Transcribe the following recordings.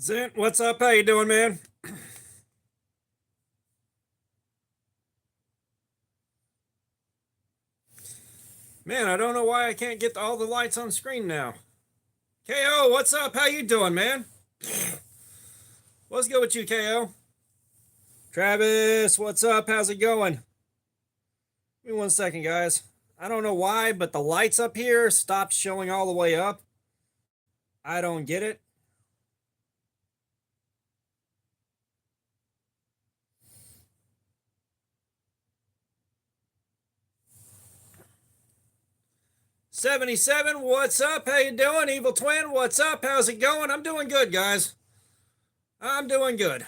Zint, what's up? How you doing, man? Man, I don't know why I can't get all the lights on screen now. KO, what's up? How you doing, man? What's good with you, KO? Travis, what's up? How's it going? Give me 1 second, guys. I don't know why, but the lights up here stopped showing all the way up. I don't get it. $77, what's up? How you doing? Evil Twin, what's up? How's it going? I'm doing good, guys. I'm doing good.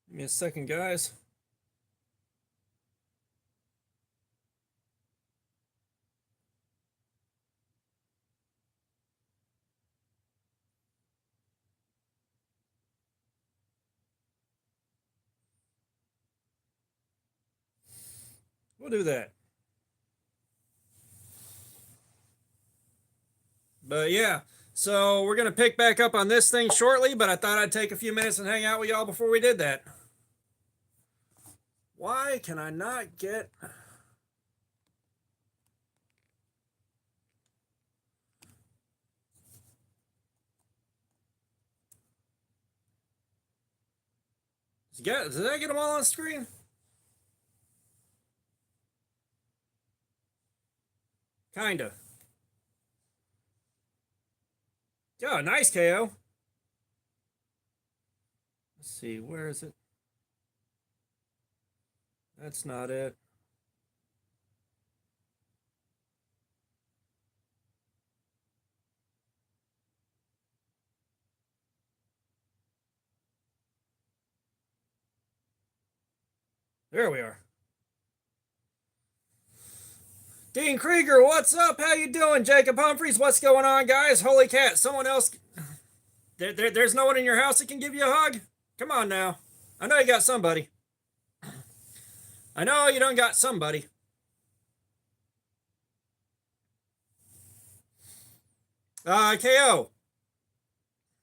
Give me a second, guys. We'll do that. But yeah, so we're going to pick back up on this thing shortly, but I thought I'd take a few minutes and hang out with y'all before we did that. Why can I not get... Did I get them all on screen? Kinda. Oh, nice, KO. Let's see, where is it? That's not it. There we are. Dean Krieger, what's up? How you doing? Jacob Humphreys, what's going on, guys? Holy cat, someone else... There's no one in your house that can give you a hug? Come on now. I know you got somebody. I know you don't got somebody. KO.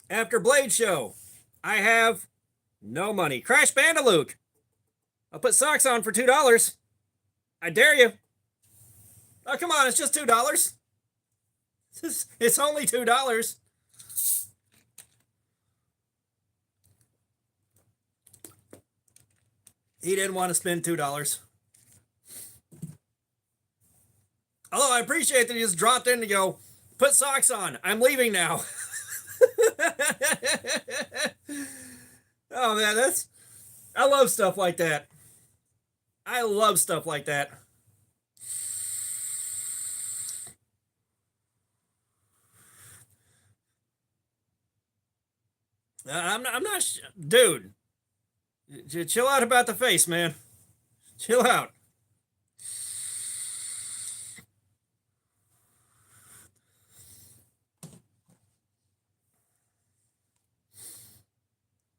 After Blade Show, I have no money. Crash Bandaluke. I'll put socks on for $2. I dare you. Oh, come on, it's just $2. It's only $2. He didn't want to spend $2. Although I appreciate that he just dropped in to go, put socks on. I'm leaving now. Oh, man, I love stuff like that. I love stuff like that. I'm not, dude. Chill out about the face, man. Chill out.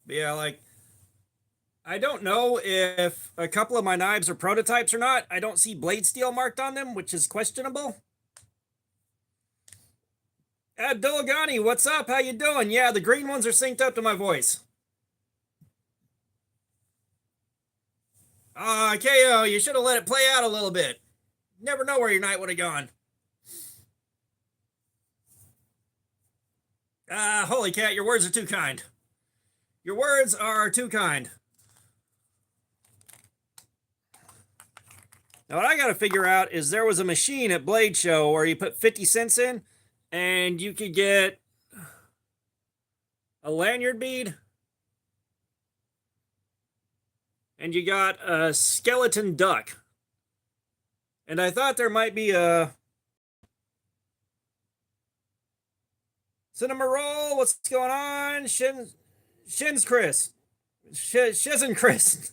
But yeah, like, I don't know if a couple of my knives are prototypes or not. I don't see blade steel marked on them, which is questionable. Abdul Ghani, what's up? How you doing? Yeah, the green ones are synced up to my voice. KO, you should have let it play out a little bit. Never know where your night would have gone. Holy cat, your words are too kind. Your words are too kind. Now, what I got to figure out is there was a machine at Blade Show where you put 50 cents in and you could get a lanyard bead and you got a skeleton duck. And I thought there might be a cinema roll. What's going on? Shins Chris. Shizen Chris.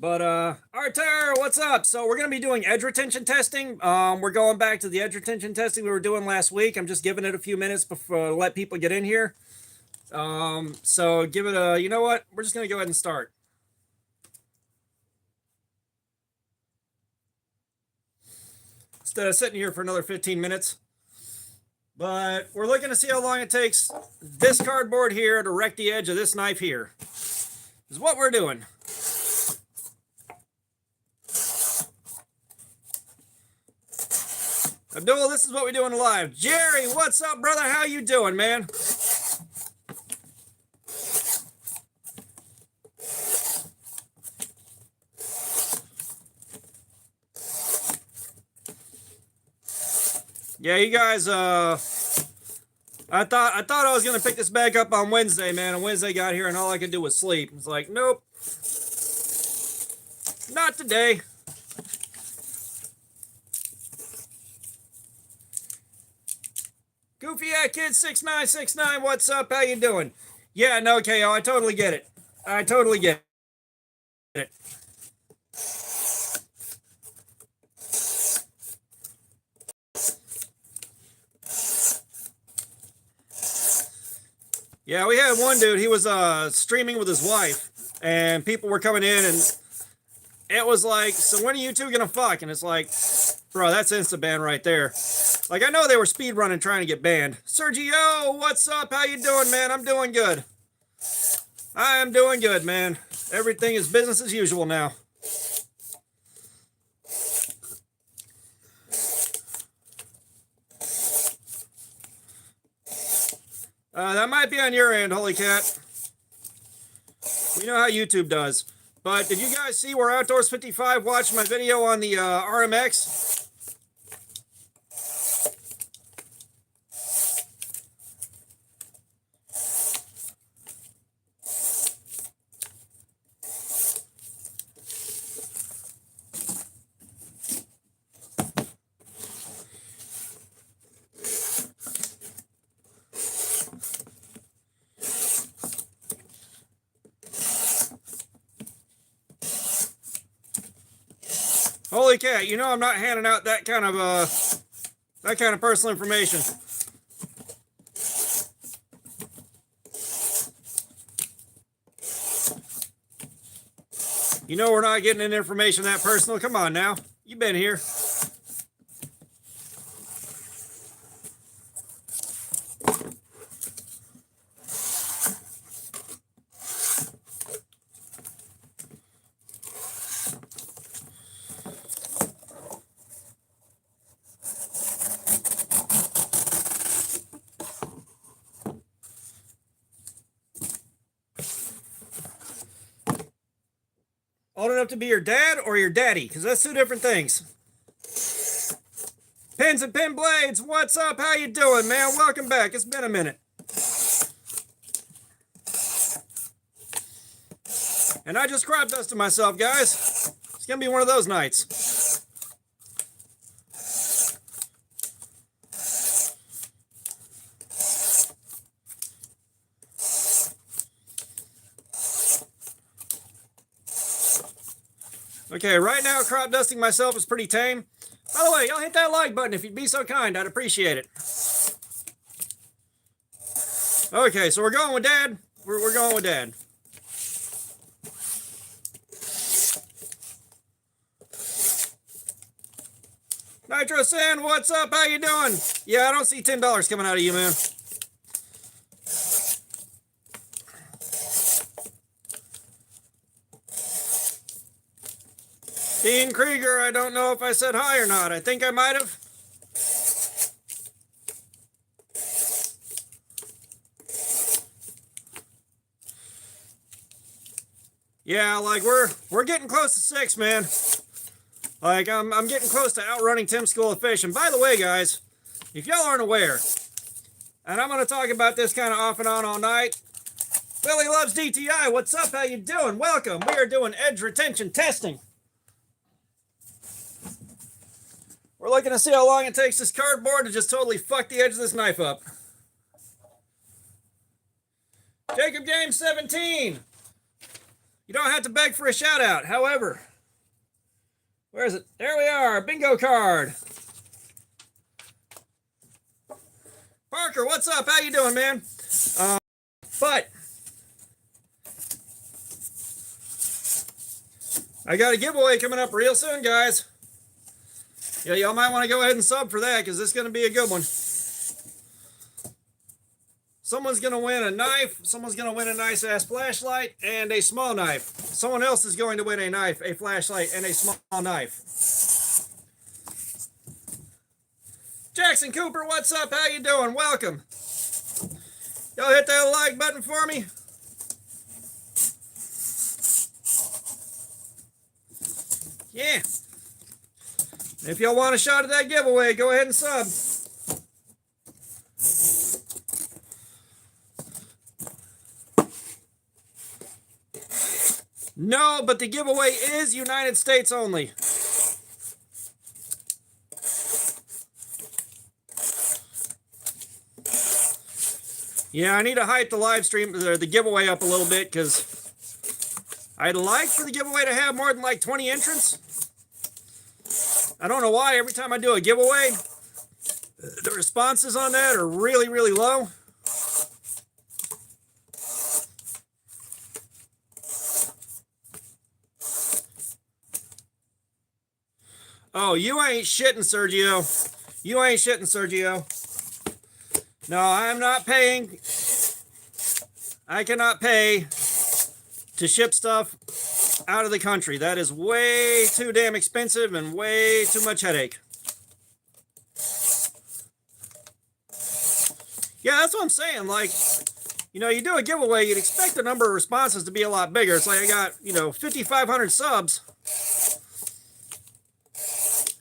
But Artur, what's up? So we're gonna be doing edge retention testing. We're going back to the edge retention testing we were doing last week. I'm just giving it a few minutes before let people get in here. So give it a, you know what? We're just going to go ahead and start. Instead of sitting here for another 15 minutes. But we're looking to see how long it takes this cardboard here to wreck the edge of this knife here. Is what we're doing. Abdul, this is what we do in live. Jerry, what's up, brother? How you doing, man? Yeah, you guys, I thought I was gonna pick this back up on Wednesday, man. And Wednesday got here and all I could do was sleep. It's like, nope. Not today. Goofy Kid 6969, what's up? How you doing? Yeah, no, KO, I totally get it. I totally get it. Yeah, we had one dude, he was streaming with his wife, and people were coming in, and it was like, so when are you two gonna fuck? And it's like, bro, that's insta-ban right there. Like, I know they were speed running trying to get banned. Sergio, what's up? How you doing, man? I'm doing good. I am doing good, man. Everything is business as usual now. That might be on your end, Holy Cat. We know how YouTube does. But did you guys see where Outdoors 55 watched my video on the RMX? Holy cat, you know I'm not handing out that kind of personal information. You know we're not getting any information that personal. Come on now. You've been here. Old enough to be your dad or your daddy? Because that's two different things. Pins and Pin Blades, what's up? How you doing, man? Welcome back. It's been a minute. And I just crop dusted myself, guys. It's going to be one of those nights. Okay, right now crop dusting myself is pretty tame. By the way, y'all hit that like button if you'd be so kind. I'd appreciate it. Okay, so we're going with Dad. We're going with Dad. Nitro Sand, what's up? How you doing? Yeah, I don't see $10 coming out of you, man. Dean Krieger, I don't know if I said hi or not. I think I might have. Yeah, like we're getting close to 6, man. Like I'm getting close to outrunning Tim's School of Fish. And by the way, guys, if y'all aren't aware, and I'm going to talk about this kind of off and on all night. Billy Loves DTI, what's up? How you doing? Welcome. We are doing edge retention testing. We're looking to see how long it takes this cardboard to just totally fuck the edge of this knife up. Jacob James 17. You don't have to beg for a shout out. However, where is it? There we are. Bingo card. Parker, what's up? How you doing, man? But I got a giveaway coming up real soon, guys. Yeah, y'all might want to go ahead and sub for that because this is going to be a good one. Someone's going to win a knife. Someone's going to win a nice ass flashlight and a small knife. Someone else is going to win a knife, a flashlight, and a small knife. Jackson Cooper, what's up? How you doing? Welcome. Y'all hit that like button for me. Yeah. If y'all want a shot at that giveaway, go ahead and sub. No, but the giveaway is United States only. Yeah, I need to hype the live stream, or the giveaway up a little bit, because I'd like for the giveaway to have more than like 20 entrants. I don't know why every time I do a giveaway, the responses on that are really, really low. Oh, you ain't shitting, Sergio. You ain't shitting, Sergio. No, I'm not paying. I cannot pay to ship stuff out of the country. That is way too damn expensive and way too much headache. Yeah, that's what I'm saying. Like, you know, you do a giveaway, you'd expect the number of responses to be a lot bigger. It's like I got, 5,500 subs.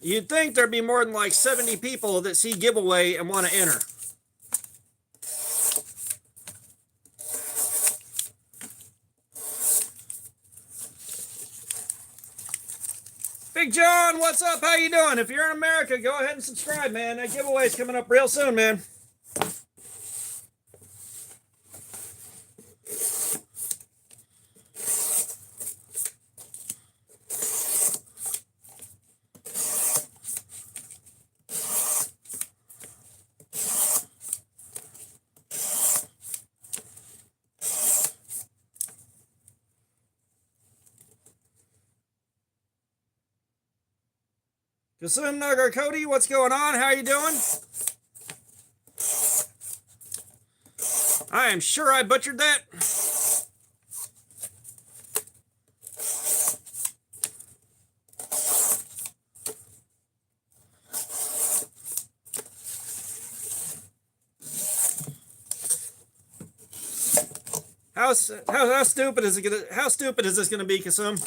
You'd think there'd be more than like 70 people that see giveaway and want to enter. Big John, what's up? How you doing? If you're in America, go ahead and subscribe, man. That giveaway's coming up real soon, man. Kasum Nagar Cody, what's going on? How you doing? I am sure I butchered that. How stupid is it gonna? How stupid is this gonna be, Kasum?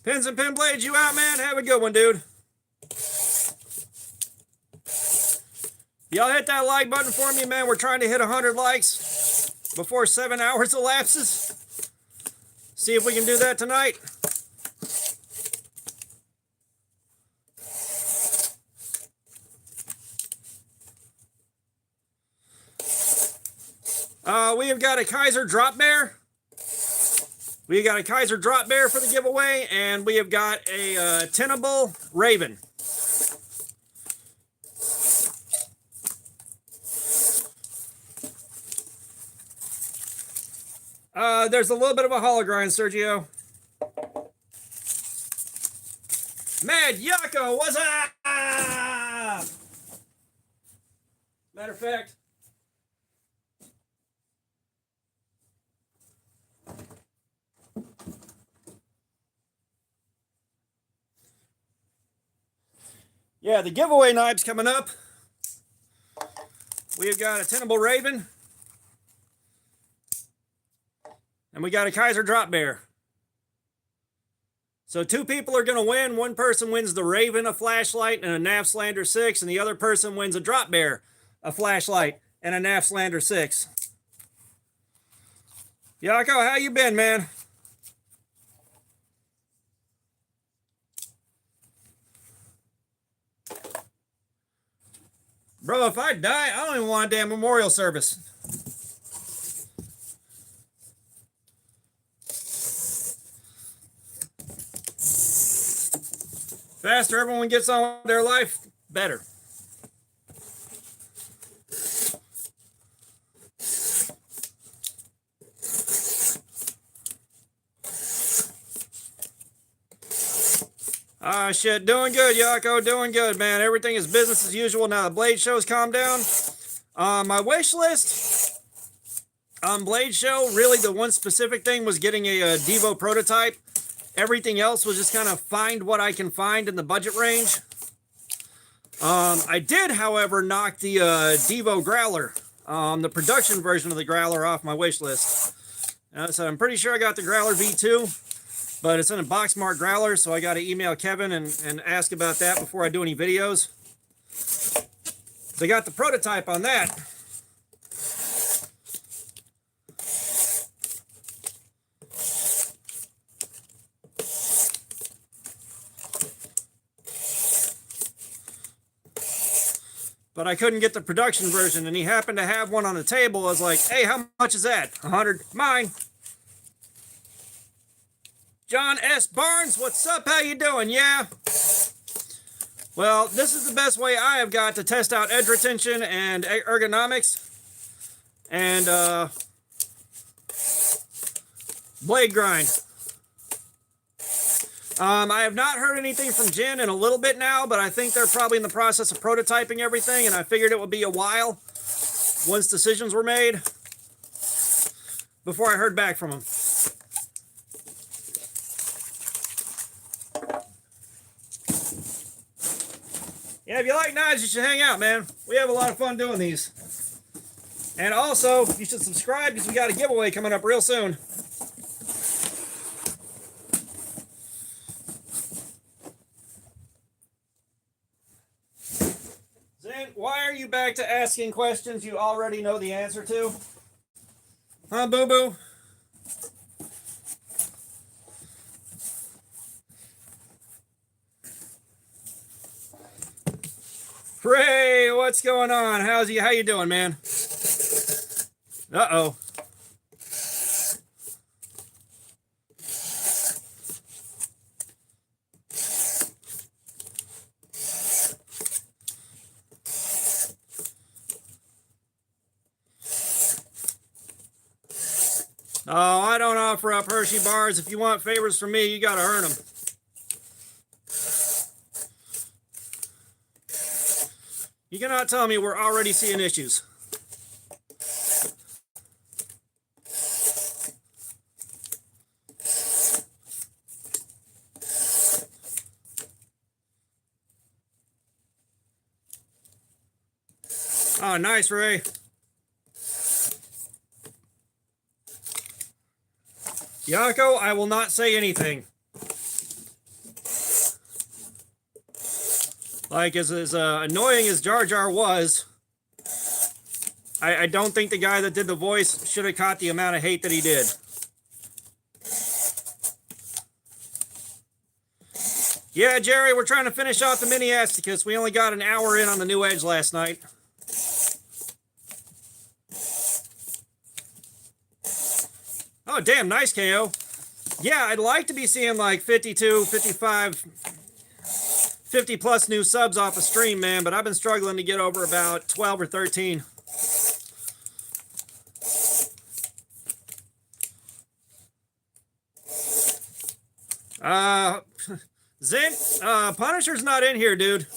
Pins and Pin Blades, you out, man? Have a good one, dude. Y'all hit that like button for me, man. We're trying to hit 100 likes before 7 hours elapses. See if we can do that tonight. We have got a Kaiser Drop Bear. We got a Kaiser Drop Bear for the giveaway, and we have got a Tenable Raven. There's a little bit of a hologrind, Sergio. Mad Yako, what's up? Matter of fact, yeah, the giveaway knife's coming up. We've got a Tenable Raven. And we got a Kaiser Drop Bear. So 2 people are going to win. One person wins the Raven, a flashlight, and a Navslander 6. And the other person wins a Drop Bear, a flashlight, and a Navslander 6. Yako, how you been, man? Bro, if I die, I don't even want a damn memorial service. Faster everyone gets on with their life, better. Ah, shit, doing good, Yako, doing good, man. Everything is business as usual now. The Blade Show's calmed down. My wish list on Blade Show, really the one specific thing was getting a Devo prototype. Everything else was just kind of find what I can find in the budget range. I did, however, knock the Devo Growler, the production version of the Growler, off my wish list. So I'm pretty sure I got the Growler V2, but it's in a box marked Growler, so I got to email Kevin and ask about that before I do any videos. So I got the prototype on that. But I couldn't get the production version, and he happened to have one on the table. I was like, hey, how much is that? 100. Mine. John S. Barnes, what's up? How you doing? Yeah. Well, this is the best way I have got to test out edge retention and ergonomics and blade grind. I have not heard anything from Jen in a little bit now, but I think they're probably in the process of prototyping everything, and I figured it would be a while once decisions were made before I heard back from them. Yeah, if you like knives, you should hang out, man. We have a lot of fun doing these. And also, you should subscribe because we got a giveaway coming up real soon. Why are you back to asking questions you already know the answer to? Huh, boo-boo? Ray, what's going on? How you doing, man? Uh-oh. Oh, I don't offer up Hershey bars. If you want favors from me, you got to earn them. You cannot tell me we're already seeing issues. Oh, nice, Ray. Yako, I will not say anything. Like, as annoying as Jar Jar was, I don't think the guy that did the voice should have caught the amount of hate that he did. Yeah, Jerry, we're trying to finish off the mini Asticus. We only got an hour in on the new Edge last night. Oh, damn, nice, KO. Yeah, I'd like to be seeing like 52, 55, 50 plus new subs off a stream, man, but I've been struggling to get over about 12 or 13. Zen, Punisher's not in here, dude.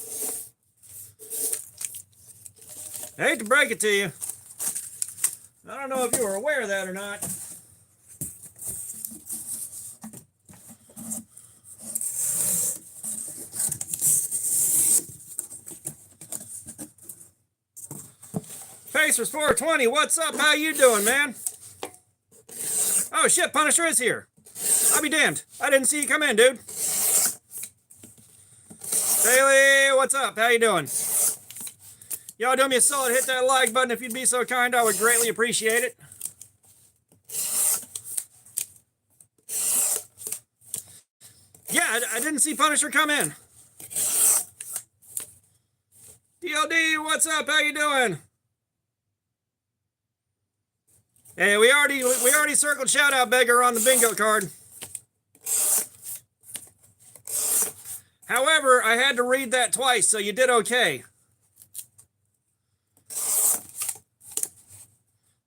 I hate to break it to you. I don't know if you were aware of that or not. Pacers 420, what's up? How you doing, man? Oh shit, Punisher is here. I'll be damned. I didn't see you come in, dude. Bailey, what's up? How you doing? Y'all do me a solid, hit that like button if you'd be so kind. I would greatly appreciate it. Yeah, I didn't see Punisher come in. DLD, what's up? How you doing? Hey, we already circled shout out beggar on the bingo card. However, I had to read that twice, so you did okay.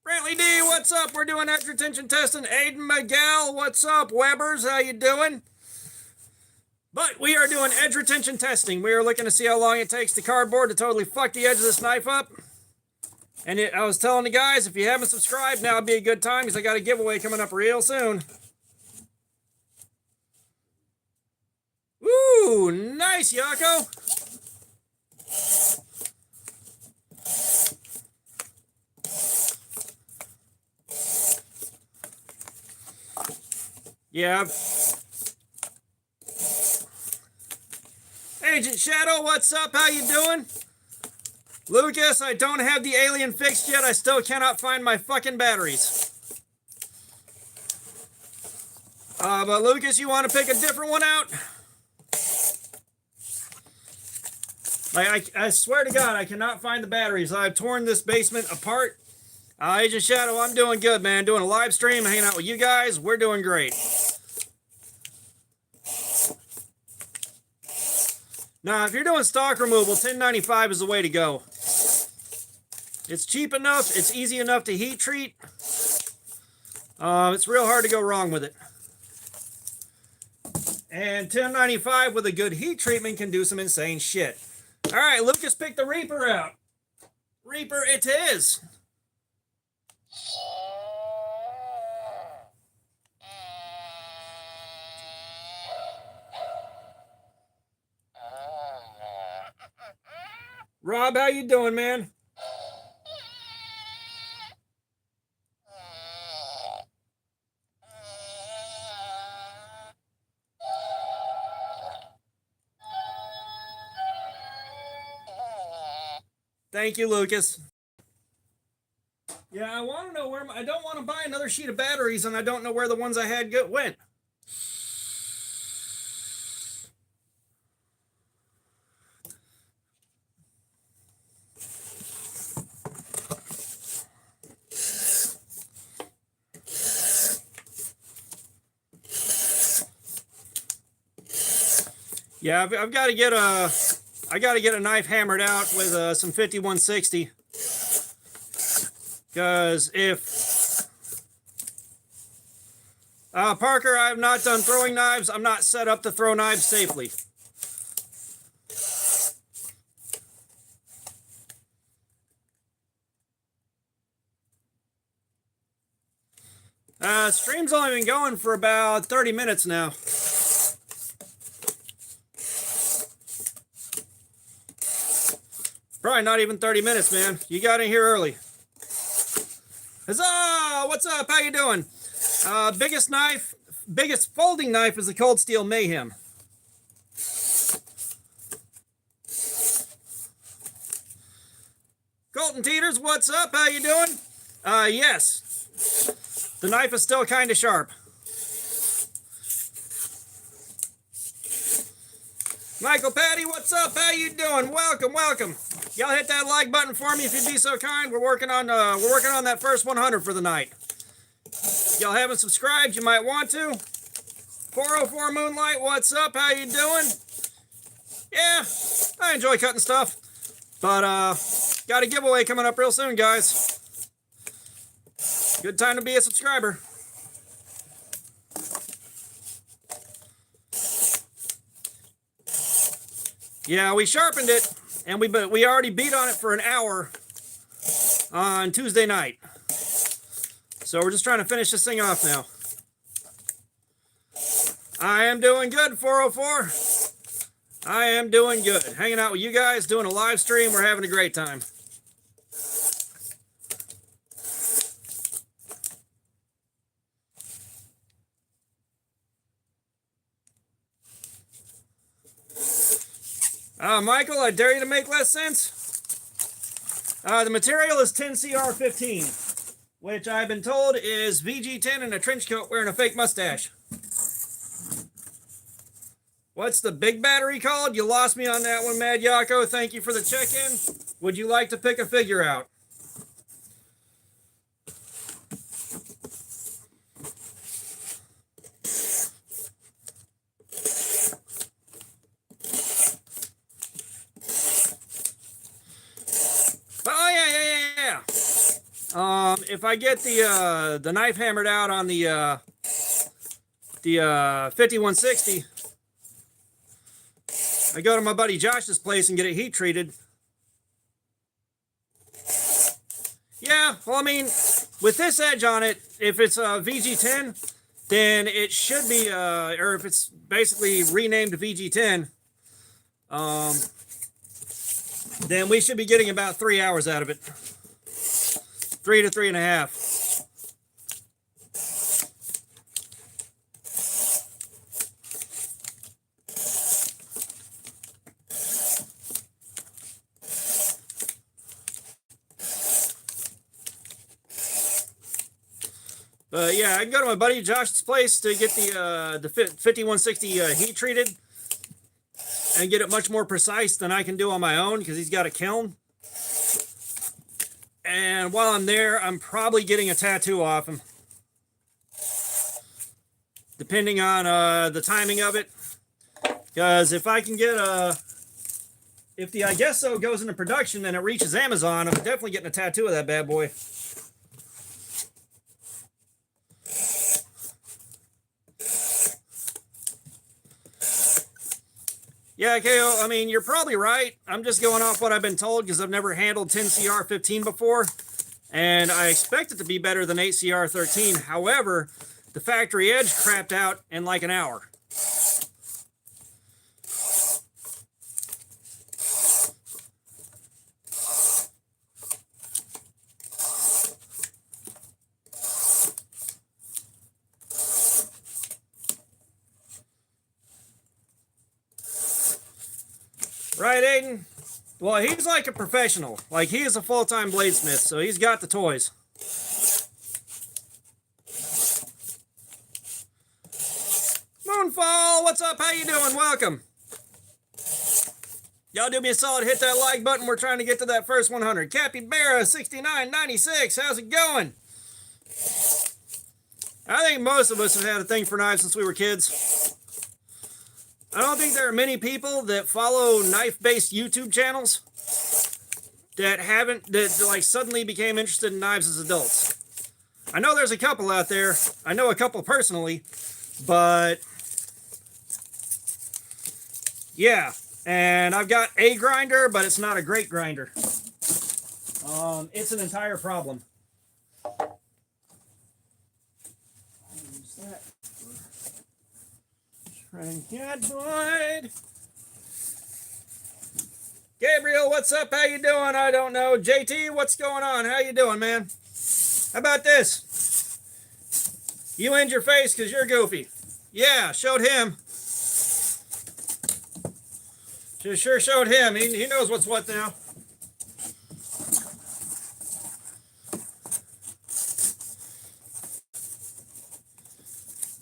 Brantley D, what's up? We're doing edge retention testing. Aiden Miguel, what's up? Webbers, how you doing? But we are doing edge retention testing. We are looking to see how long it takes the cardboard to totally fuck the edge of this knife up. And I was telling the guys, if you haven't subscribed, now would be a good time because I got a giveaway coming up real soon. Ooh, nice, Yako. Yeah. Agent Shadow, what's up? How you doing? Lucas, I don't have the alien fixed yet. I still cannot find my fucking batteries. But Lucas, you want to pick a different one out? I swear to God, I cannot find the batteries. I've torn this basement apart. Agent Shadow, I'm doing good, man. Doing a live stream, hanging out with you guys. We're doing great. Now, if you're doing stock removal, 1095 is the way to go. It's cheap enough. It's easy enough to heat treat. It's real hard to go wrong with it. And 1095 with a good heat treatment can do some insane shit. All right, Lucas picked the Reaper out. Reaper it is. Rob, how you doing, man? Thank you, Lucas. Yeah, I want to know where I don't want to buy another sheet of batteries, and I don't know where the ones I had went. Yeah, I've got to get a knife hammered out with some 5160. Because if Parker, I have not done throwing knives. I'm not set up to throw knives safely. Stream's only been going for about 30 minutes now. Probably not even 30 minutes, man. You got in here early. Huzzah! What's up? How you doing? Biggest folding knife is the Cold Steel Mayhem. Colton Teeters, what's up? How you doing? Yes. The knife is still kind of sharp. Michael Patty, what's up? How you doing? Welcome, welcome. Y'all hit that like button for me if you'd be so kind. We're working on that first 100 for the night. Y'all haven't subscribed, you might want to. 404 Moonlight, what's up? How you doing? Yeah, I enjoy cutting stuff. But got a giveaway coming up real soon, guys. Good time to be a subscriber. Yeah, we sharpened it, and we already beat on it for an hour on Tuesday night. So we're just trying to finish this thing off now. I am doing good, 404. I am doing good. Hanging out with you guys, doing a live stream. We're having a great time. Michael, I dare you to make less sense. The material is 10CR15, which I've been told is VG10 in a trench coat wearing a fake mustache. What's the big battery called? You lost me on that one, Mad Yako. Thank you for the check-in. Would you like to pick a figure out? If I get the knife hammered out on the 5160, I go to my buddy Josh's place and get it heat treated. Yeah, well, I mean, with this edge on it, if it's a VG10, then it should be, or if it's basically renamed VG10, then we should be getting about 3 hours out of it. 3 to 3.5. But yeah, I can go to my buddy Josh's place to get the 5160 heat treated and get it much more precise than I can do on my own because he's got a kiln. And while I'm there, I'm probably getting a tattoo off him, depending on the timing of it. Because if I can get if the I Guess So goes into production and it reaches Amazon, I'm definitely getting a tattoo of that bad boy. Yeah, KO, I mean, you're probably right. I'm just going off what I've been told because I've never handled 10CR15 before, and I expect it to be better than 8CR13. However, the factory edge crapped out in like an hour. Right, Aiden? Well, he's like a professional. Like, he is a full-time bladesmith, so he's got the toys. Moonfall, what's up? How you doing? Welcome. Y'all do me a solid, hit that like button. We're trying to get to that first 100. Capybara 6996, how's it going? I think most of us have had a thing for knives since we were kids. I don't think there are many people that follow knife-based YouTube channels that like suddenly became interested in knives as adults. I know there's a couple out there. I know a couple personally, but yeah. And I've got a grinder, but it's not a great grinder. It's an entire problem. Use that. Shredding cardboard. Gabriel, what's up? How you doing? I don't know. JT, what's going on? How you doing, man? How about this? You end your face because you're goofy. Yeah, showed him. Sure showed him. He knows what's what now.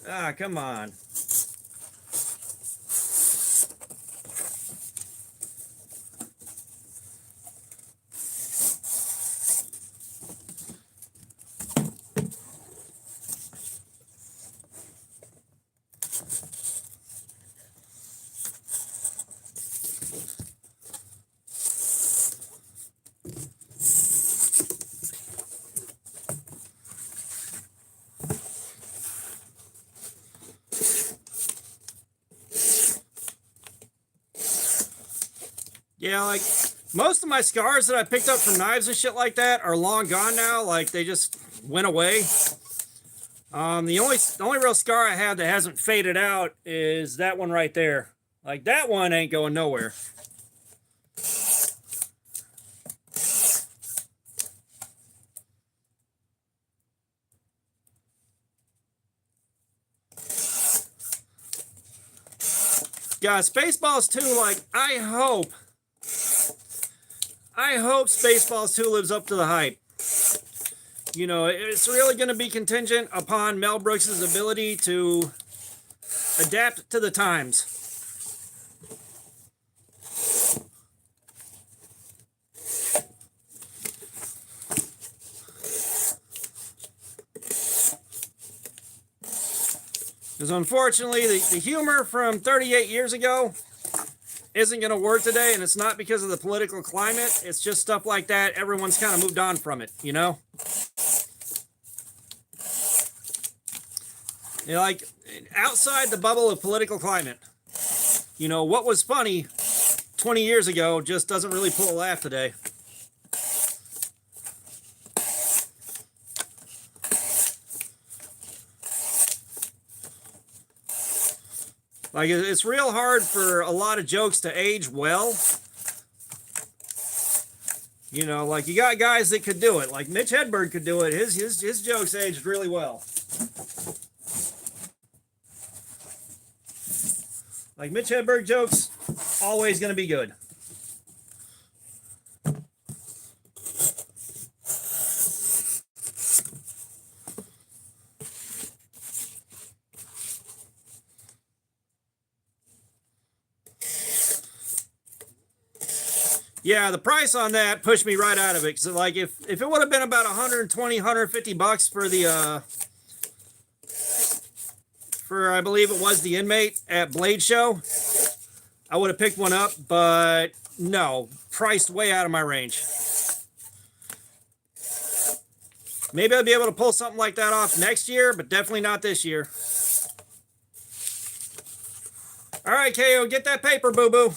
Ah, come on. Yeah, like, most of my scars that I picked up from knives and shit like that are long gone now. Like, they just went away. The only real scar I have that hasn't faded out is that one right there. Like, that one ain't going nowhere. Yeah, Spaceballs 2, like, I hope Spaceballs 2 lives up to the hype. You know, it's really going to be contingent upon Mel Brooks' ability to adapt to the times. Because unfortunately, the humor from 38 years ago isn't going to work today, and it's not because of the political climate. It's just stuff like that. Everyone's kind of moved on from it, you know? You know, like, outside the bubble of political climate, you know, what was funny 20 years ago just doesn't really pull a laugh today. Like, it's real hard for a lot of jokes to age well. You know, like, you got guys that could do it. Like, Mitch Hedberg could do it. His jokes aged really well. Like, Mitch Hedberg jokes, always going to be good. Yeah, the price on that pushed me right out of it. Because, like, if it would have been about 120, 150 bucks for the, I believe it was the Inmate at Blade Show, I would have picked one up. But no, priced way out of my range. Maybe I'll be able to pull something like that off next year, but definitely not this year. All right, KO, get that paper, boo-boo.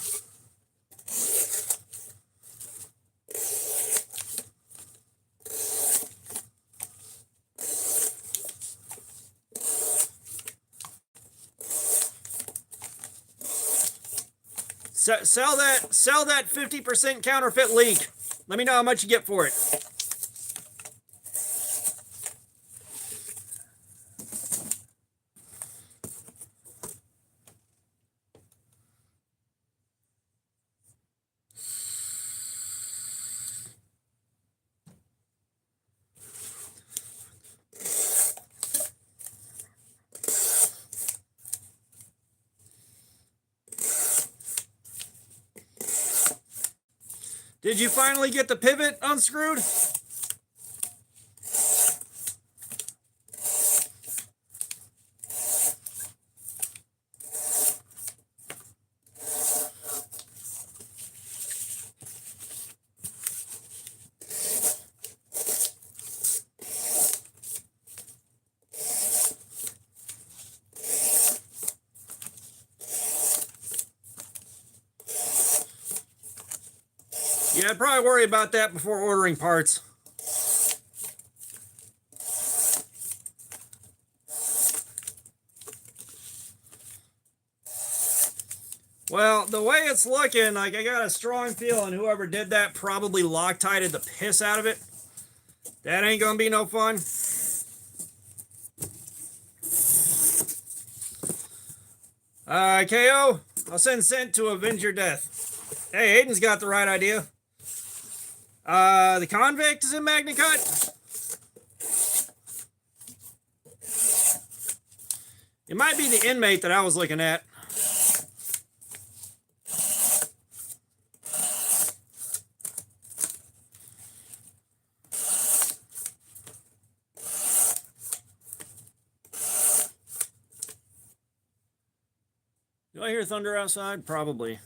Sell that 50% counterfeit leak. Let me know how much you get for it. Did you finally get the pivot unscrewed? Yeah, I'd probably worry about that before ordering parts. Well, the way it's looking, like, I got a strong feeling whoever did that probably Loctited the piss out of it. That ain't gonna be no fun. KO, I'll send Scent to avenge your death. Hey, Aiden's got the right idea. The Convict is in MagnaCut. It might be the Inmate that I was looking at. Do I hear thunder outside? Probably.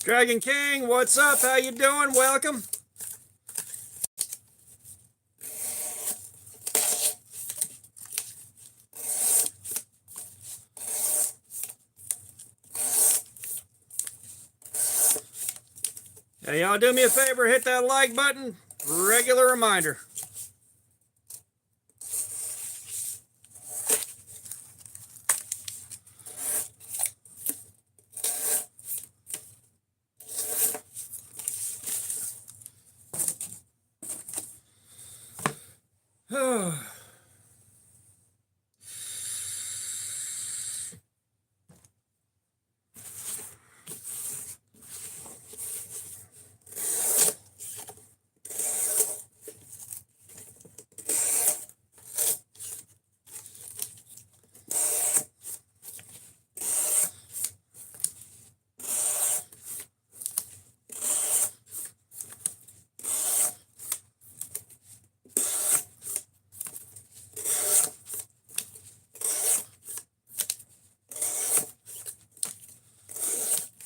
Dragon King, what's up? How you doing? Welcome. Hey, y'all do me a favor, hit that like button. Regular reminder.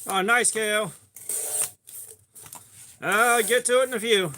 Oh, nice, KO. I'll get to it in a few.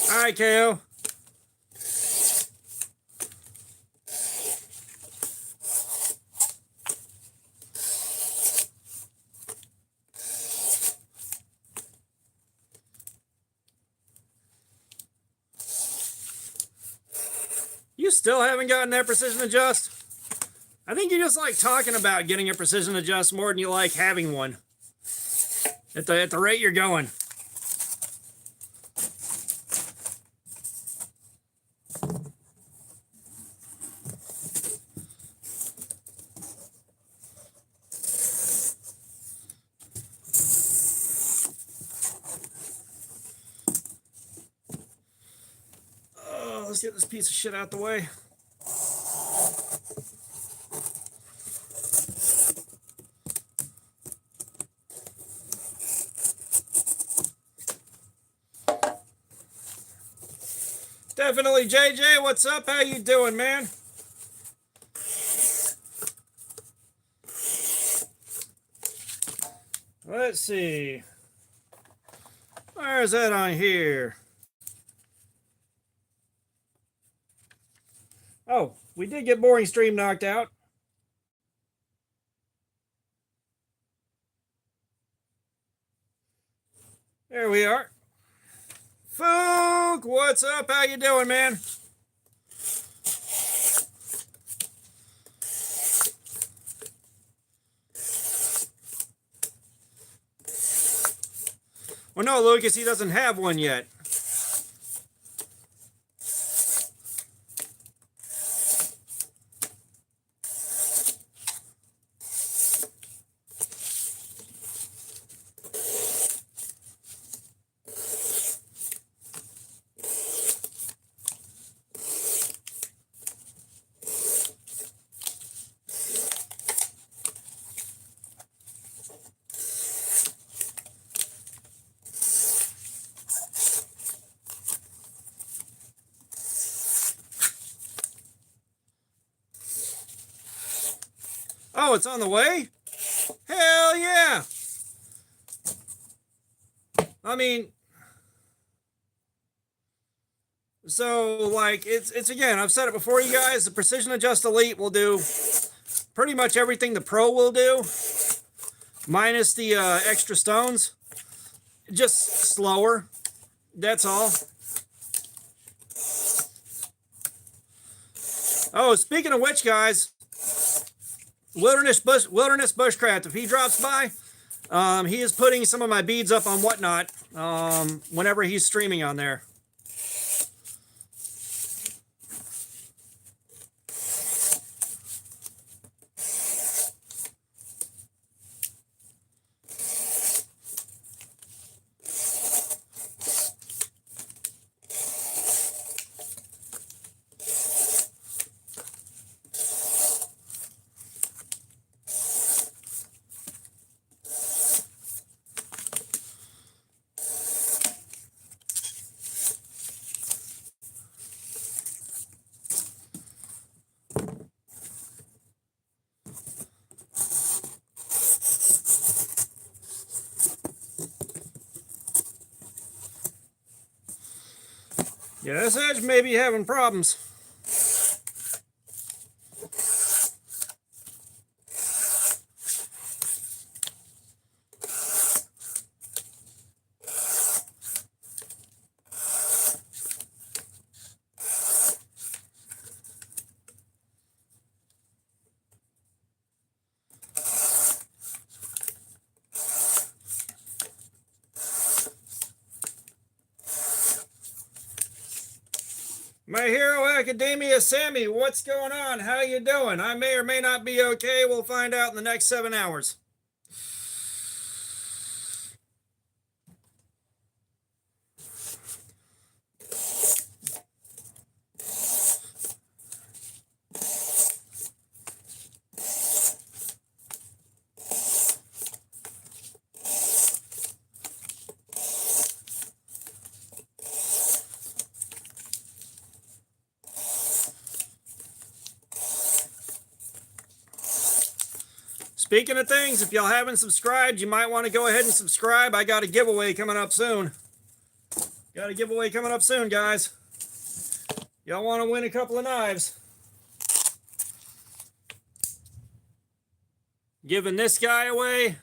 All right, KO. You still haven't gotten that precision adjust? I think you just like talking about getting a precision adjust more than you like having one. At the rate you're going. Oh, let's get this piece of shit out the way. Definitely, JJ. What's up? How you doing, man? Let's see. Where's that on here? Oh, we did get Boring Stream knocked out. There we are. Fook, what's up? How you doing, man? Well, no, Lucas, he doesn't have one yet. Oh, it's on the way? Hell yeah! I mean, so like it's again, I've said it before, you guys, the Precision Adjust Elite will do pretty much everything the Pro will do, minus the extra stones. Just slower. That's all. Oh, speaking of which, guys, Wilderness Bushcraft, if he drops by, he is putting some of my beads up on Whatnot whenever he's streaming on there. Yeah, this edge may be having problems. My Hero Academia, Sammy, what's going on? How you doing? I may or may not be okay. We'll find out in the next 7 hours. Speaking of things, if y'all haven't subscribed, you might want to go ahead and subscribe. I got a giveaway coming up soon. Got a giveaway coming up soon, guys. Y'all want to win a couple of knives. Giving this guy away.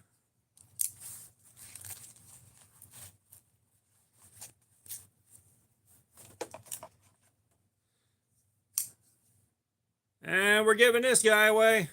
And we're giving this guy away.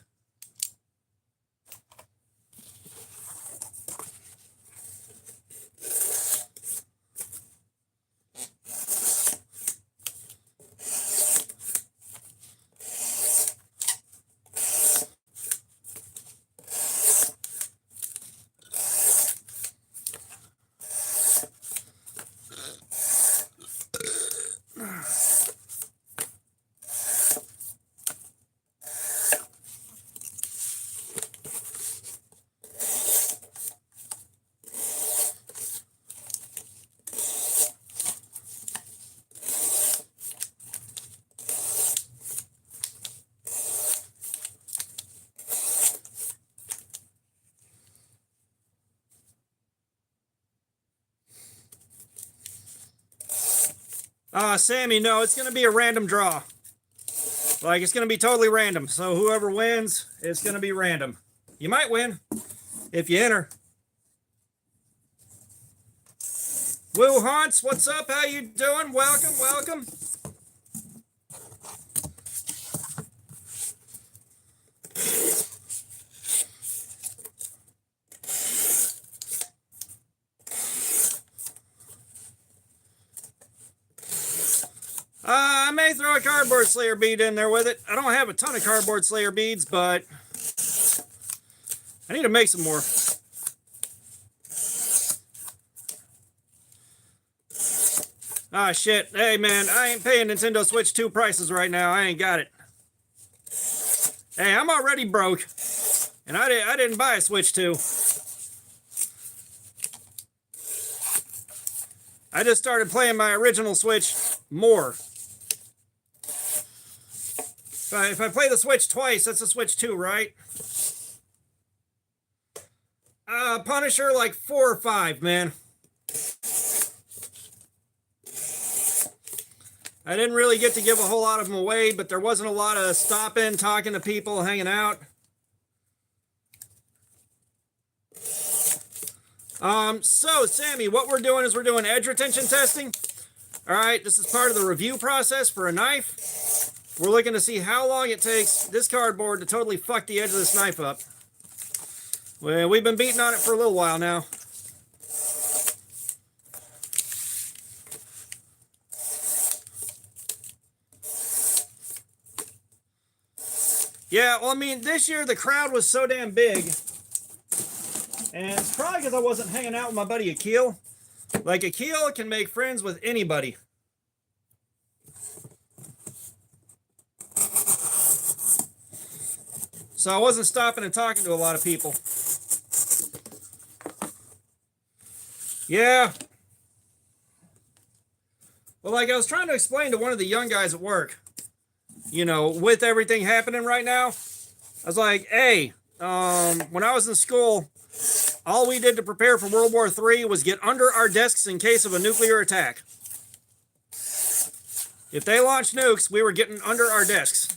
Sammy, no, it's going to be a random draw. Like, it's going to be totally random. So whoever wins, it's going to be random. You might win if you enter. Woo Hunts, what's up? How you doing? Welcome, welcome. I may throw a Cardboard Slayer bead in there with it. I don't have a ton of Cardboard Slayer beads, but I need to make some more. Ah, shit. Hey, man, I ain't paying Nintendo Switch 2 prices right now. I ain't got it. Hey, I'm already broke, and I didn't buy a Switch 2. I just started playing my original Switch more. If I play the Switch twice, that's a Switch 2, right? Punisher, like 4 or 5, man. I didn't really get to give a whole lot of them away, but there wasn't a lot of stopping, talking to people, hanging out. So, Sammy, what we're doing is we're doing edge retention testing. All right, this is part of the review process for a knife. We're looking to see how long it takes this cardboard to totally fuck the edge of this knife up. Well, we've been beating on it for a little while now. Yeah, well, I mean, this year the crowd was so damn big. And it's probably because I wasn't hanging out with my buddy Akil. Like, Akil can make friends with anybody. So I wasn't stopping and talking to a lot of people. Yeah. Well, like I was trying to explain to one of the young guys at work, you know, with everything happening right now, I was like, hey, when I was in school, all we did to prepare for World War III was get under our desks in case of a nuclear attack. If they launched nukes, we were getting under our desks.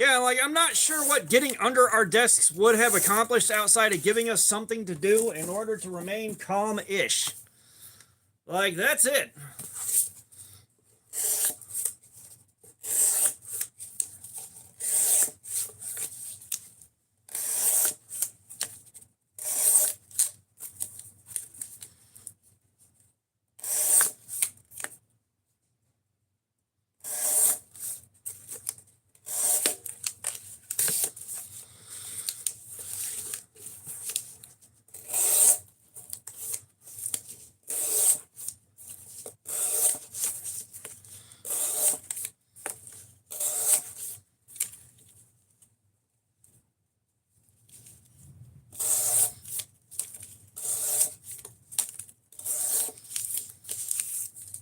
Yeah, like, I'm not sure what getting under our desks would have accomplished outside of giving us something to do in order to remain calm-ish. Like, that's it.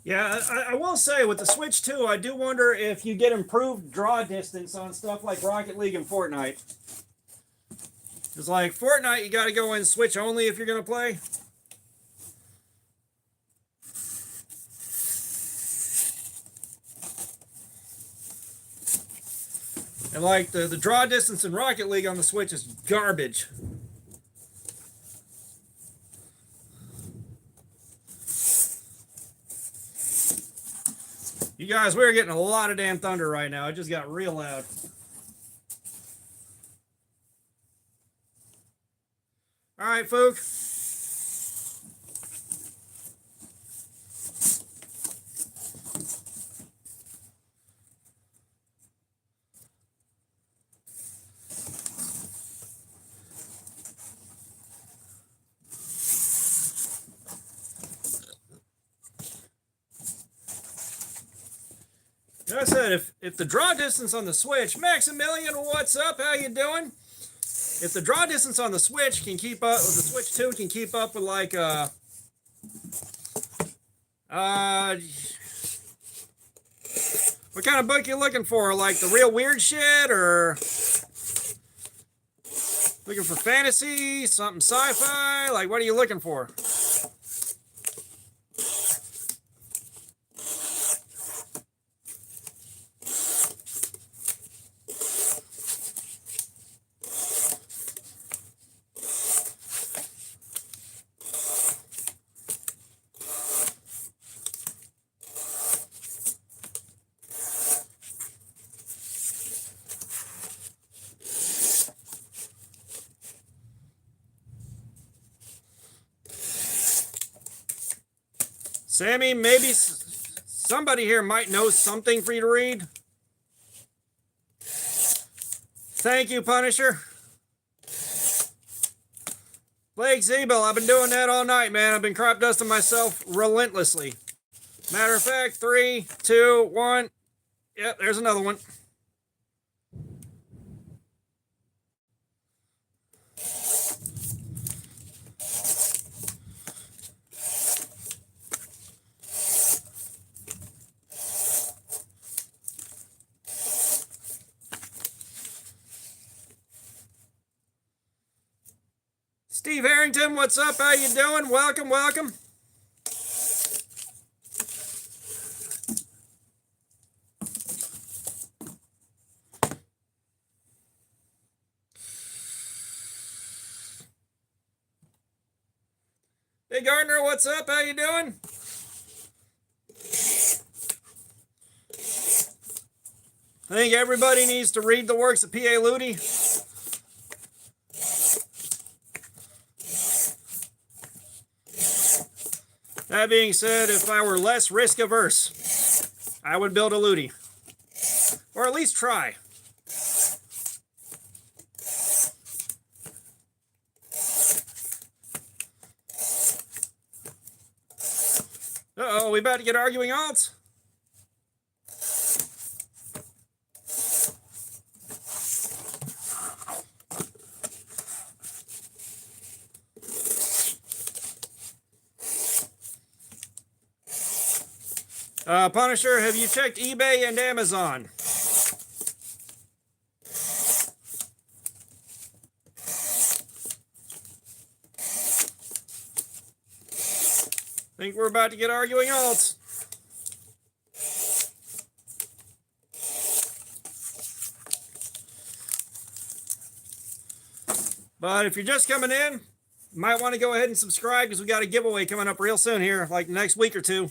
Yeah, I will say with the Switch 2, I do wonder if you get improved draw distance on stuff like Rocket League and Fortnite. It's like Fortnite, you got to go in Switch only if you're going to play. And like the draw distance in Rocket League on the Switch is garbage. You guys, we're getting a lot of damn thunder right now. It just got real loud. All right, Fook. Like I said, if the draw distance on the Switch, Maximilian, what's up? How you doing? If the draw distance on the Switch can keep up, with the Switch 2 can keep up with like what kind of book you looking for? Like the real weird shit, or looking for fantasy, something sci-fi? Like, what are you looking for? Sammy, maybe somebody here might know something for you to read. Thank you, Punisher. Blake Zeeble, I've been doing that all night, man. I've been crop dusting myself relentlessly. Matter of fact, 3, 2, 1. Yep, there's another one. Steve Harrington, what's up? How you doing? Welcome, welcome. Hey Gardner, what's up? How you doing? I think everybody needs to read the works of P.A. Ludi. That being said, if I were less risk averse, I would build a Ludi. Or at least try. Uh-oh, we about to get arguing odds? Punisher, have you checked eBay and Amazon? Think we're about to get arguing alts. But if you're just coming in, you might want to go ahead and subscribe because we got a giveaway coming up real soon here, like next week or two.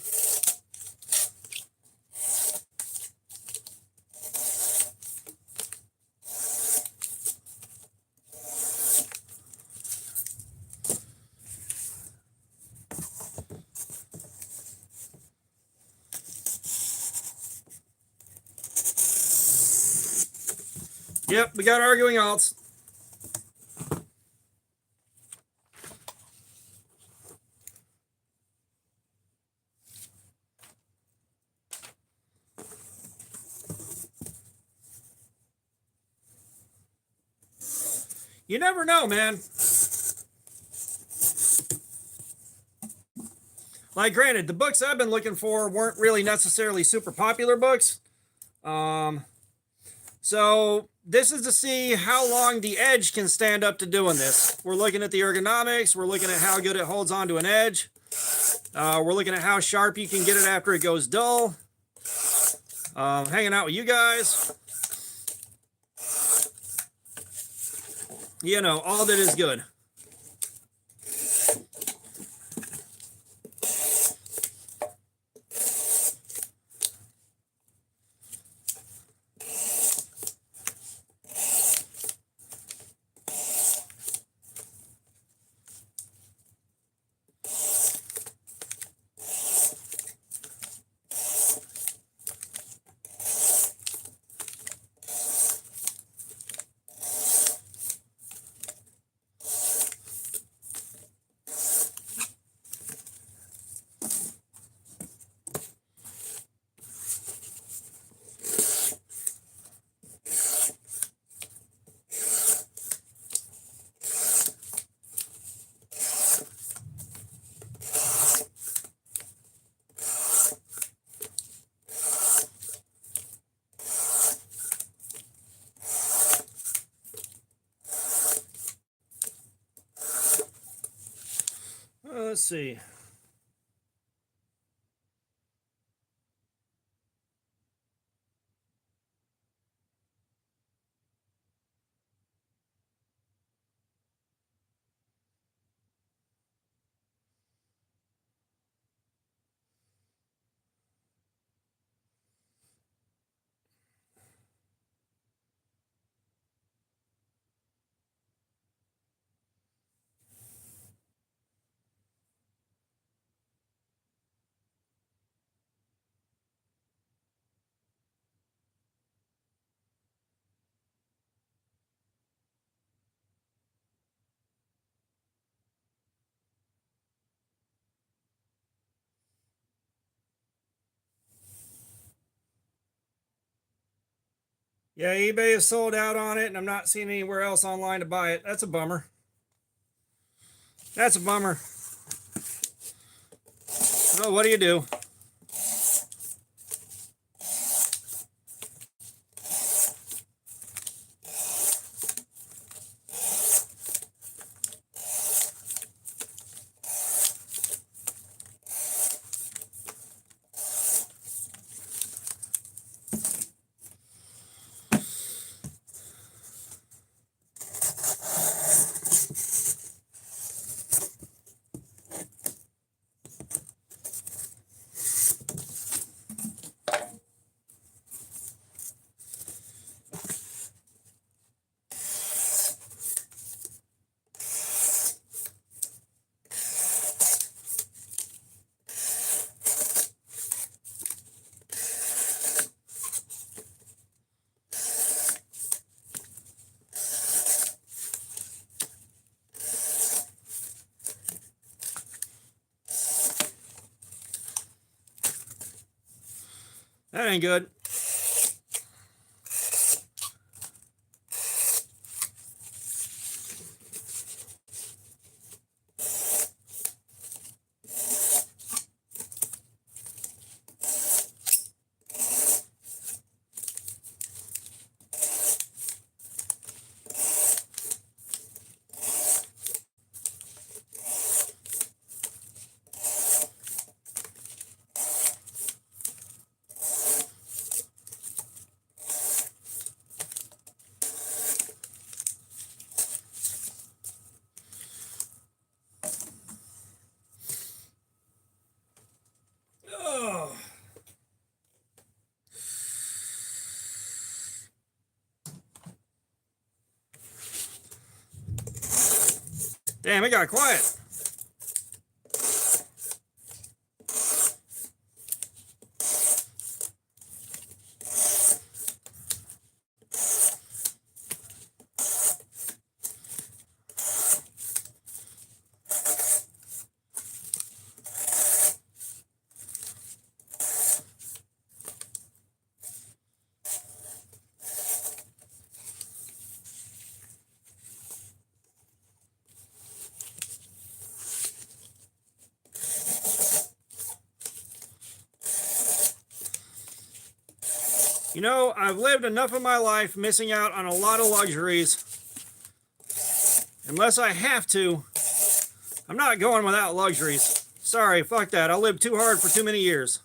Yep, we got arguing alts. You never know, man. Like, granted, the books I've been looking for weren't really necessarily super popular books. So this is to see how long the edge can stand up to doing this. We're looking at the ergonomics. We're looking at how good it holds onto an edge. We're looking at how sharp you can get it after it goes dull. Hanging out with you guys. You know, all that is good. Let's see. Yeah, eBay is sold out on it, and I'm not seeing anywhere else online to buy it. That's a bummer. That's a bummer. Well, what do you do? That ain't good. Damn, it got quiet. You know, I've lived enough of my life missing out on a lot of luxuries. Unless I have to, I'm not going without luxuries. Sorry, fuck that. I lived too hard for too many years.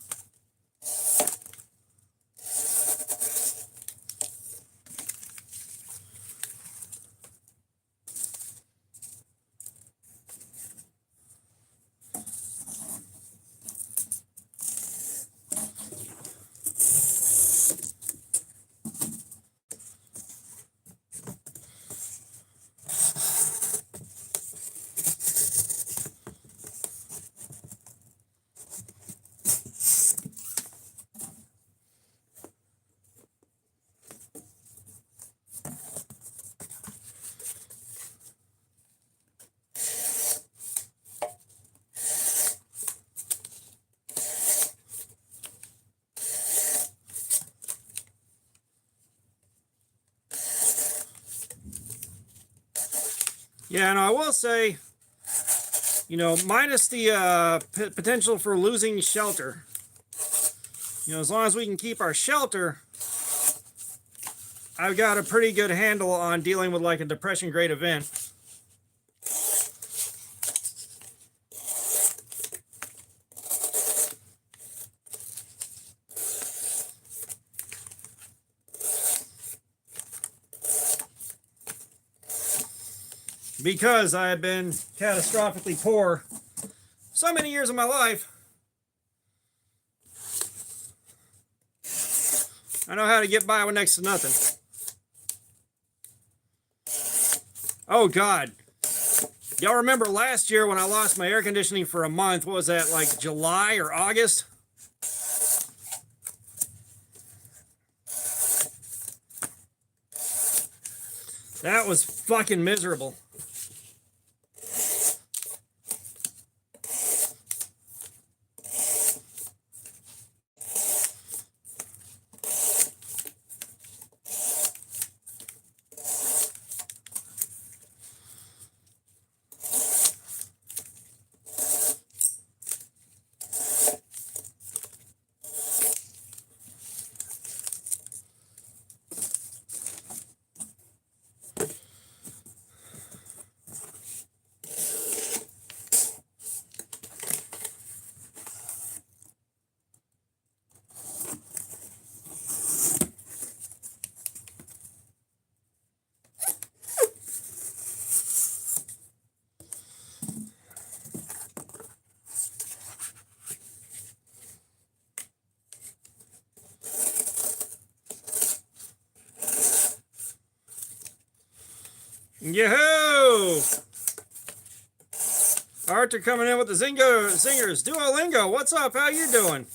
Yeah, and I will say, you know, minus the potential for losing shelter, you know, as long as we can keep our shelter, I've got a pretty good handle on dealing with like a depression grade event. Because I have been catastrophically poor so many years of my life, I know how to get by with next to nothing. Oh God. Y'all remember last year when I lost my air conditioning for a month? What was that, like July or August? That was fucking miserable. Yo-ho! Arthur coming in with the Zingers. Duolingo, what's up? How you doing?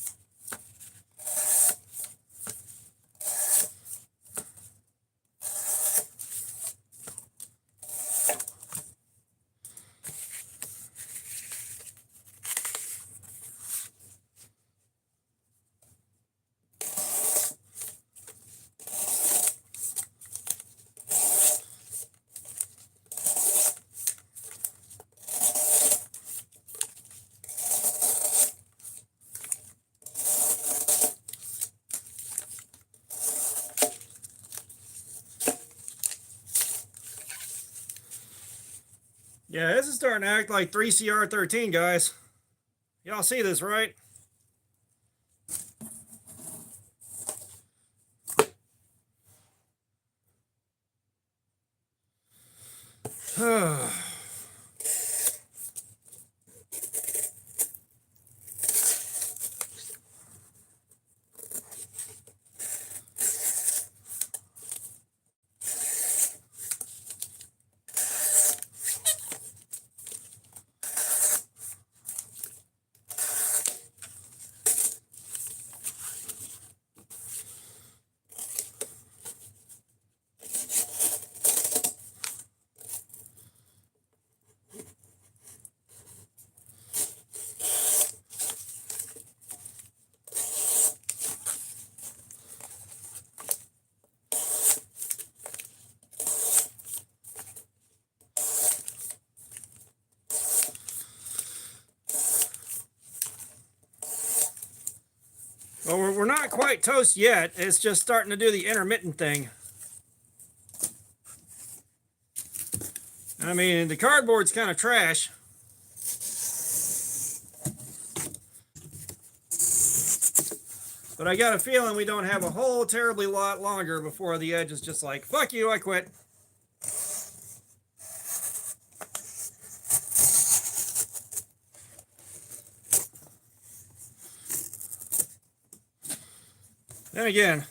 Yeah, this is starting to act like 3CR13, guys. Y'all see this, right? Well, we're not quite toast yet. It's just starting to do the intermittent thing. I mean, the cardboard's kind of trash. But I got a feeling we don't have a whole terribly lot longer before the edge is just like, fuck you, I quit. Then again,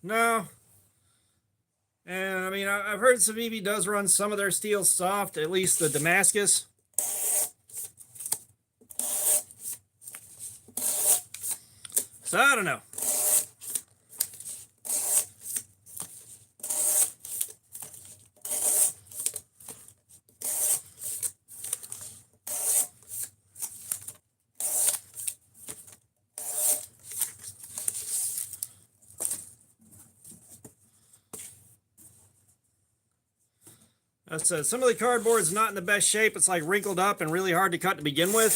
no. And I mean, I've heard Civivi does run some of their steel soft, at least the Damascus. So I don't know. I said, some of the cardboard's not in the best shape. It's like wrinkled up and really hard to cut to begin with.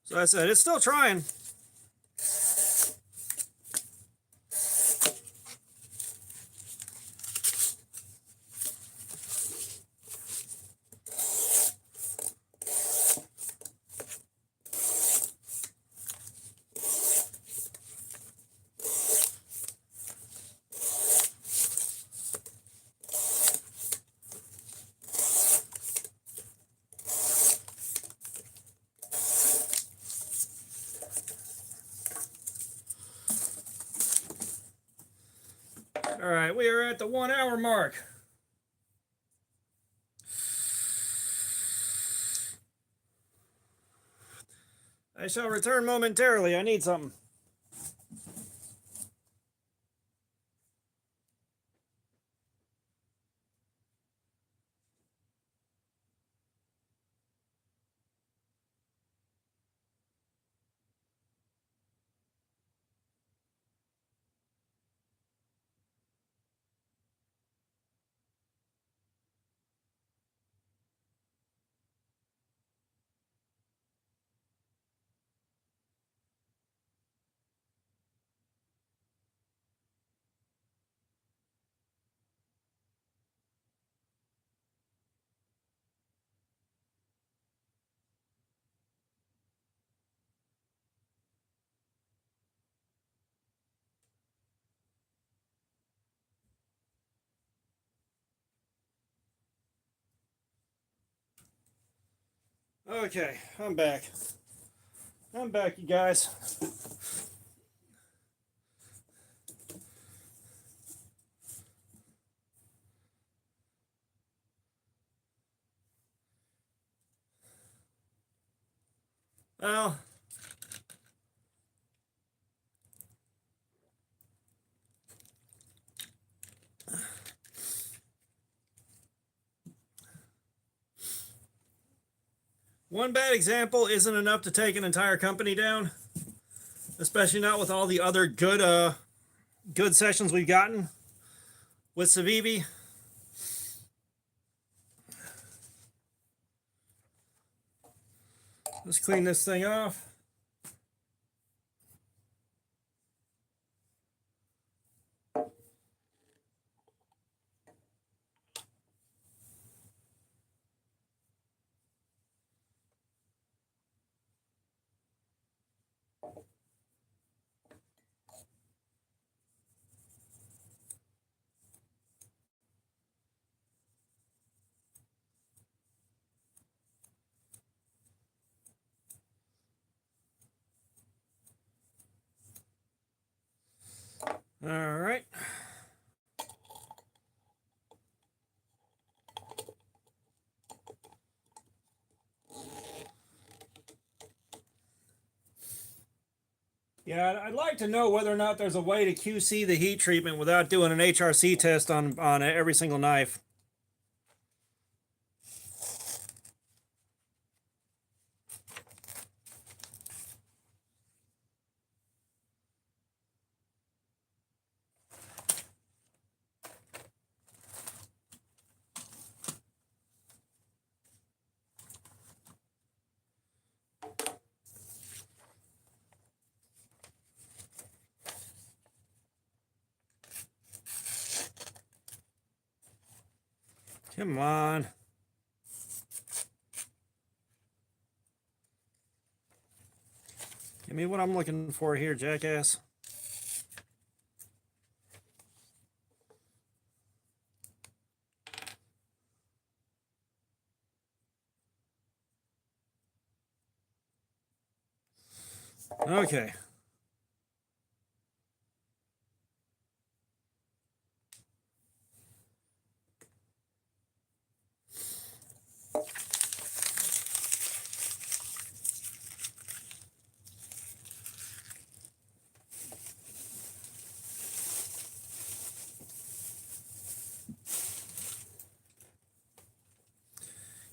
So I said, it's still trying. All right, we are at the 1 hour mark. I shall return momentarily. I need something. Okay, I'm back. I'm back, you guys. Well, one bad example isn't enough to take an entire company down, especially not with all the other good sessions we've gotten with Civivi. Let's clean this thing off. All right. Yeah, I'd like to know whether or not there's a way to QC the heat treatment without doing an HRC test on every single knife. Come on. Give me what I'm looking for here, jackass. Okay.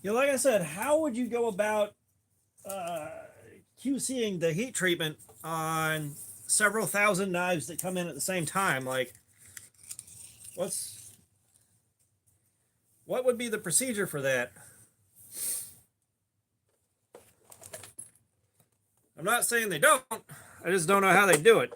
Yeah, like I said, how would you go about QCing the heat treatment on several thousand knives that come in at the same time? Like, what would be the procedure for that? I'm not saying they don't. I just don't know how they do it.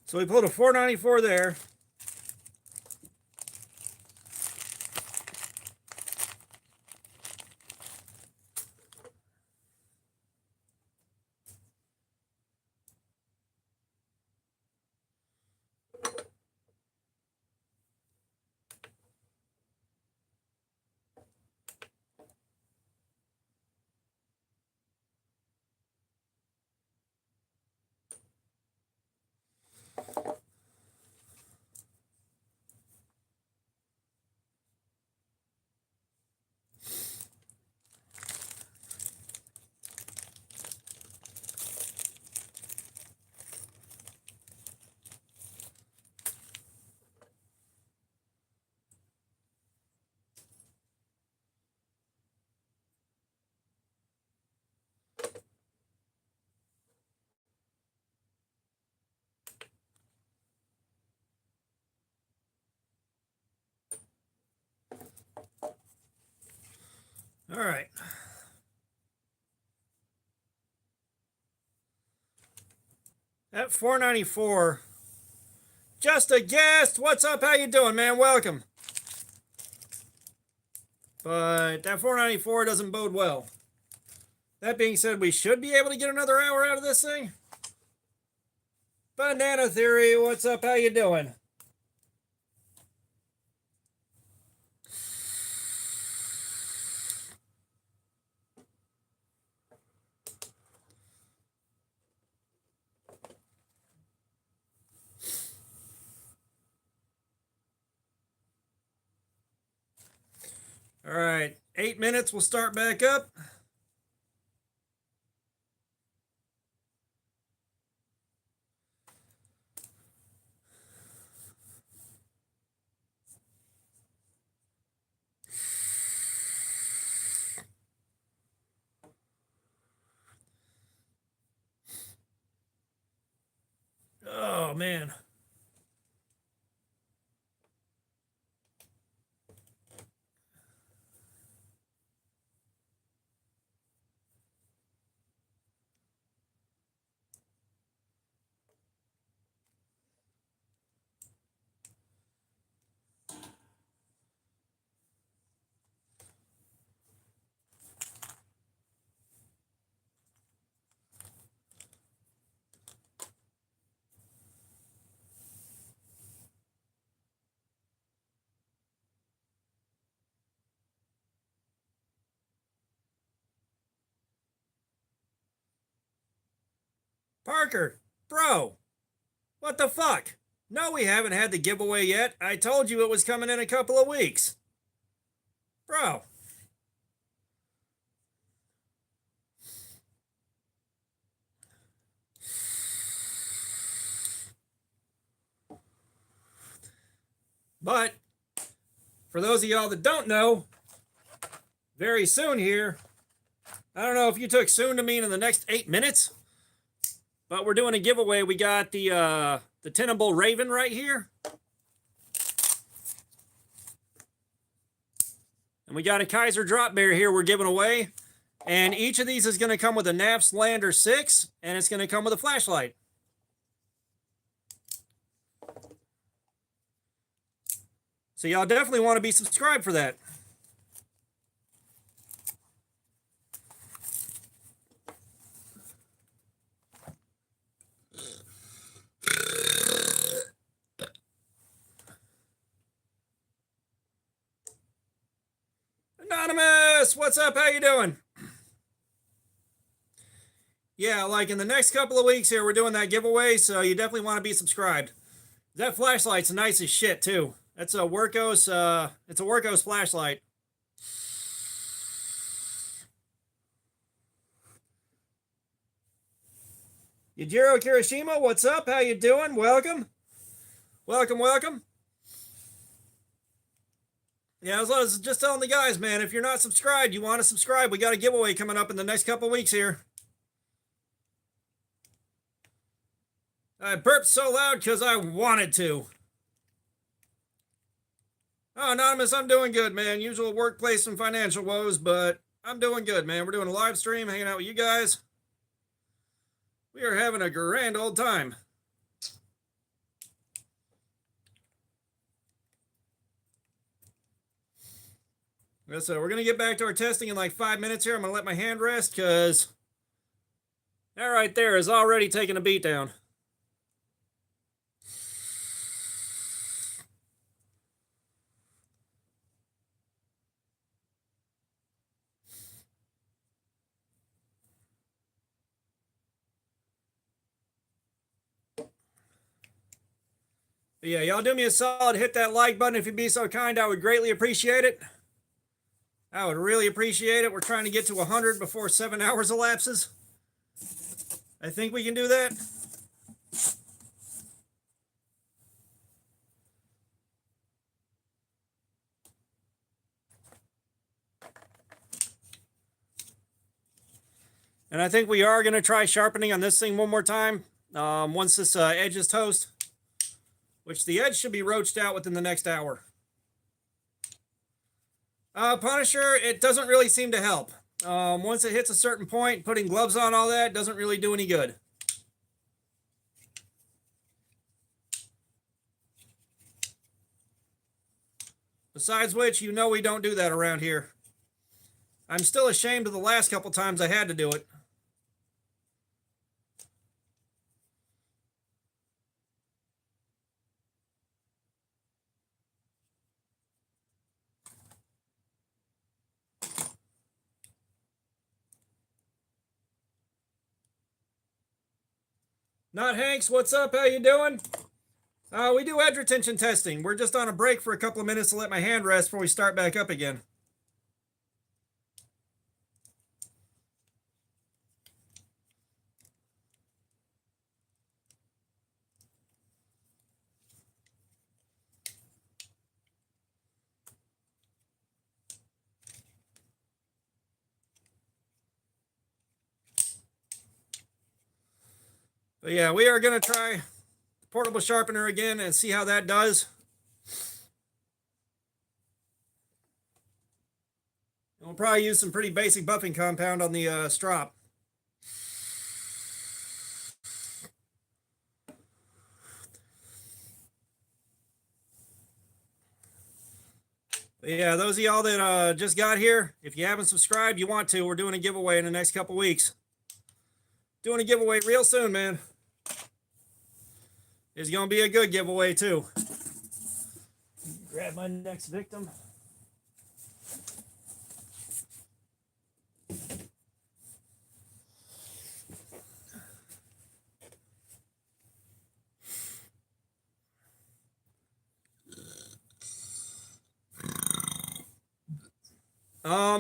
So we pulled a 494 there. All right. At 494, just a guest. What's up? How you doing, man? Welcome. But that 494 doesn't bode well. That being said, we should be able to get another hour out of this thing. Banana Theory, what's up? How you doing? All right, 8 minutes. We'll start back up. man. Parker, bro, what the fuck? No, we haven't had the giveaway yet. I told you it was coming in a couple of weeks. Bro. But for those of y'all that don't know, very soon here, I don't know if you took soon to mean in the next 8 minutes, but we're doing a giveaway. We got the Tenable Raven right here. And we got a Kaiser Drop Bear here we're giving away. And each of these is going to come with a Naps Lander 6, and it's going to come with a flashlight. So y'all definitely want to be subscribed for that. Anonymous, what's up? How you doing? Yeah, like in the next couple of weeks here, we're doing that giveaway, so you definitely want to be subscribed. That flashlight's nice as shit too. That's a Workos. It's a Workos flashlight. Yujiro Kirishima, what's up? How you doing? Welcome. Welcome, welcome. Yeah, as I was just telling the guys, man, if you're not subscribed, you want to subscribe. We got a giveaway coming up in the next couple weeks here. I burped so loud because I wanted to. Oh, Anonymous, I'm doing good, man. Usual workplace and financial woes, but I'm doing good, man. We're doing a live stream, hanging out with you guys. We are having a grand old time. So we're going to get back to our testing in like 5 minutes here. I'm going to let my hand rest because that right there is already taking a beat down. But yeah, y'all do me a solid. Hit that like button if you'd be so kind. I would greatly appreciate it. I would really appreciate it. We're trying to get to 100 before 7 hours elapses. I think we can do that. And I think we are going to try sharpening on this thing one more time. Once this edge is toast. Which the edge should be roached out within the next hour. Punisher, it doesn't really seem to help. Once it hits a certain point, putting gloves on all that doesn't really do any good. Besides which, you know we don't do that around here. I'm still ashamed of the last couple times I had to do it. Not Hanks, what's up? How you doing? We do edge retention testing. We're just on a break for a couple of minutes to let my hand rest before we start back up again. But yeah, we are going to try portable sharpener again and see how that does. And we'll probably use some pretty basic buffing compound on the strop. Yeah, those of y'all that just got here, if you haven't subscribed, you want to, we're doing a giveaway in the next couple weeks. Doing a giveaway real soon, man. It's going to be a good giveaway, too. Grab my next victim.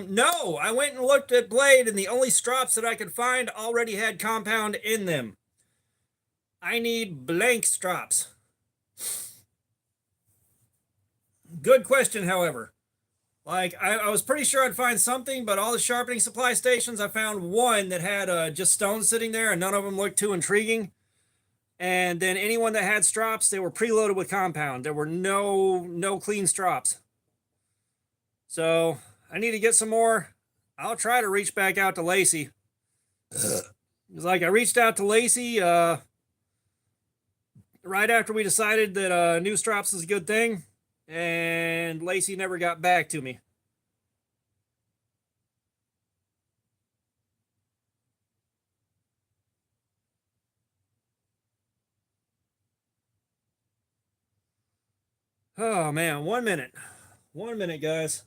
No, I went and looked at Blade, and the only strops that I could find already had compound in them. I need blank strops. Good question, however. Like, I was pretty sure I'd find something, but all the sharpening supply stations, I found one that had just stones sitting there, and none of them looked too intriguing. And then anyone that had strops, they were preloaded with compound. There were no clean strops. So I need to get some more. I'll try to reach back out to Lacey. It's like I reached out to Lacey right after we decided that new strops is a good thing, and Lacey never got back to me. Oh man, 1 minute. 1 minute, guys.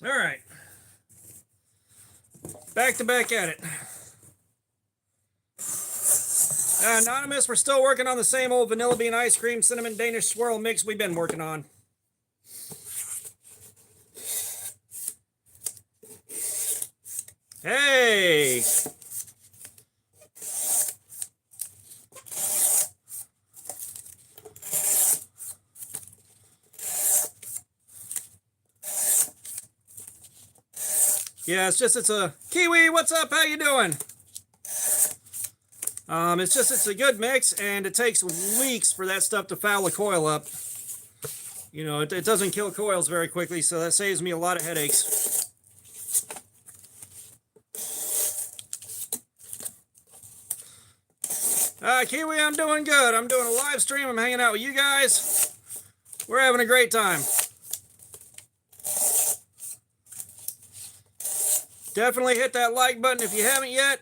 All right. Back to back at it. Anonymous, we're still working on the same old vanilla bean ice cream, cinnamon Danish swirl mix we've been working on. Hey! Yeah, it's a Kiwi. What's up? How you doing? It's a good mix, and it takes weeks for that stuff to foul a coil up. You know, it doesn't kill coils very quickly, so that saves me a lot of headaches. Kiwi, I'm doing good. I'm doing a live stream. I'm hanging out with you guys. We're having a great time. Definitely hit that like button if you haven't yet.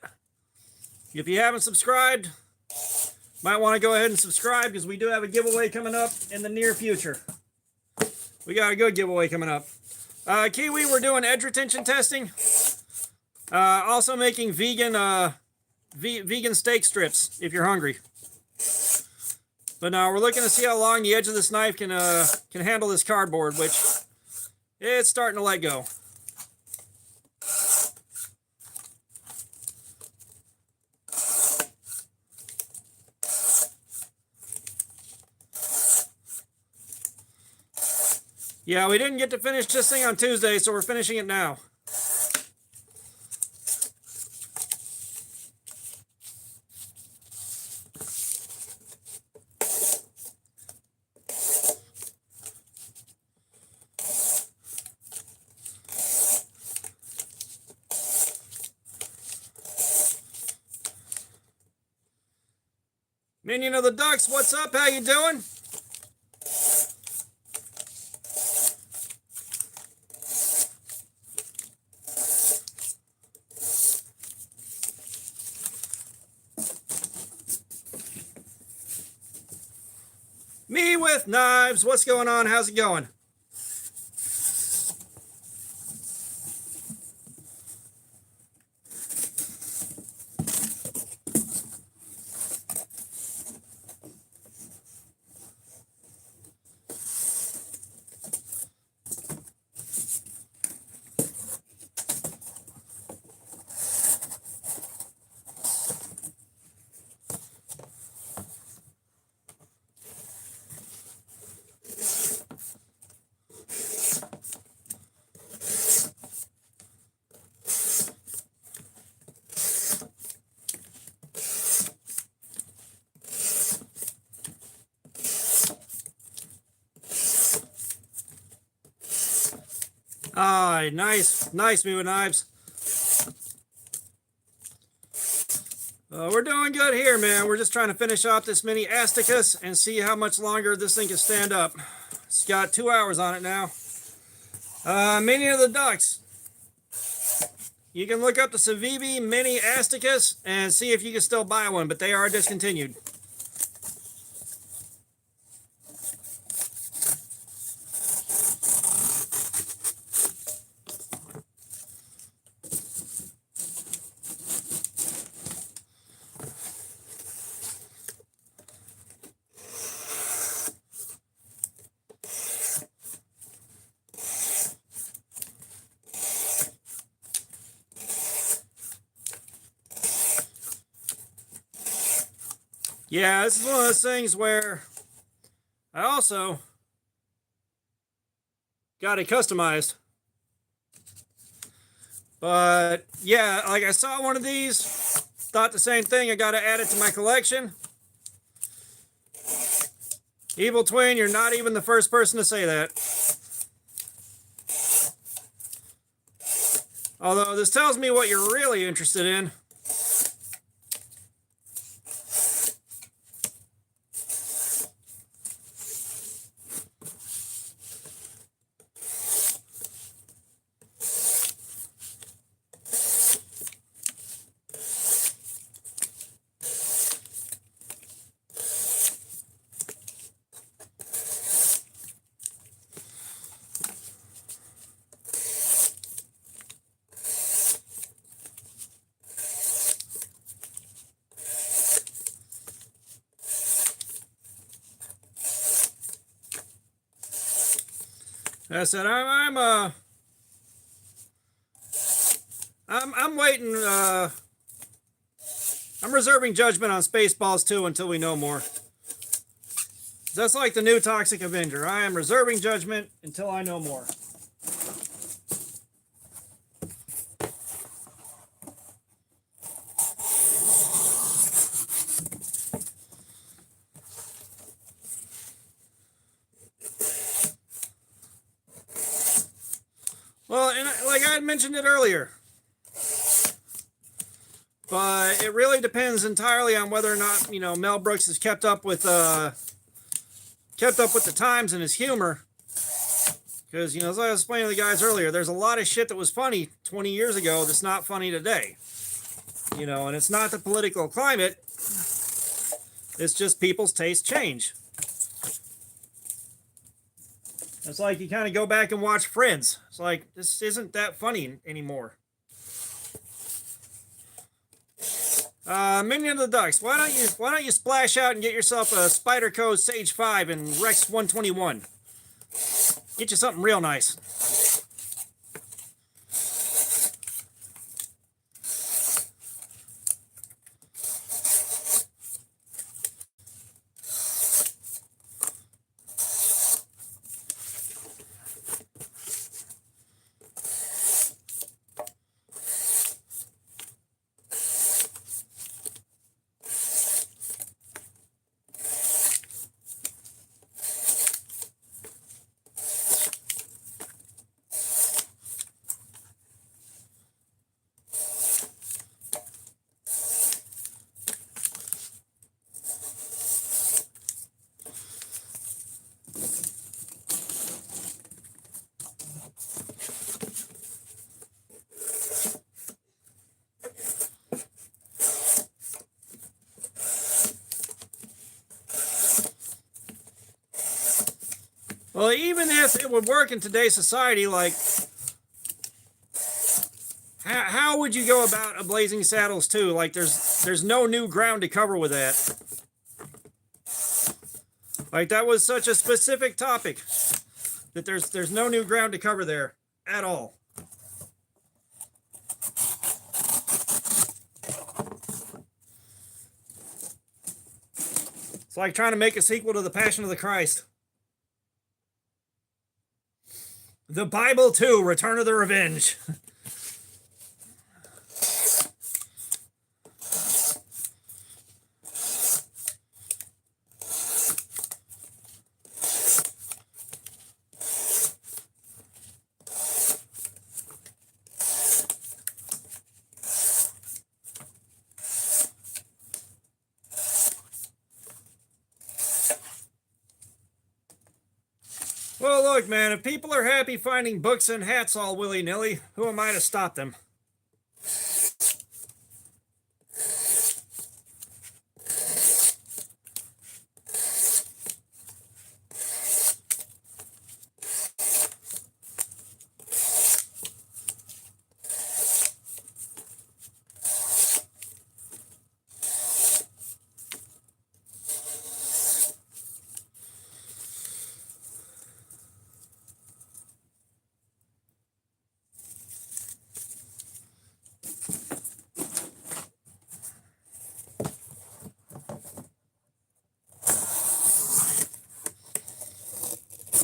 If you haven't subscribed, might want to go ahead and subscribe because we do have a giveaway coming up in the near future. We got a good giveaway coming up. Kiwi, we're doing edge retention testing. Also making vegan steak strips if you're hungry. But now we're looking to see how long the edge of this knife can handle this cardboard, which it's starting to let go. Yeah, we didn't get to finish this thing on Tuesday, so we're finishing it now. Minion of the Ducks, what's up? How you doing? Me with knives. What's going on? How's it going? Ah, nice, nice, Moving Knives. We're doing good here, man. We're just trying to finish off this mini Asticus and see how much longer this thing can stand up. It's got 2 hours on it now. Mini of the Ducks. You can look up the Civivi Mini Asticus and see if you can still buy one, but they are discontinued. Yeah, this is one of those things where I also got it customized. But yeah, like I saw one of these, thought the same thing. I got to add it to my collection. Evil Twin, you're not even the first person to say that. Although this tells me what you're really interested in. I said I'm waiting. I'm reserving judgment on Spaceballs 2 until we know more. That's like the new Toxic Avenger. I am reserving judgment until I know more. Well, and like I had mentioned it earlier, but it really depends entirely on whether or not, you know, Mel Brooks has kept up with the times and his humor. Because, you know, as I was explaining to the guys earlier, there's a lot of shit that was funny 20 years ago that's not funny today. You know, and it's not the political climate. It's just people's tastes change. It's like you kind of go back and watch Friends. It's like, this isn't that funny anymore. Minion of the Ducks, why don't you splash out and get yourself a Spyderco Sage 5 and Rex 121? Get you something real nice. Well, even if it would work in today's society, like, how would you go about a Blazing Saddles 2? Like, there's no new ground to cover with that. Like, that was such a specific topic that there's no new ground to cover there at all. It's like trying to make a sequel to The Passion of the Christ. The Bible 2, Return of the Revenge. Well, look, man, if people are happy finding books and hats all willy-nilly, who am I to stop them?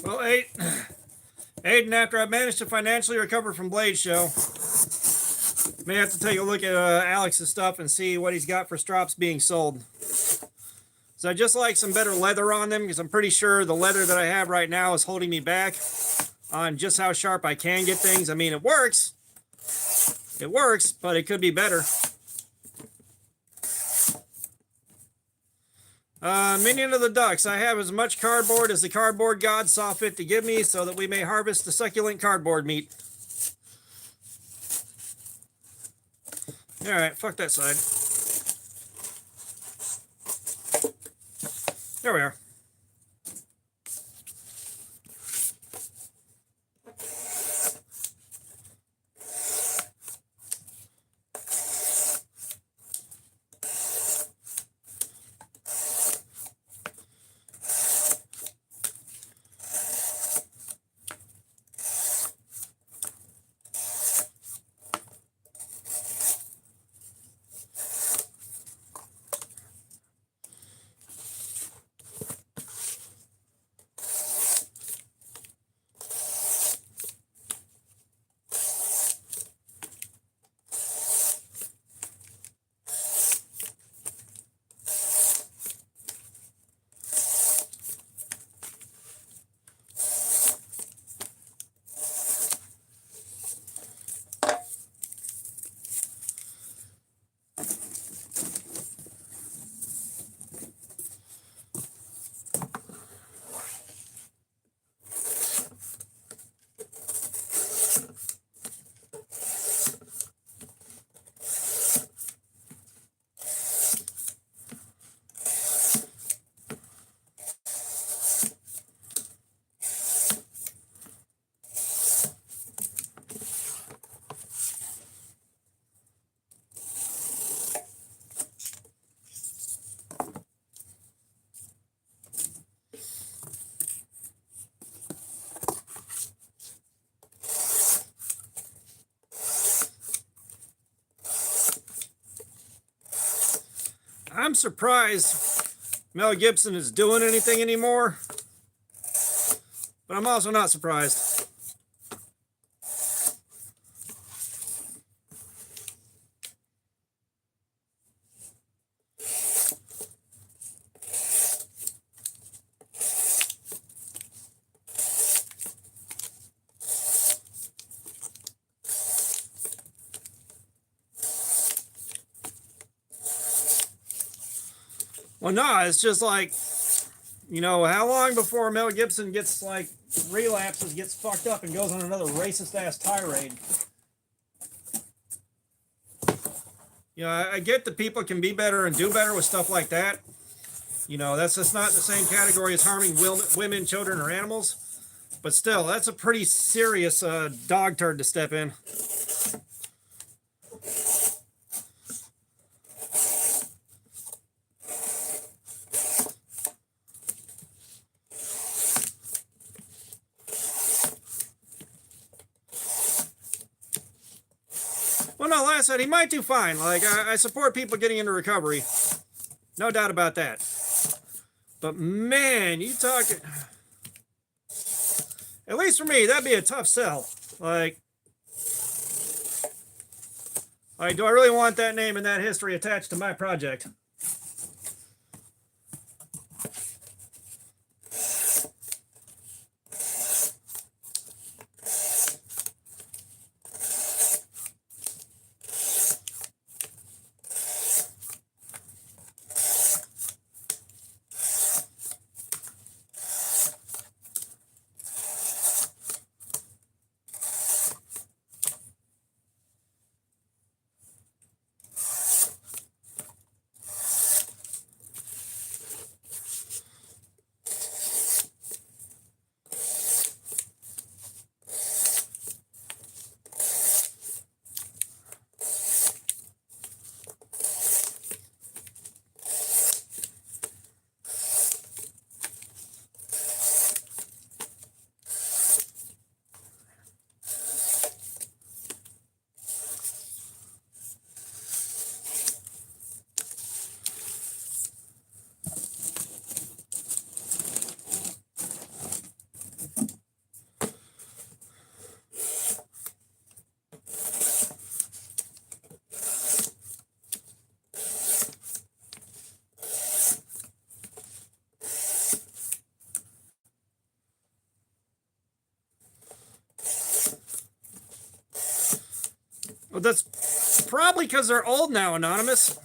Well, Aiden, after I managed to financially recover from Blade Show, may have to take a look at Alex's stuff and see what he's got for strops being sold. So I just like some better leather on them, because I'm pretty sure the leather that I have right now is holding me back on just how sharp I can get things. I mean, it works, but it could be better. Minion of the Ducks. I have as much cardboard as the cardboard god saw fit to give me, so that we may harvest the succulent cardboard meat. Alright, fuck that side. There we are. I'm surprised Mel Gibson is doing anything anymore, but I'm also not surprised. Well, no, it's just like, you know, how long before Mel Gibson gets, like, relapses, gets fucked up, and goes on another racist-ass tirade? You know, I get that people can be better and do better with stuff like that. You know, that's just not in the same category as harming women, children, or animals. But still, that's a pretty serious dog turd to step in. Well, no, like I said, he might do fine. Like, I support people getting into recovery. No doubt about that. But, man, you talking... At least for me, that'd be a tough sell. Like, do I really want that name and that history attached to my project? But that's probably because they're old now, Anonymous.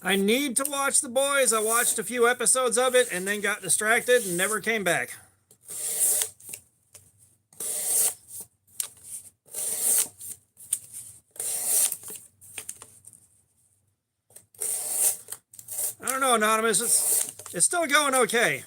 I need to watch The Boys. I watched a few episodes of it and then got distracted and never came back. I don't know, Anonymous. It's still going okay.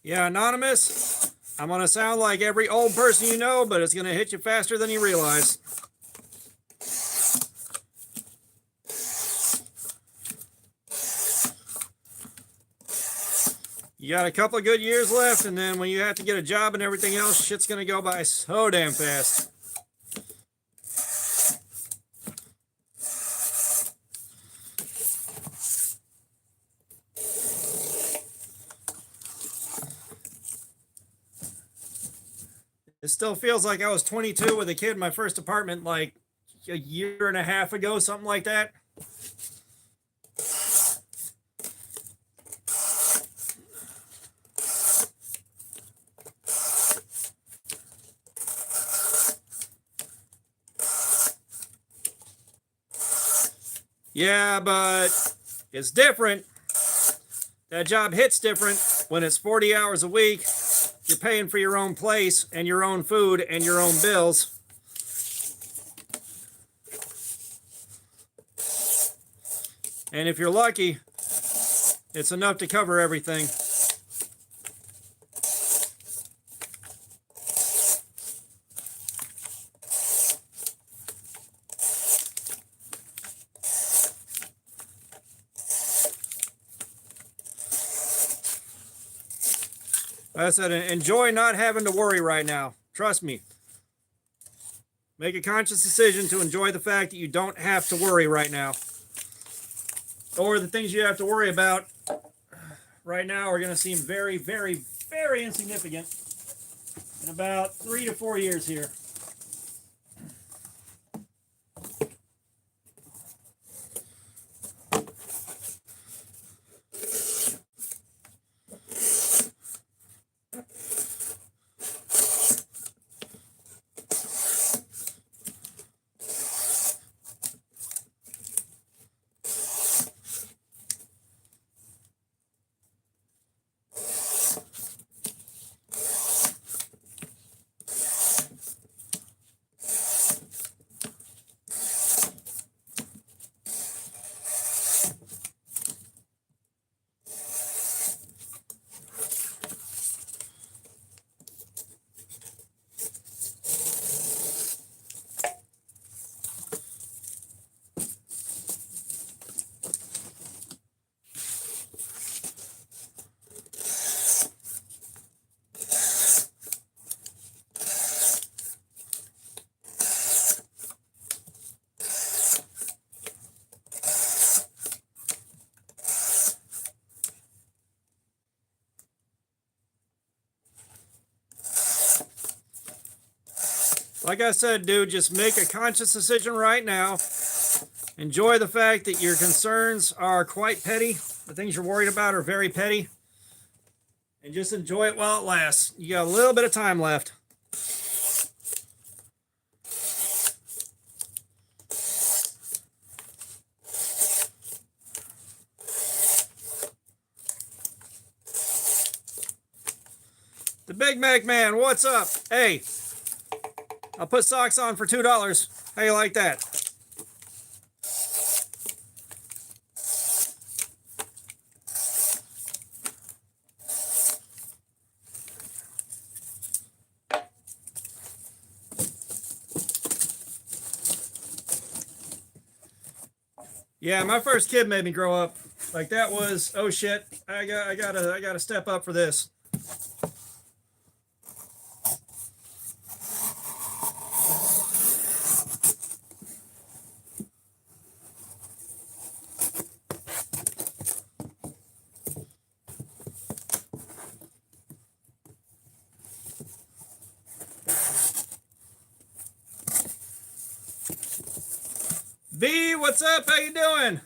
Yeah, Anonymous, I'm going to sound like every old person you know, but it's going to hit you faster than you realize. You got a couple of good years left, and then when you have to get a job and everything else, shit's going to go by so damn fast. It still feels like I was 22 with a kid in my first apartment like a year and a half ago, something like that. Yeah, but it's different. That job hits different when it's 40 hours a week. You're paying for your own place and your own food and your own bills. And if you're lucky, it's enough to cover everything. I said, enjoy not having to worry right now. Trust me. Make a conscious decision to enjoy the fact that you don't have to worry right now. Or the things you have to worry about right now are going to seem very, very, very insignificant in about 3 to 4 years here. Like I said, dude, just make a conscious decision right now. Enjoy the fact that your concerns are quite petty. The things you're worried about are very petty. And just enjoy it while it lasts. You got a little bit of time left. The Big Mac Man, what's up? Hey, I'll put socks on for $2. How you like that? Yeah, my first kid made me grow up. Like that was, oh shit, I gotta step up for this. B, what's up? How you doing?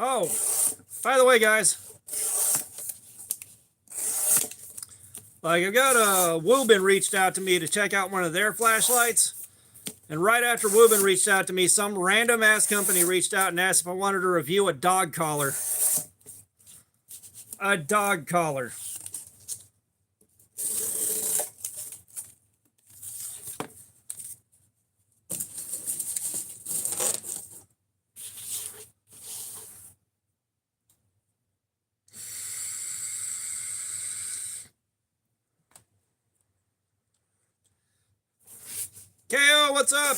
Oh, by the way, guys, like I've got Woobin reached out to me to check out one of their flashlights. And right after Woobin reached out to me, some random ass company reached out and asked if I wanted to review a dog collar. A dog collar. KO, what's up?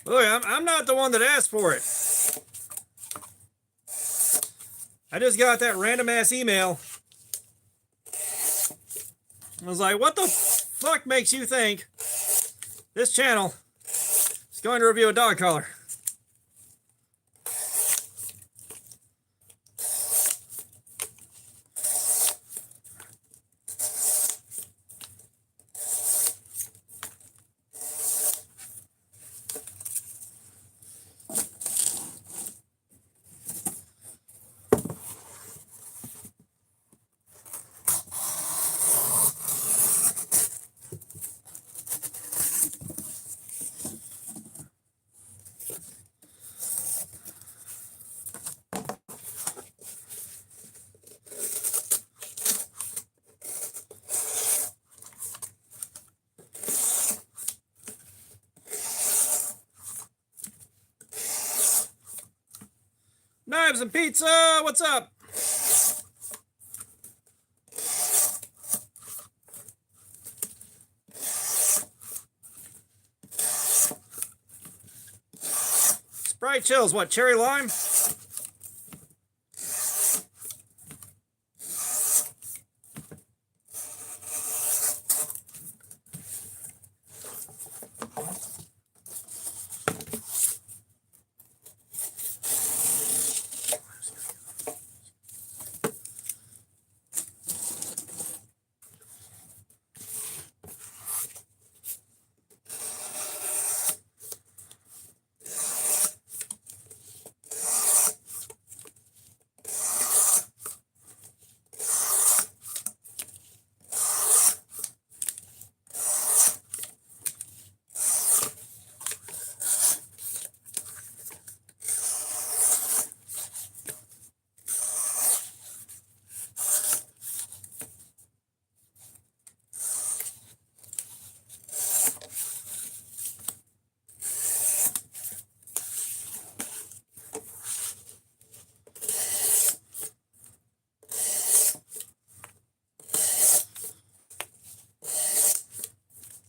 Look, I'm not the one that asked for it. I just got that random ass email. I was like, what the fuck makes you think this channel is going to review a dog collar? Knives and Pizza, what's up? Sprite chills, what, cherry lime?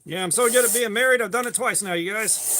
Yeah, I'm so good at being married. I've done it twice now, you guys.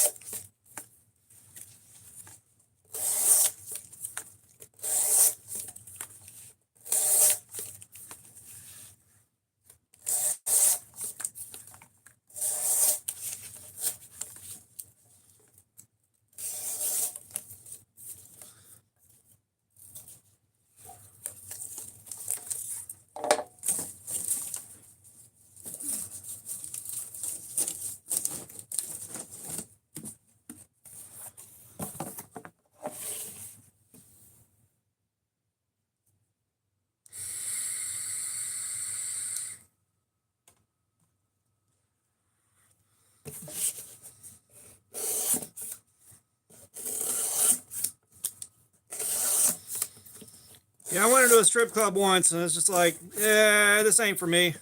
Yeah, I went into a strip club once, and it's just like, yeah, this ain't for me.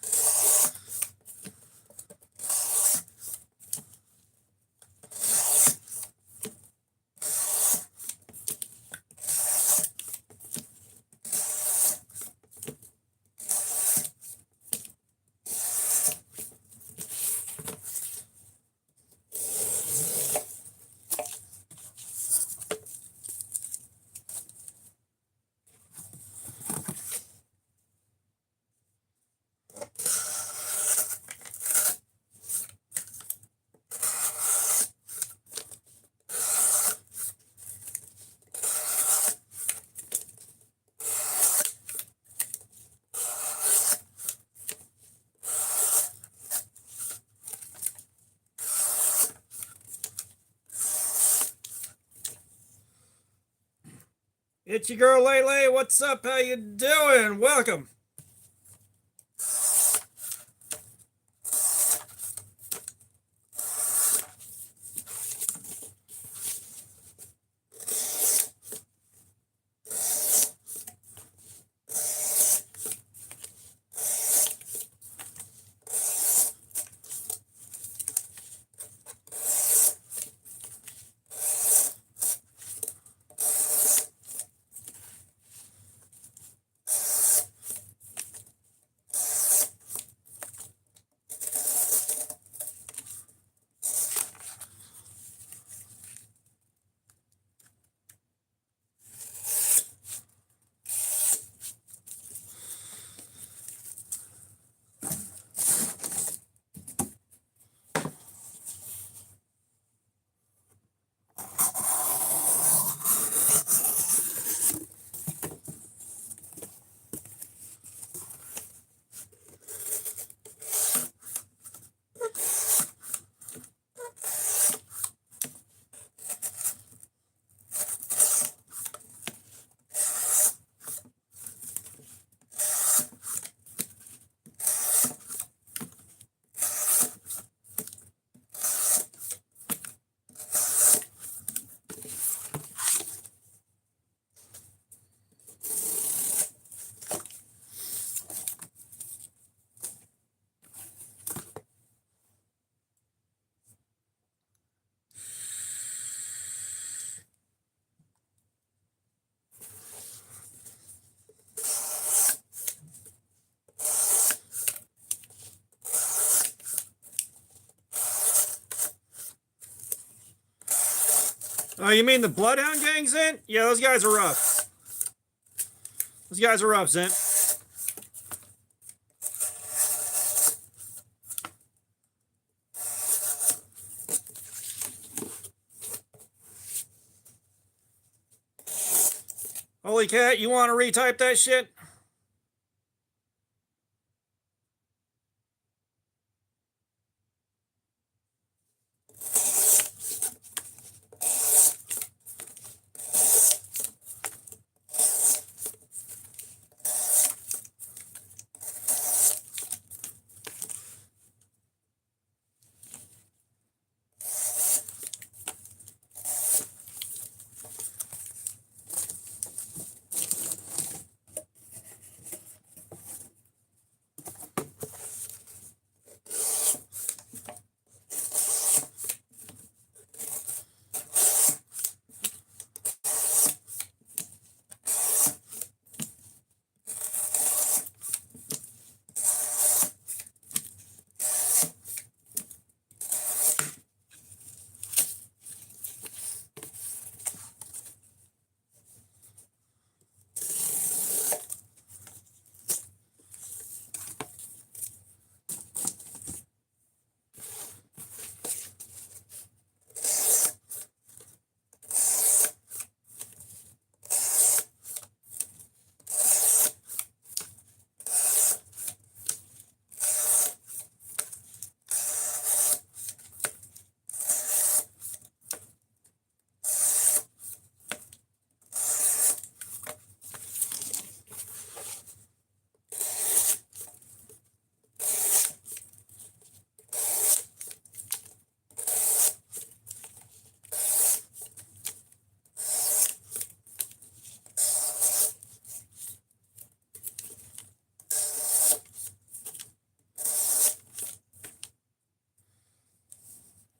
It's your girl Lele. What's up? How you doing? Welcome. Oh, you mean the Bloodhound Gang, Zint? Yeah, those guys are rough. Those guys are rough, Zint. Holy cat, you want to retype that shit?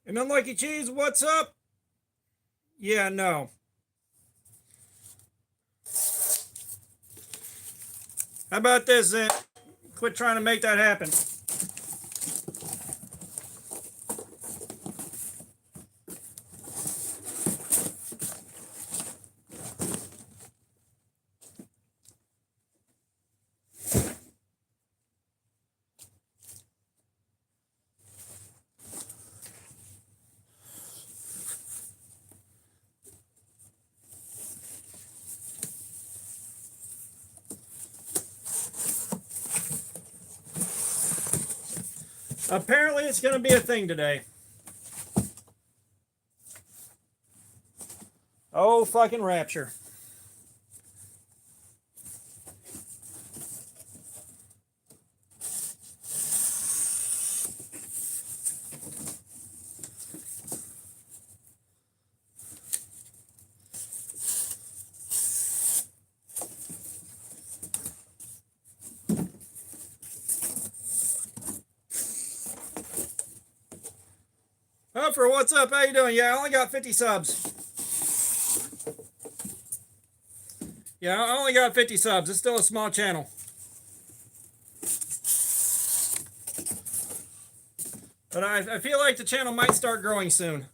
And Unlucky Cheese, what's up? Yeah, no. How about this, Zint? Quit trying to make that happen. Apparently, it's going to be a thing today. Oh, fucking Rapture. Upper, what's up? How you doing? Yeah, I only got 50 subs. Yeah, I only got 50 subs. It's still a small channel. But I feel like the channel might start growing soon.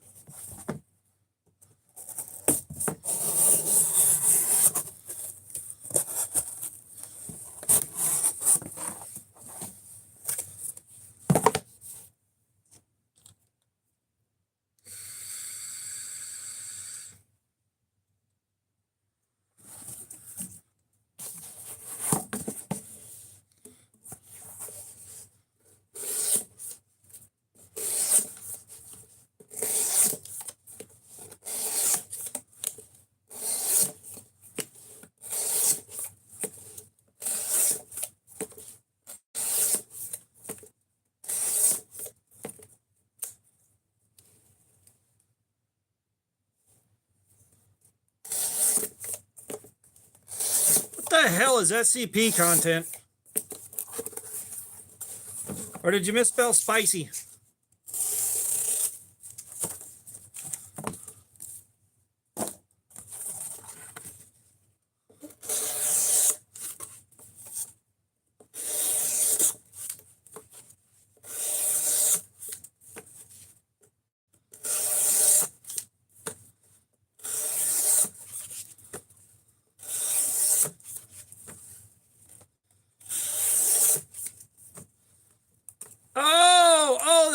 What the hell is SCP content? Or did you misspell spicy?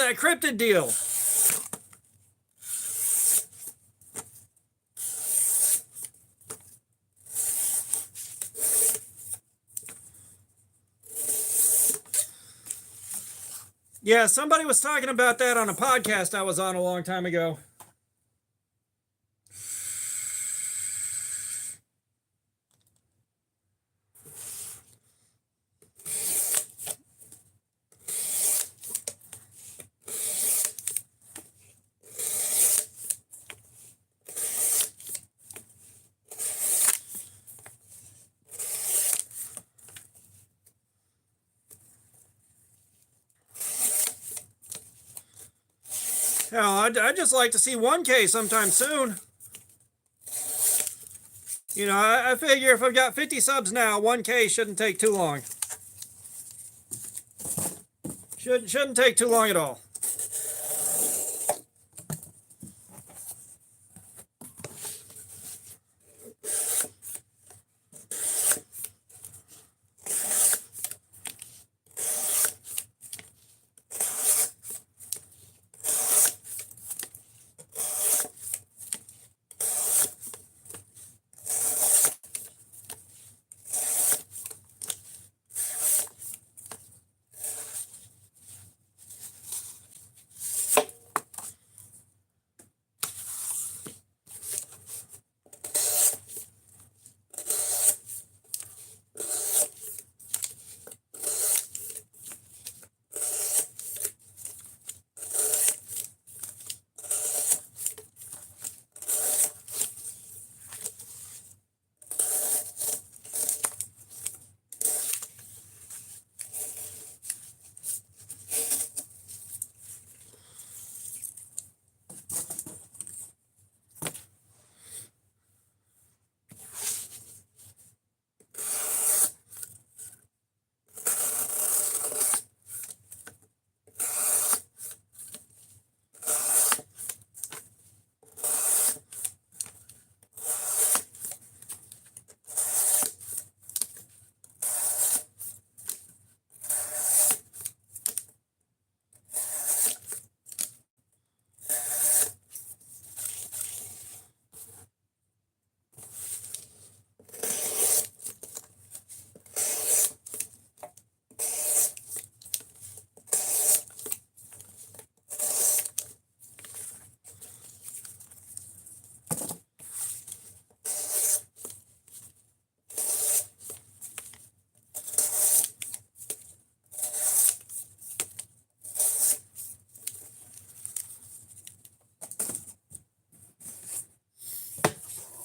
that cryptid deal. Yeah, somebody was talking about that on a podcast I was on a long time ago. Hell, I'd just like to see 1K sometime soon. You know, I figure if I've got 50 subs now, 1K shouldn't take too long. Shouldn't take too long at all.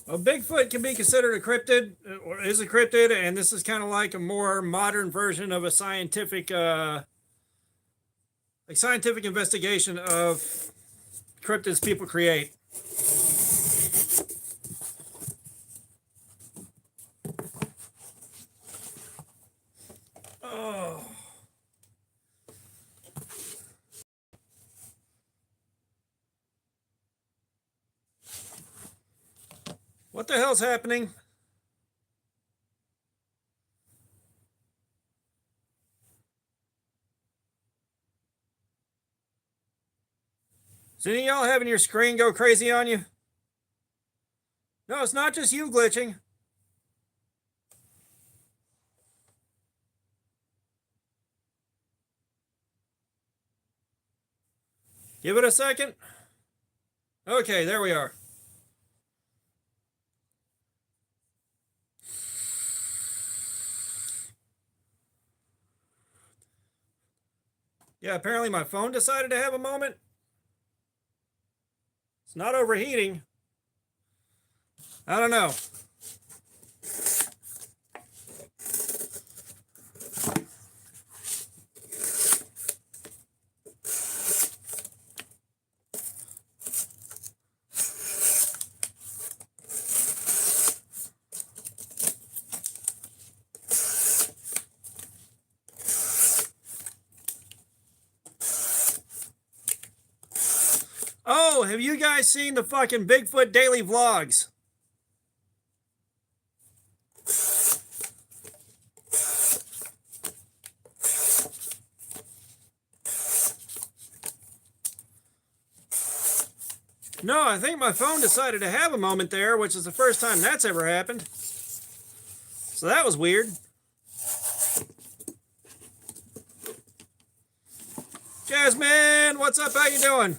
Well, Bigfoot can be considered a cryptid, or is a cryptid, and this is kind of like a more modern version of a scientific, scientific investigation of cryptids people create. Oh. What the hell's happening? Is any of y'all having your screen go crazy on you? No, it's not just you glitching. Give it a second. Okay, there we are. Yeah, apparently my phone decided to have a moment. It's not overheating. I don't know. Oh, have you guys seen the fucking Bigfoot daily vlogs? No, I think my phone decided to have a moment there, which is the first time that's ever happened. So that was weird. Jasmine, what's up? How you doing?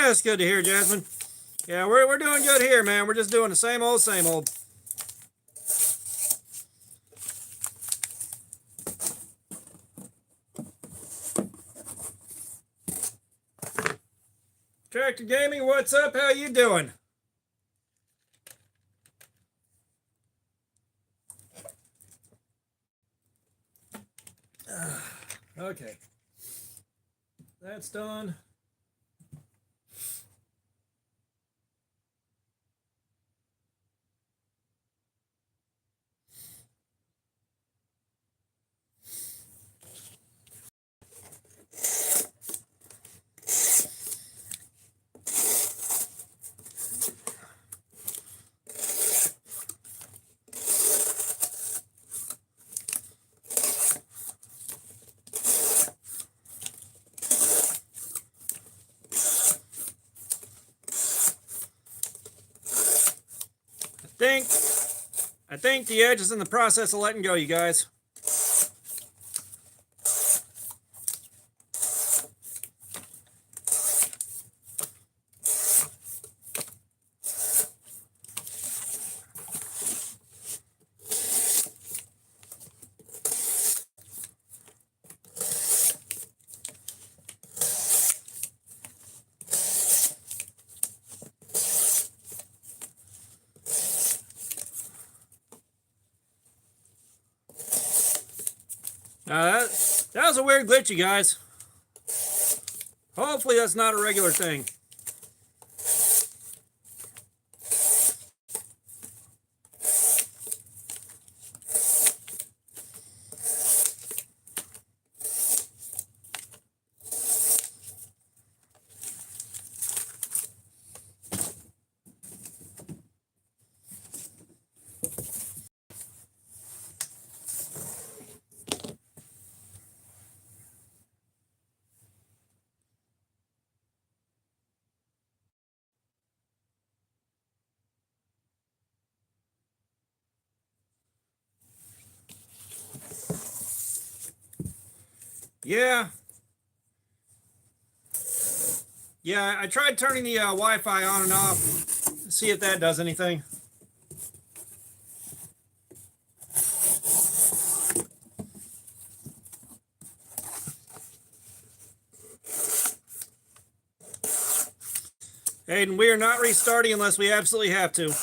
That's good to hear, Jasmine. Yeah, we're doing good here, man. We're just doing the same old, same old. Tractor Gaming, what's up? How you doing? Okay. That's done. I think the edge is in the process of letting go, you guys. That was a weird glitch, you guys. Hopefully that's not a regular thing. Yeah. Yeah, I tried turning the Wi-Fi on and off. See if that does anything. Aiden, we are not restarting unless we absolutely have to.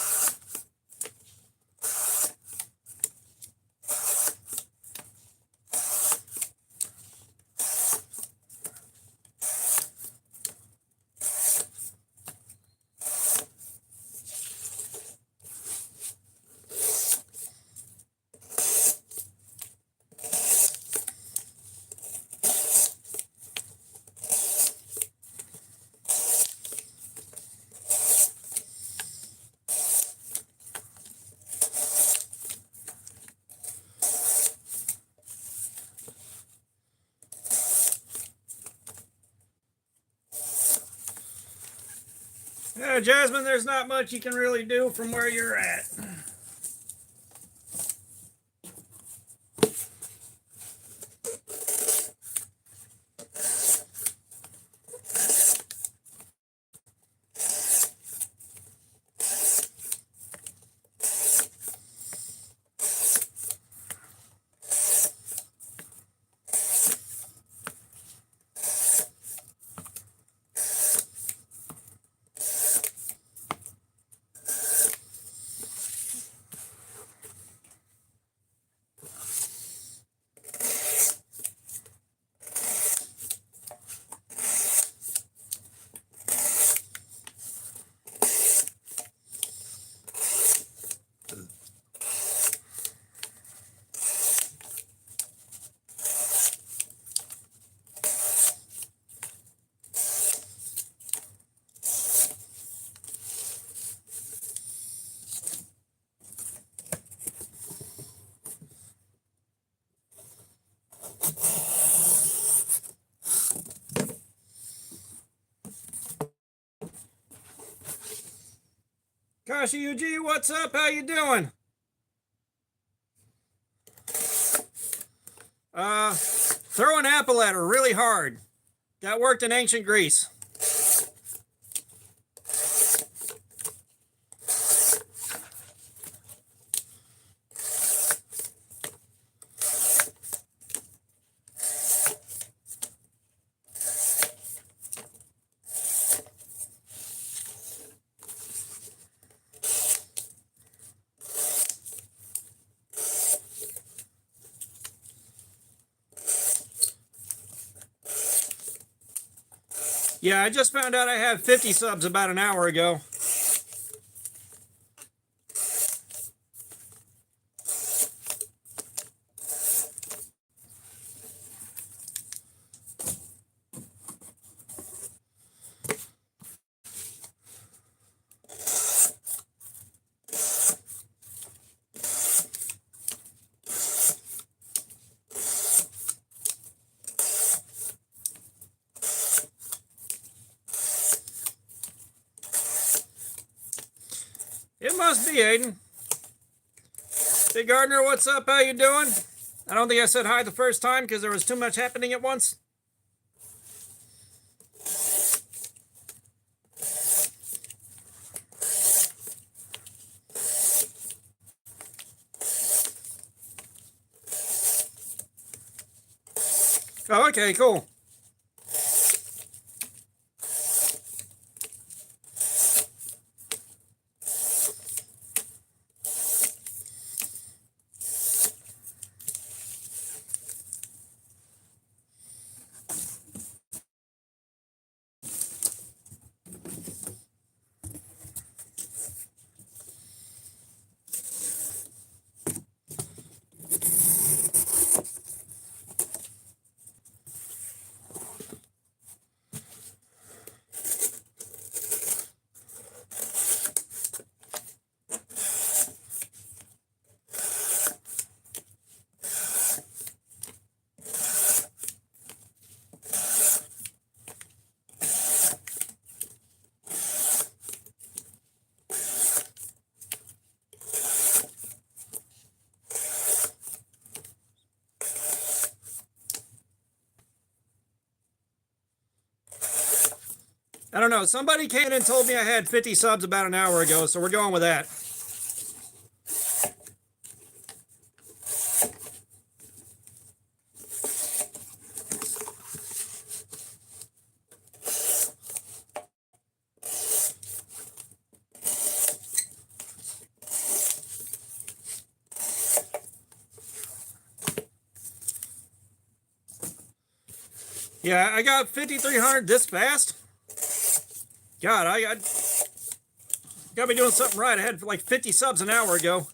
Yeah, Jasmine, there's not much you can really do from where you're at. Kashi UG, what's up? How you doing? Throw an apple at her really hard. That worked in ancient Greece. Yeah, I just found out I had 50 subs about an hour ago. It must be, Aiden. Big Gardner, what's up? How you doing? I don't think I said hi the first time because there was too much happening at once. Oh, okay, cool. I don't know. Somebody came in and told me I had 50 subs about an hour ago, so we're going with that. Yeah, I got 5,300 this fast. God, I gotta be doing something right. I had like 50 subs an hour ago.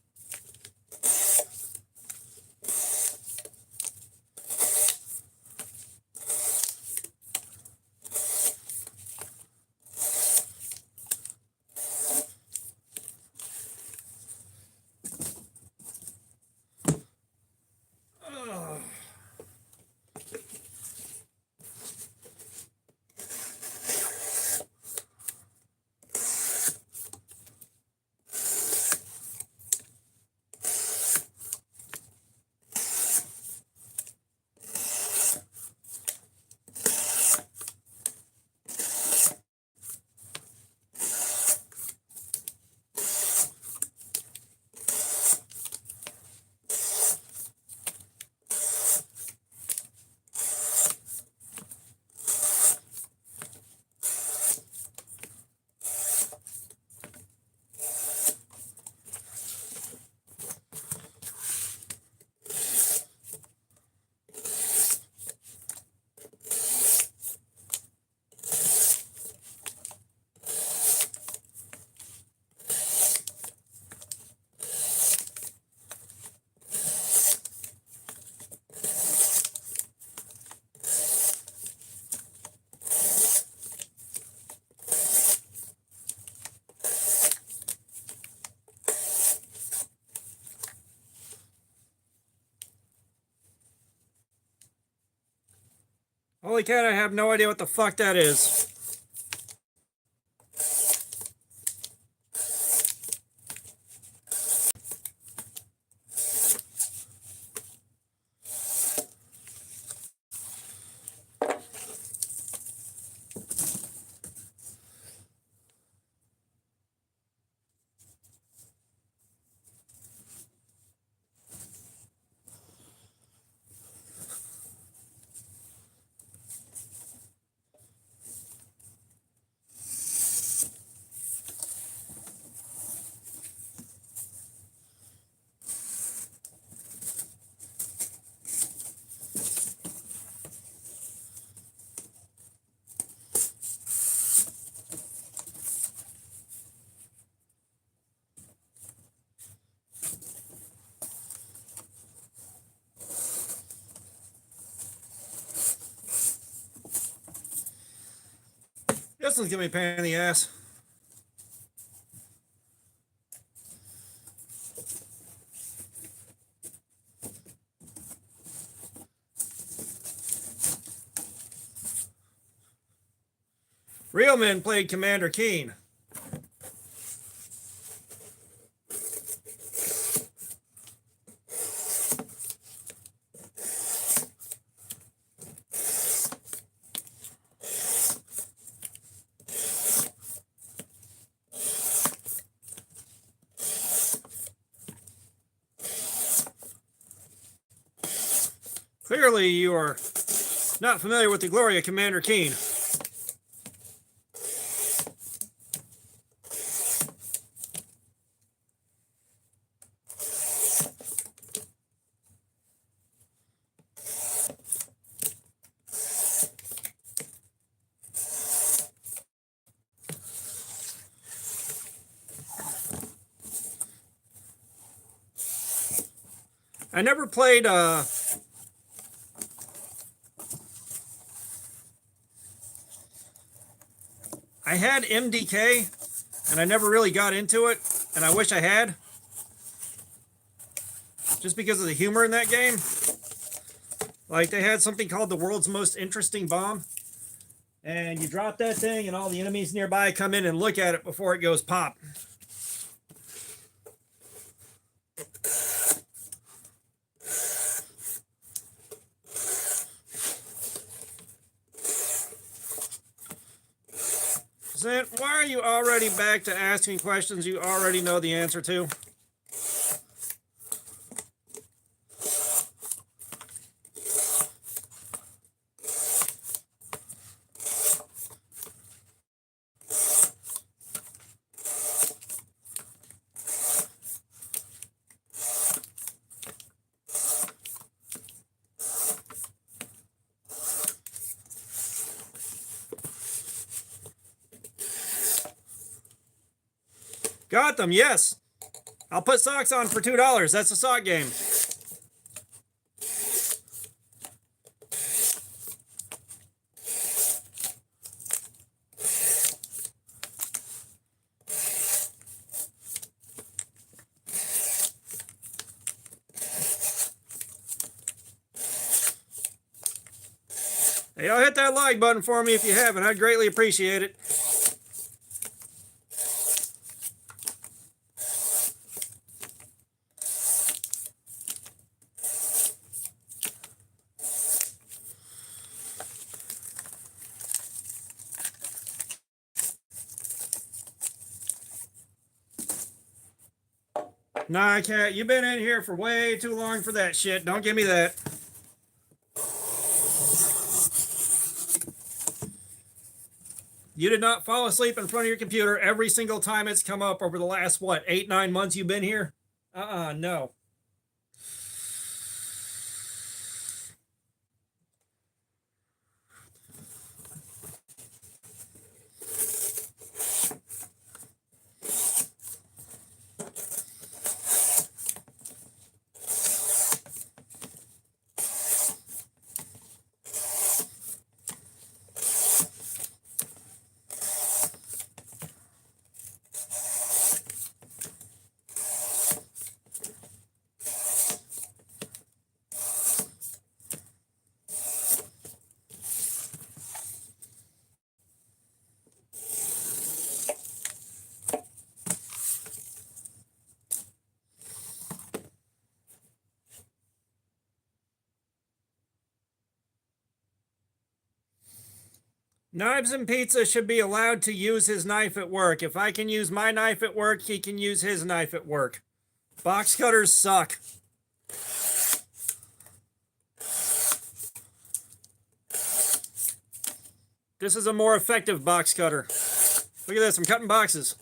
Holy cat, I have no idea what the fuck that is. This one's gonna be a pain in the ass. Real Men played Commander Keen. Clearly, you are not familiar with the glory of Commander Keen. I never played I had MDK, and I never really got into it, and I wish I had. Just because of the humor in that game. Like, they had something called the world's most interesting bomb. And you drop that thing, and all the enemies nearby come in and look at it before it goes pop. Zent, why are you already back to asking questions you already know the answer to? Got them, yes. I'll put socks on for $2. That's a sock game. Hey, y'all hit that like button for me if you haven't. I'd greatly appreciate it. Nah, cat, you've been in here for way too long for that shit. Don't give me that. You did not fall asleep in front of your computer every single time it's come up over the last, what, 8, 9 months you've been here? No. Knives and Pizza should be allowed to use his knife at work. If I can use my knife at work, he can use his knife at work. Box cutters suck. This is a more effective box cutter. Look at this, I'm cutting boxes.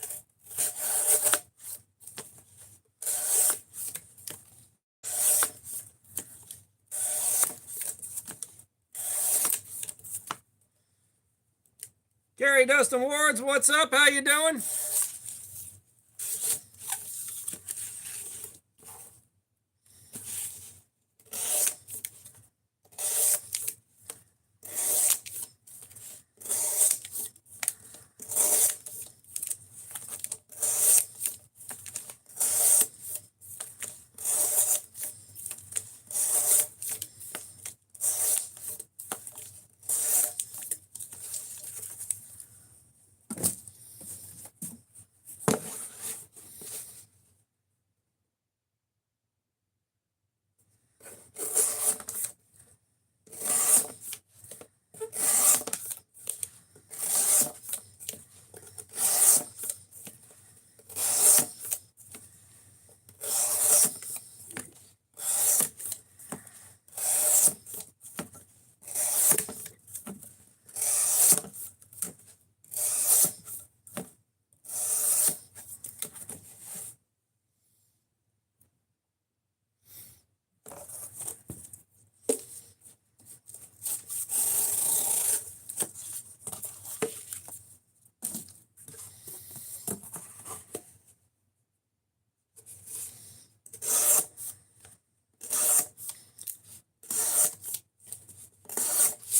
Gary Dustin Wards, what's up? How you doing?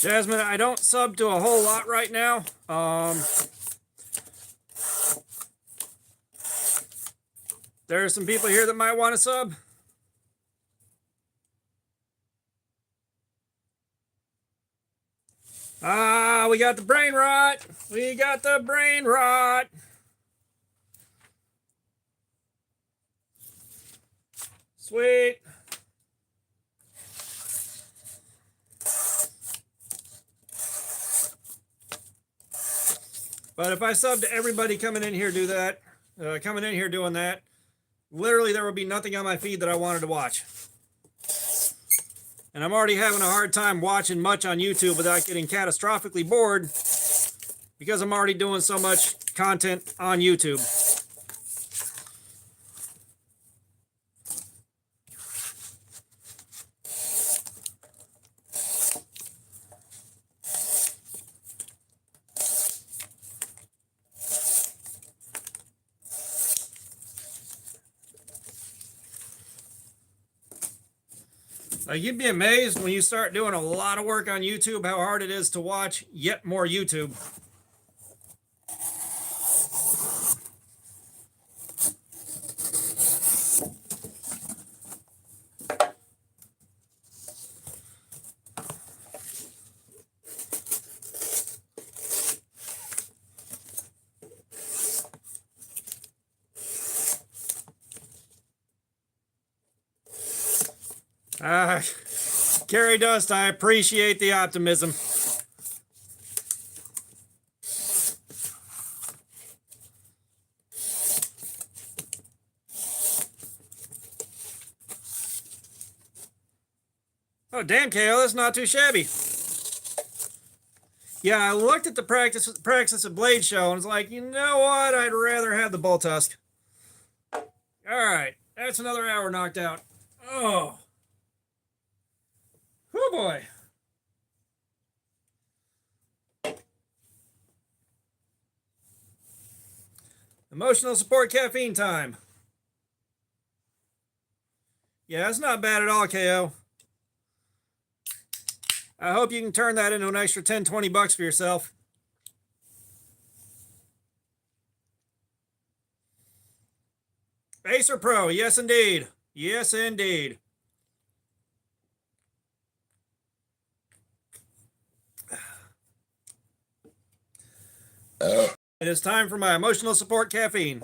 Jasmine, I don't sub to a whole lot right now. There are some people here that might want to sub. We got the brain rot. We got the brain rot. Sweet. But if I sub to everybody coming in here doing that, literally there would be nothing on my feed that I wanted to watch. And I'm already having a hard time watching much on YouTube without getting catastrophically bored because I'm already doing so much content on YouTube. You'd be amazed when you start doing a lot of work on YouTube how hard it is to watch yet more YouTube. Gary Dust, I appreciate the optimism. Oh, damn, KO, that's not too shabby. Yeah, I looked at the Praxis of Blade show and was like, you know what? I'd rather have the Bull Tusk. All right, that's another hour knocked out. Oh. Oh boy. Emotional support caffeine time. Yeah, that's not bad at all, KO. I hope you can turn that into an extra 10, 20 bucks for yourself. Acer Pro, yes indeed. Yes indeed. It is time for my emotional support caffeine.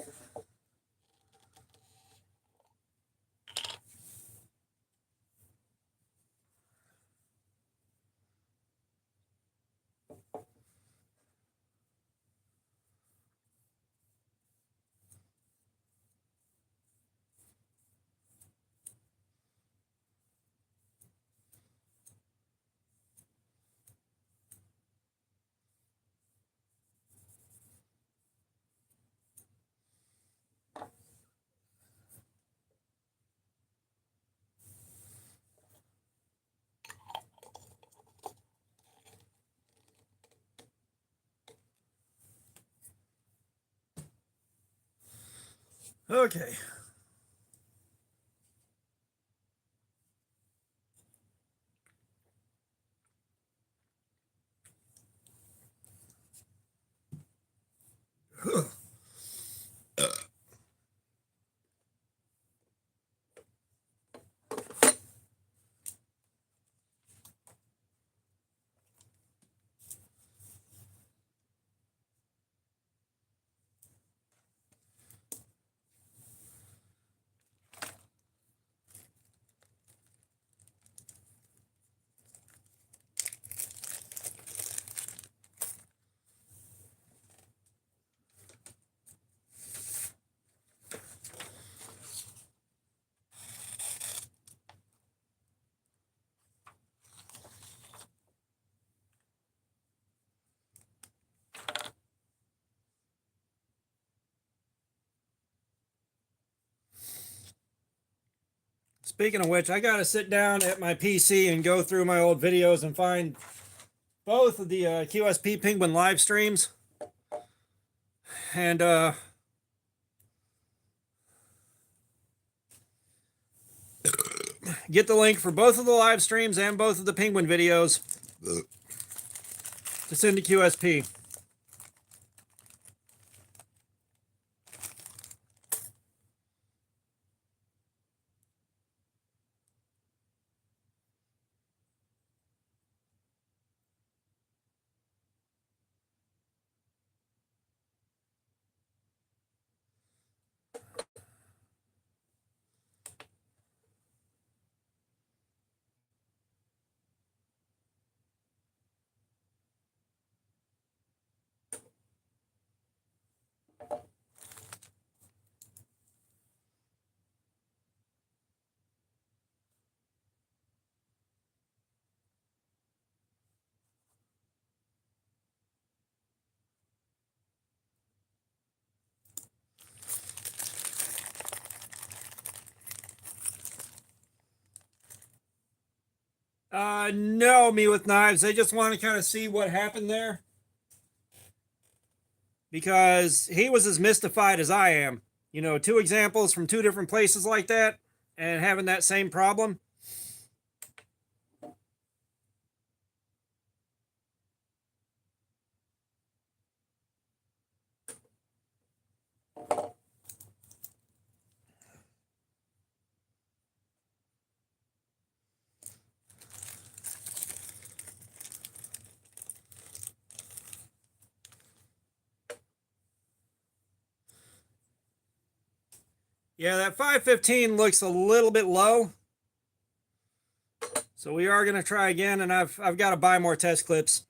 Okay. Speaking of which, I got to sit down at my PC and go through my old videos and find both of the QSP Penguin live streams. And get the link for both of the live streams and both of the Penguin videos. to send to QSP. No, me with knives. I just want to kind of see what happened there because he was as mystified as I am. You know, two examples from two different places like that and having that same problem. Yeah, that 515 looks a little bit low. So we are going to try again, and I've got to buy more test clips.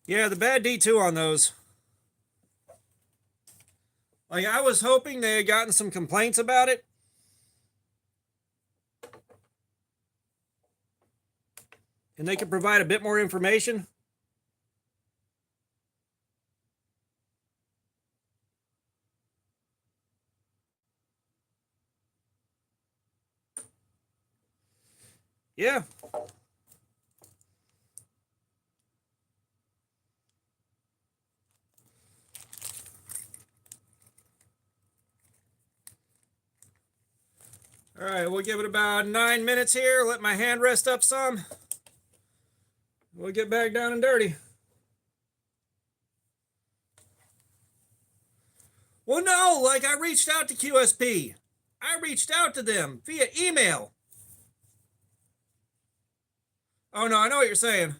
Yeah, the bad D2 on those. Like, I was hoping they had gotten some complaints about it. And they could provide a bit more information. Yeah. All right, we'll give it about 9 minutes here. Let my hand rest up some. We'll get back down and dirty. Well, no, like I reached out to QSP. I reached out to them via email. Oh, no, I know what you're saying.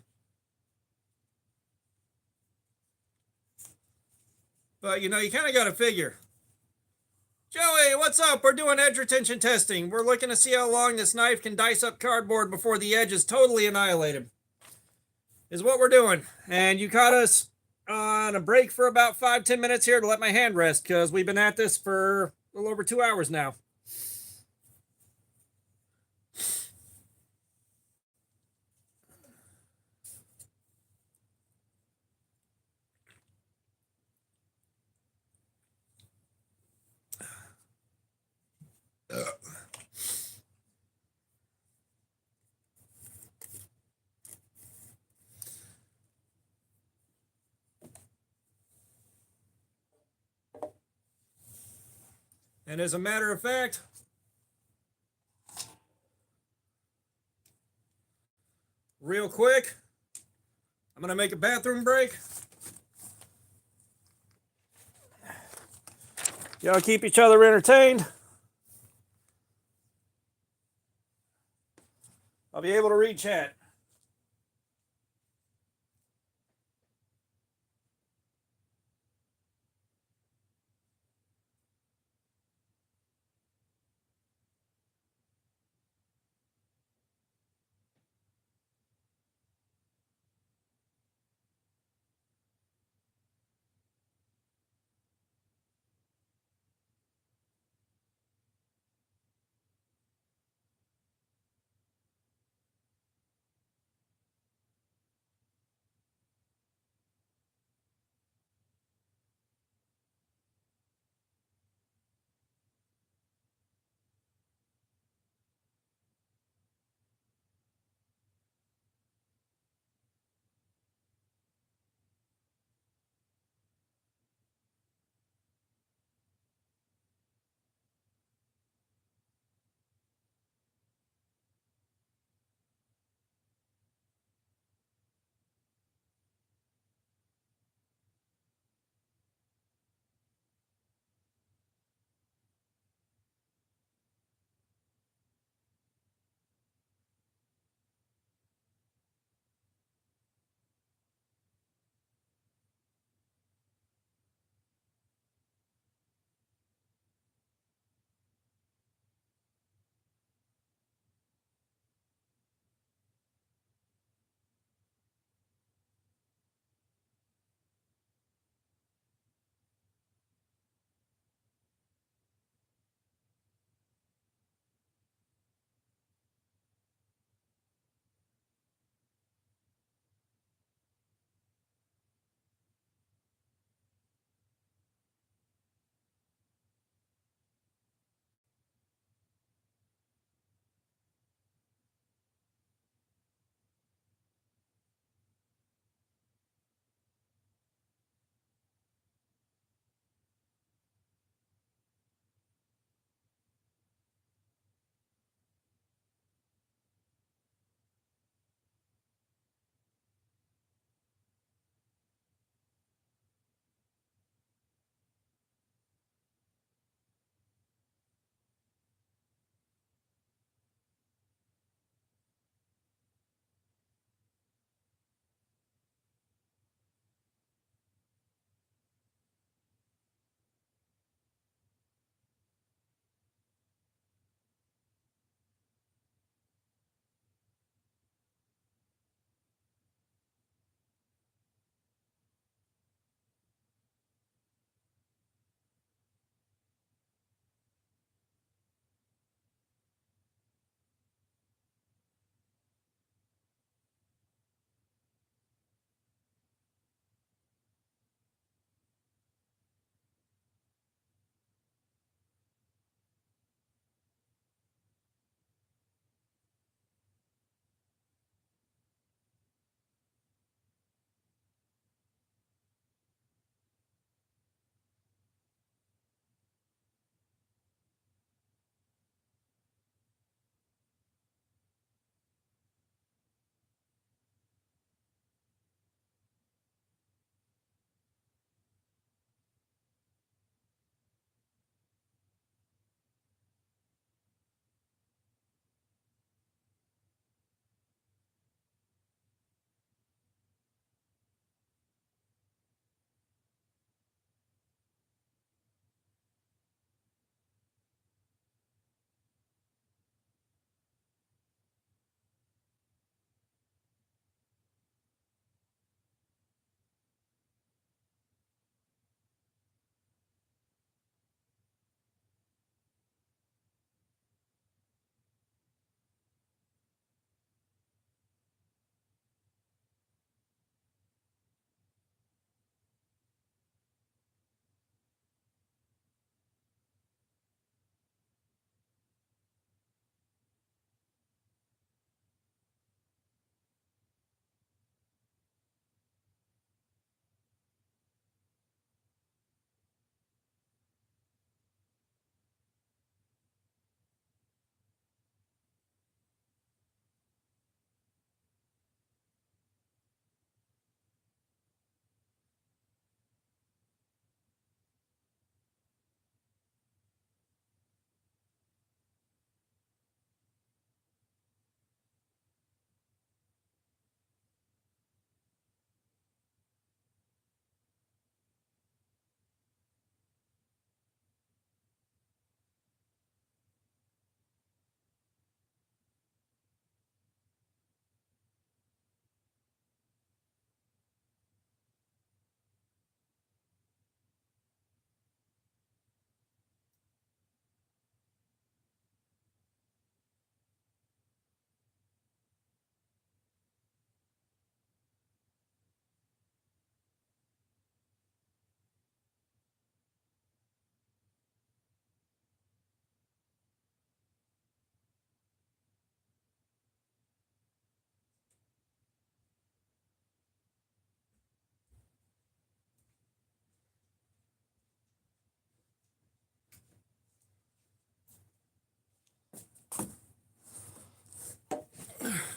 But, you know, you kind of got to figure. Joey, what's up? We're doing edge retention testing. We're looking to see how long this knife can dice up cardboard before the edge is totally annihilated. Is what we're doing. And you caught us on a break for about 5-10 minutes here to let my hand rest because we've been at this for a little over 2 hours now. And as a matter of fact, real quick, I'm going to make a bathroom break. Y'all keep each other entertained. I'll be able to read chat.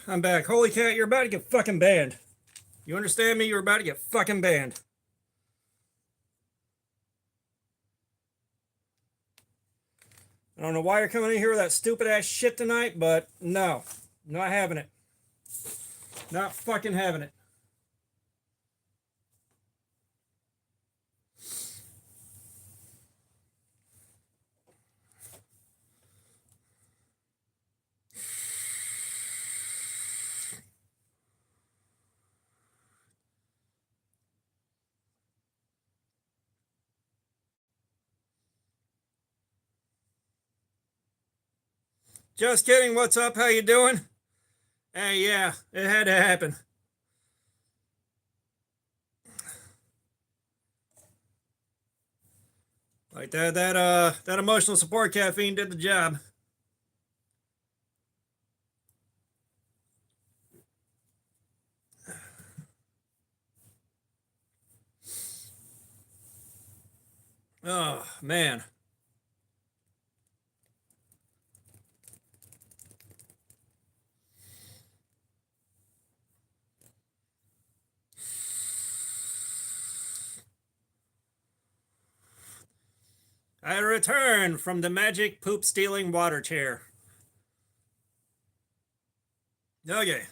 I'm back. Holy cat, you're about to get fucking banned. You understand me? You're about to get fucking banned. I don't know why you're coming in here with that stupid ass shit tonight, but no. Not having it. Not fucking having it. Just kidding. What's up? How you doing? Hey, yeah, it had to happen. Like that emotional support caffeine did the job. Oh, man. I return from the magic poop stealing water chair. Okay.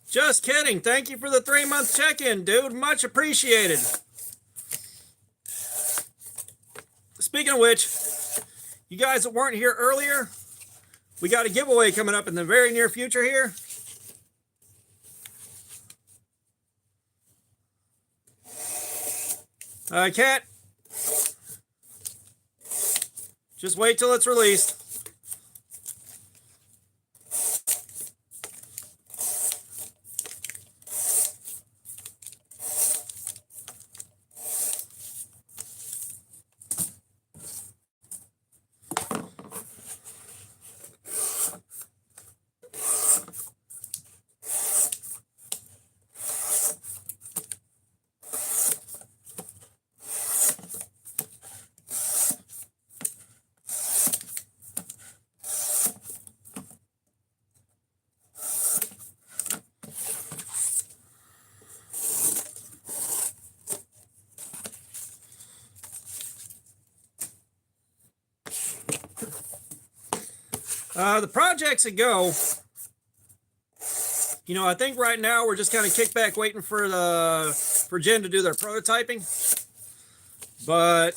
Just kidding. Thank you for the 3-month check-in, dude. Much appreciated. Speaking of which, you guys that weren't here earlier, we got a giveaway coming up in the very near future here. Cat, just wait till it's released. The projects that go, you know, I think right now we're just kind of kicked back waiting for Jen to do their prototyping. But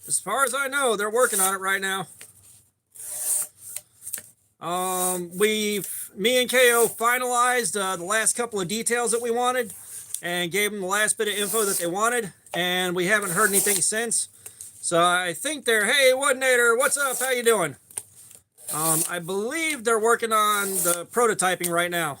as far as I know, they're working on it right now. Me and KO finalized the last couple of details that we wanted and gave them the last bit of info that they wanted, and we haven't heard anything since. So I think they're, hey, Woodnator, what's up? How you doing? I believe they're working on the prototyping right now.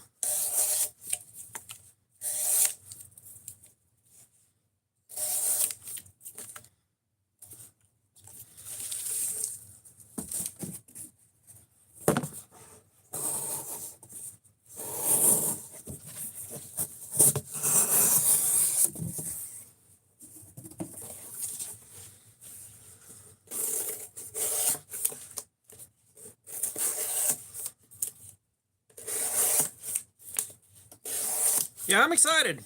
Yeah, I'm excited.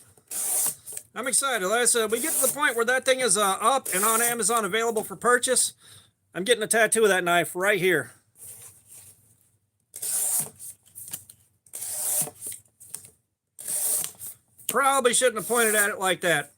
I'm excited. Like I said, we get to the point where that thing is up and on Amazon available for purchase. I'm getting a tattoo of that knife right here. Probably shouldn't have pointed at it like that.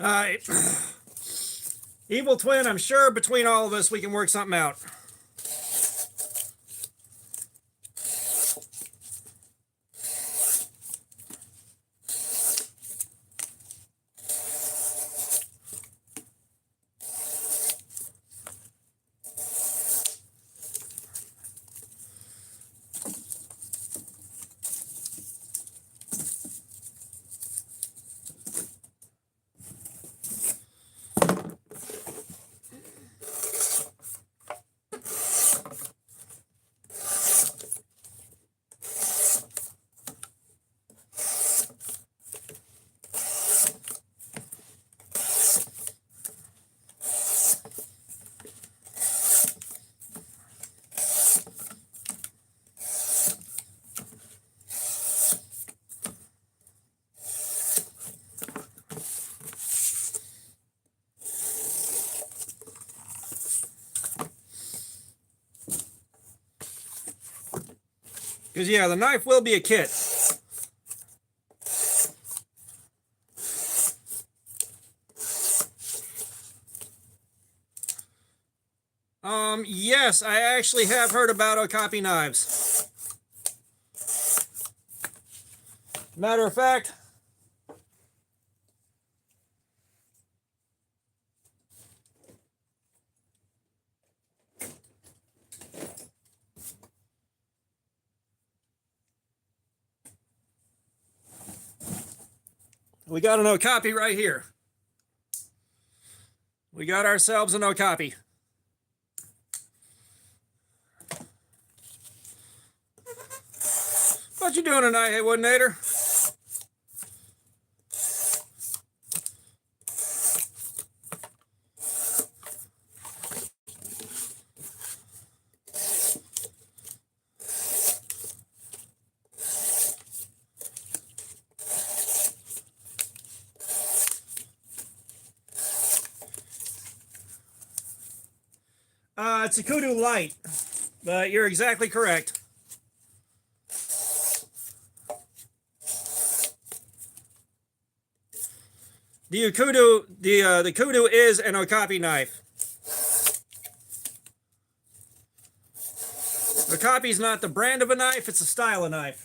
All right. Evil Twin, I'm sure between all of us we can work something out. Because, yeah, the knife will be a kit. Yes, I actually have heard about Okapi knives. Matter of fact, we got an Okapi right here. We got ourselves an Okapi. What you doing tonight, hey Woodinator? It's a Kudu Light, but you're exactly correct. The Kudu is an Okapi knife. Okapi is not the brand of a knife; it's a style of knife.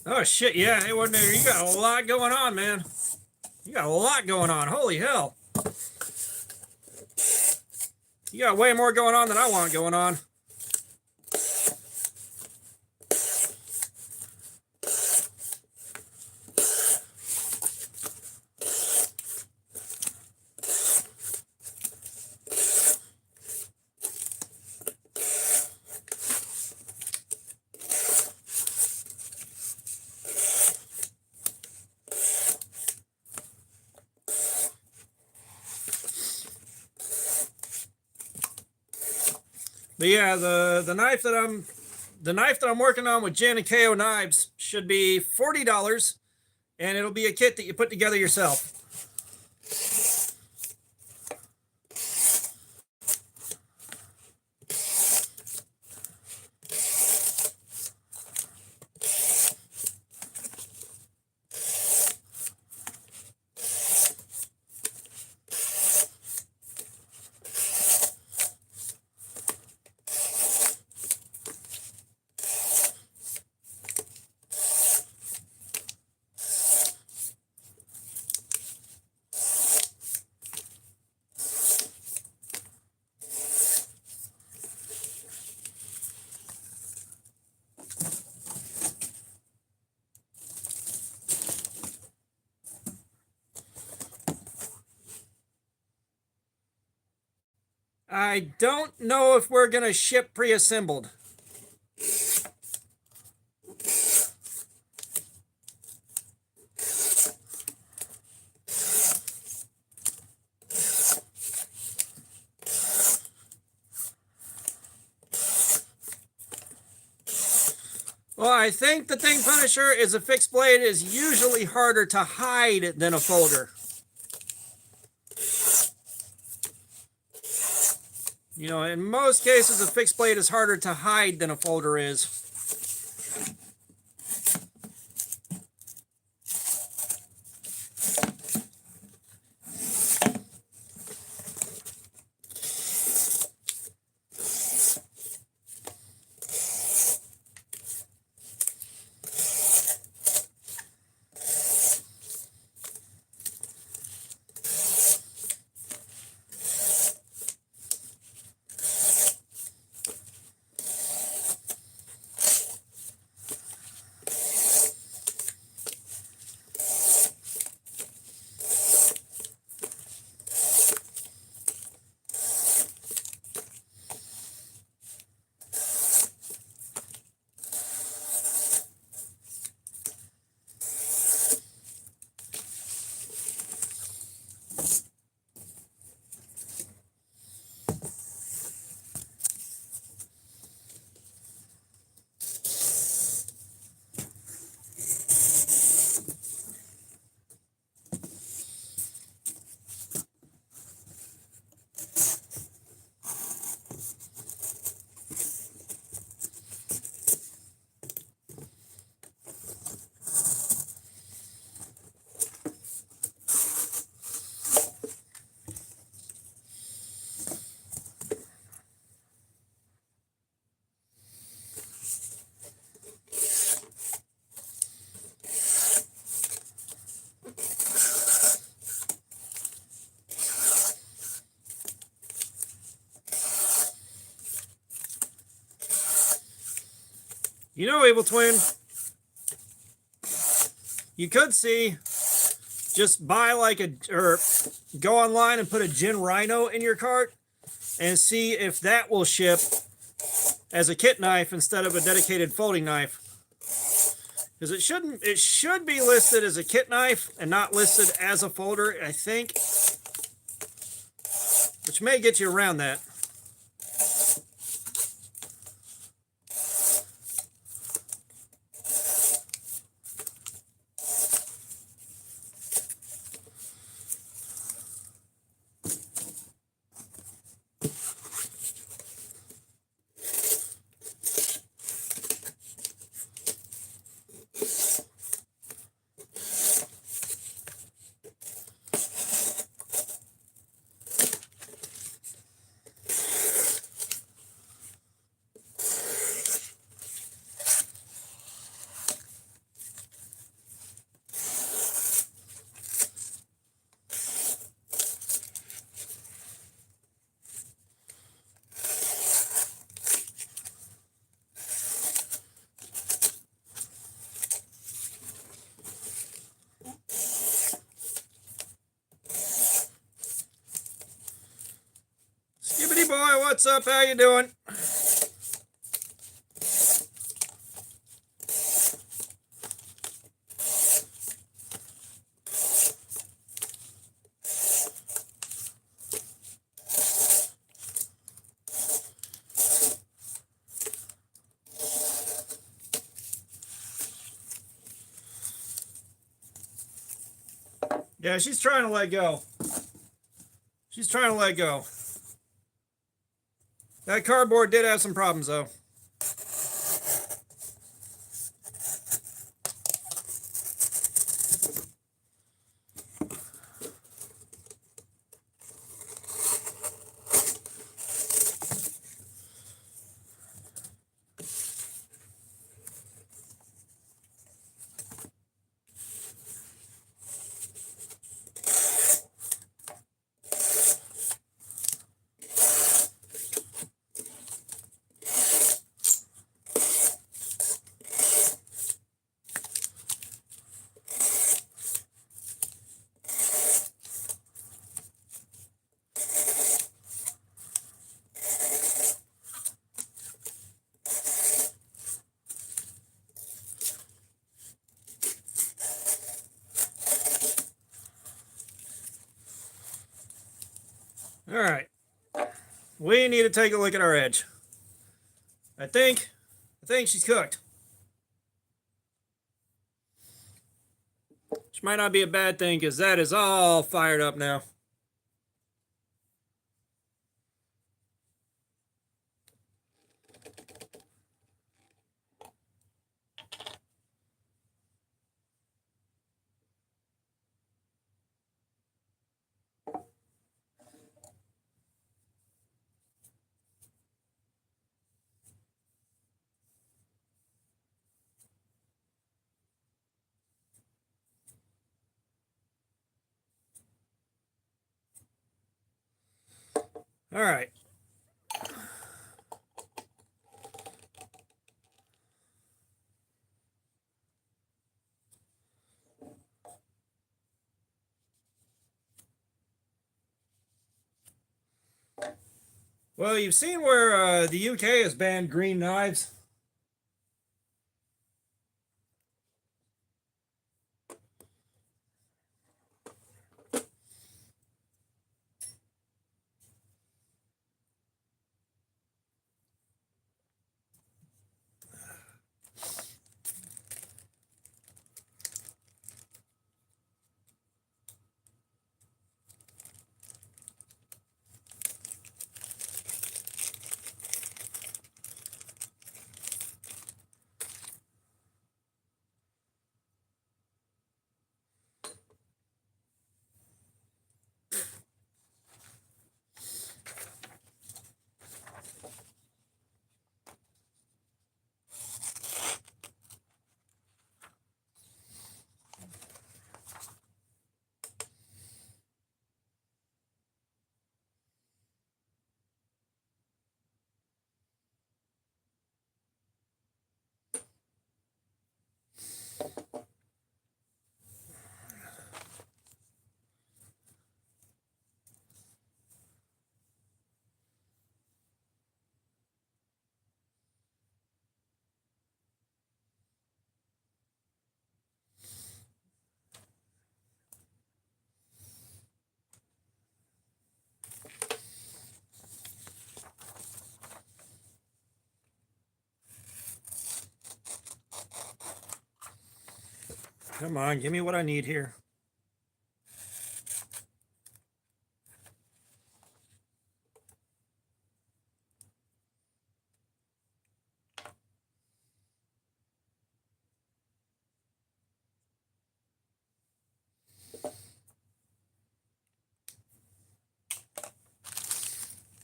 Oh shit, yeah, hey Woodinator, you got a lot going on, man. You got a lot going on. Holy hell. You got way more going on than I want going on. But yeah, the knife that I'm working on with Jen and KO Knives should be $40, and it'll be a kit that you put together yourself. I don't know if we're going to ship pre-assembled. Well, I think the thing Punisher is a fixed blade is usually harder to hide than a folder. You know, in most cases, a fixed blade is harder to hide than a folder is. You know, Evil Twin, you could see, just buy like or go online and put a Gin Rhino in your cart and see if that will ship as a kit knife instead of a dedicated folding knife. Because it should be listed as a kit knife and not listed as a folder, I think. Which may get you around that. Skibbity boy, what's up? How you doing? Yeah, she's trying to let go. She's trying to let go. That cardboard did have some problems, though. All right. We need to take a look at our edge. I think she's cooked. Which might not be a bad thing because that is all fired up now. All right. Well, you've seen where the UK has banned green knives. Come on, give me what I need here.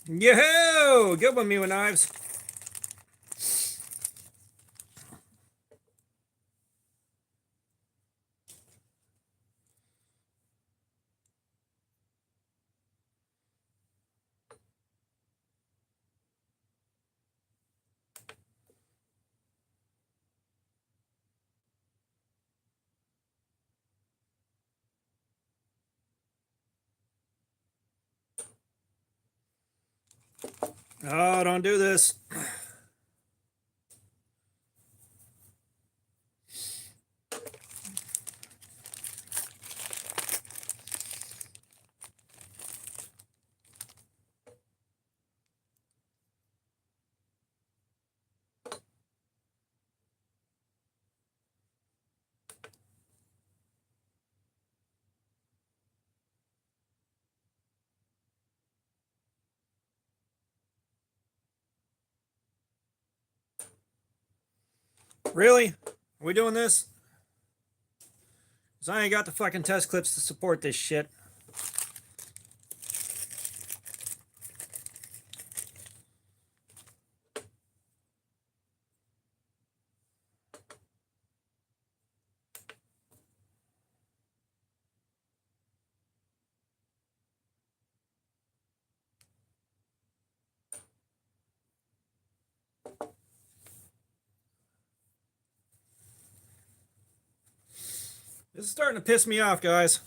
Yo, good one, Miwa Knives. Oh, don't do this. Really? Are we doing this? Because I ain't got the fucking test clips to support this shit. This is starting to piss me off, guys.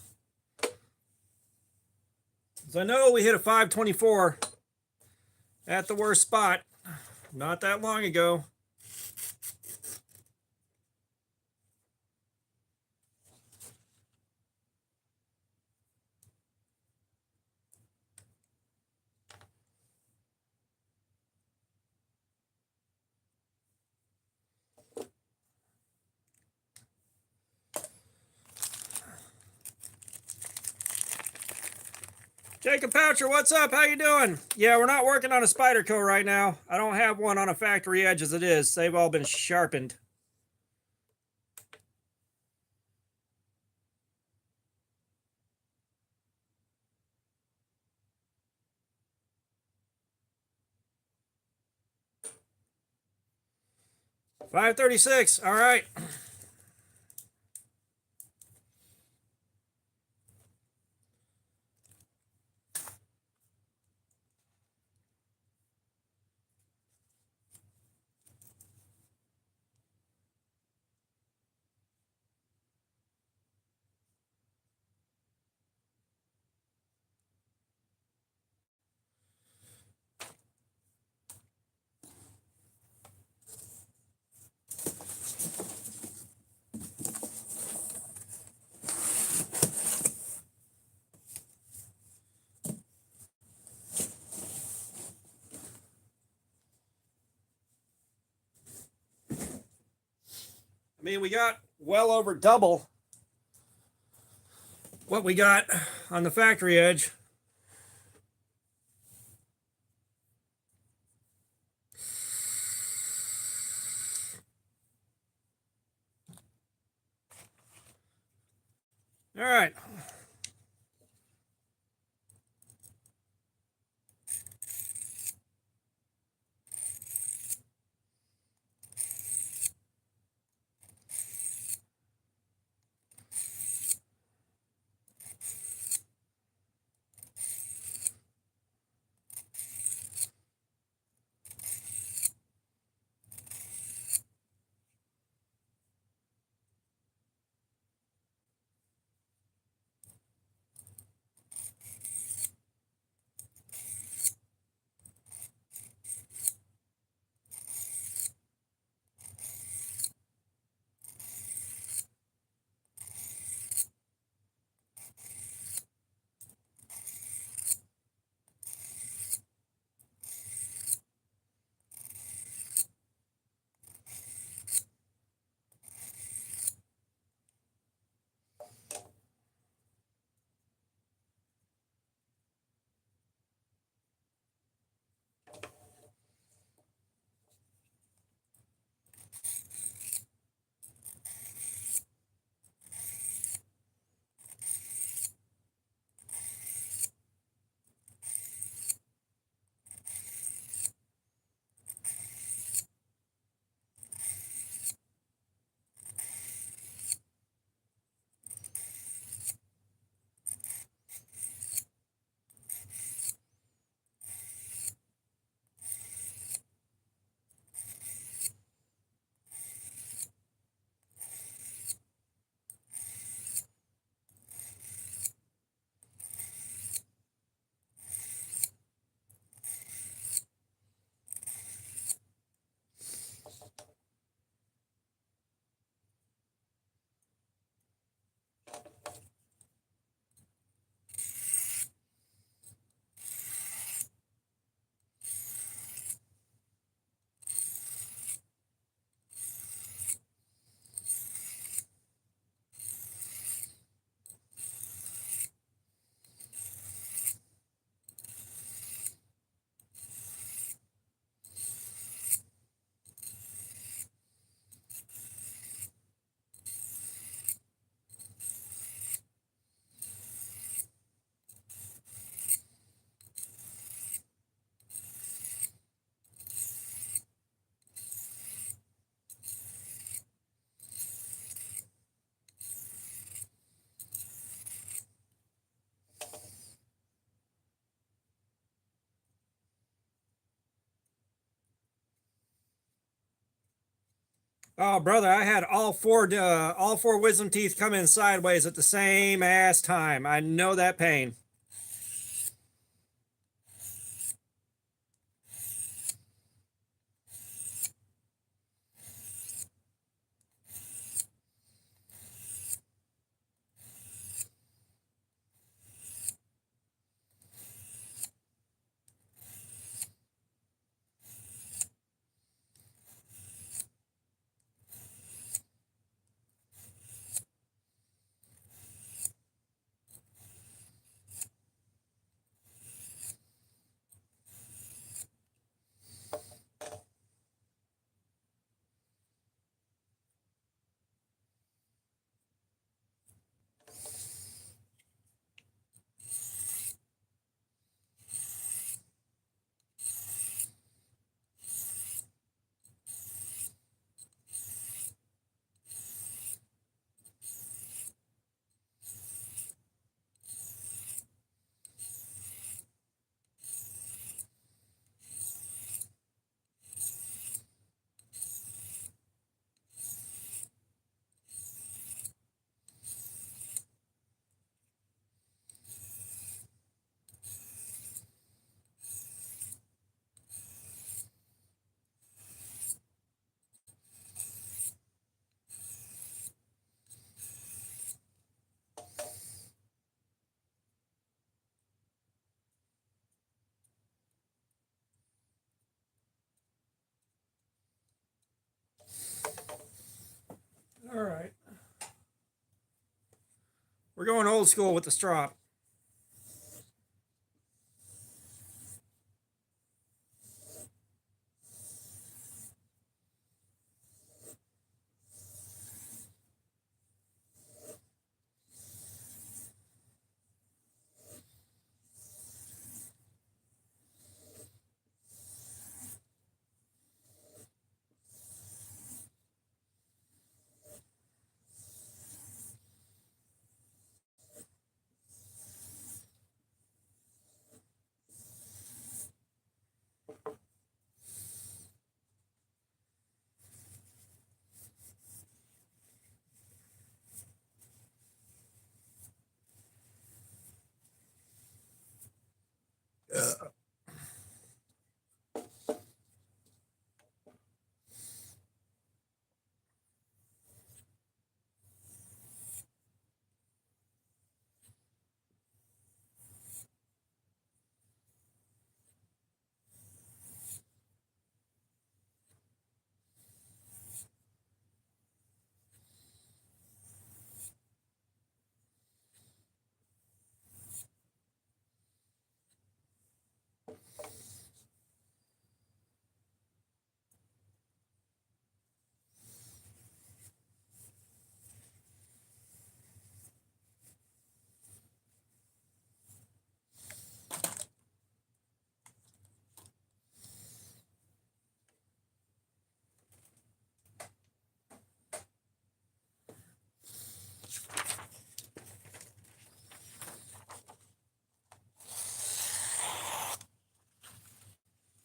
Because I know we hit a 524 at the worst spot not that long ago. Jacob Poucher, what's up? How you doing? Yeah, we're not working on a Spyderco right now. I don't have one on a factory edge as it is. They've all been sharpened. $5.36. All right. I mean, we got well over double what we got on the factory edge. All right. Oh, brother, I had all four wisdom teeth come in sideways at the same ass time. I know that pain. All right. We're going old school with the strop.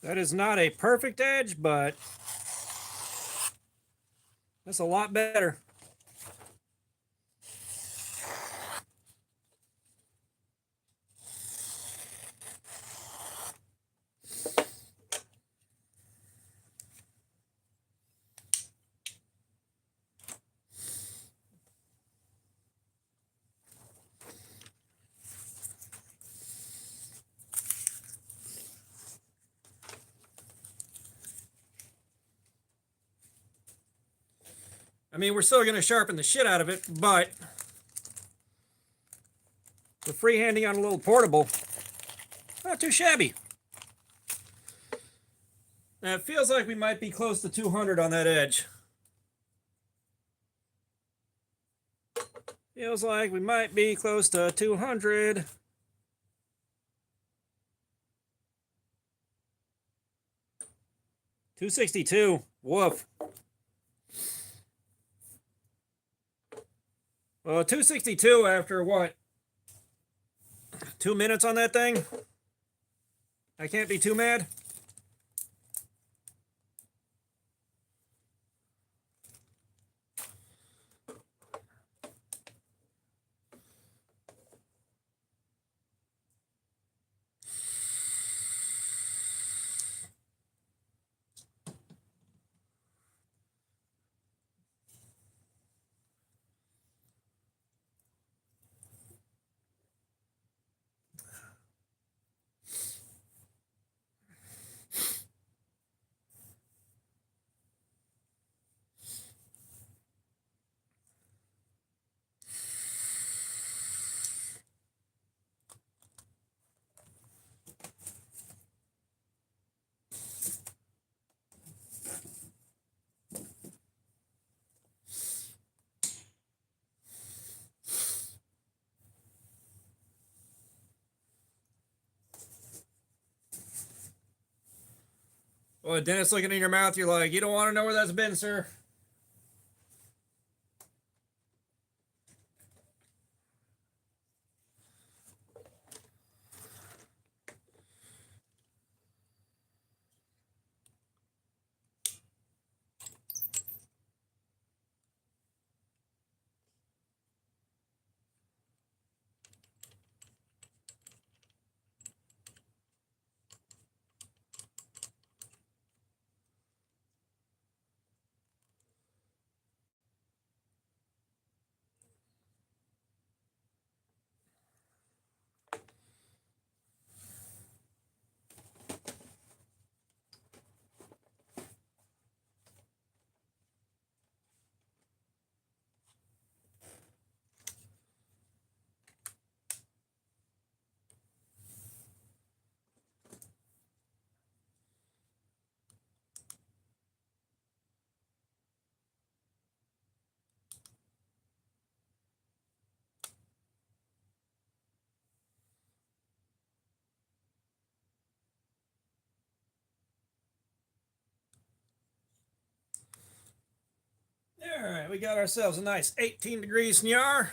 That is not a perfect edge, but that's a lot better. I mean, we're still going to sharpen the shit out of it, but for freehanding on a little portable, not too shabby. Now, it feels like we might be close to 200 on that edge. Feels like we might be close to 200. $262. Woof. Well, $262 after what? 2 minutes on that thing? I can't be too mad. Well, Dennis looking in your mouth, you're like, you don't want to know where that's been, sir. All right, we got ourselves a nice 18 degrees Nyar.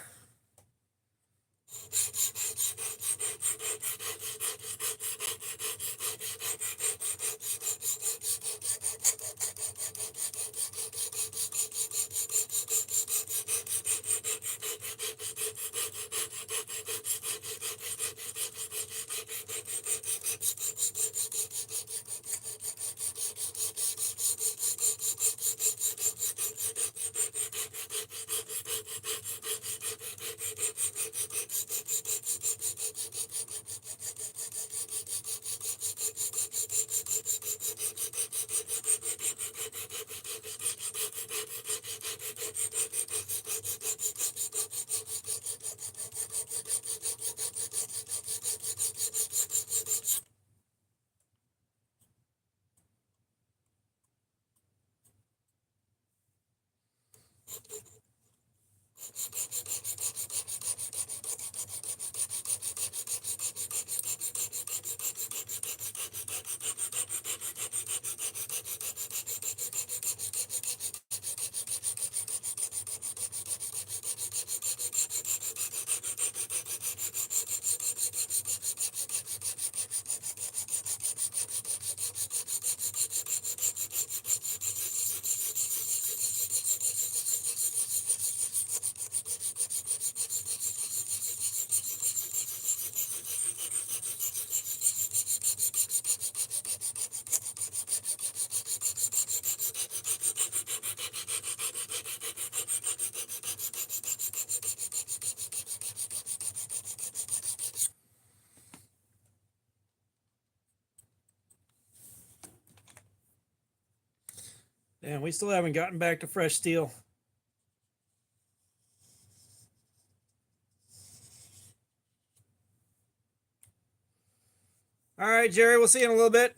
And we still haven't gotten back to fresh steel. All right, Jerry, we'll see you in a little bit.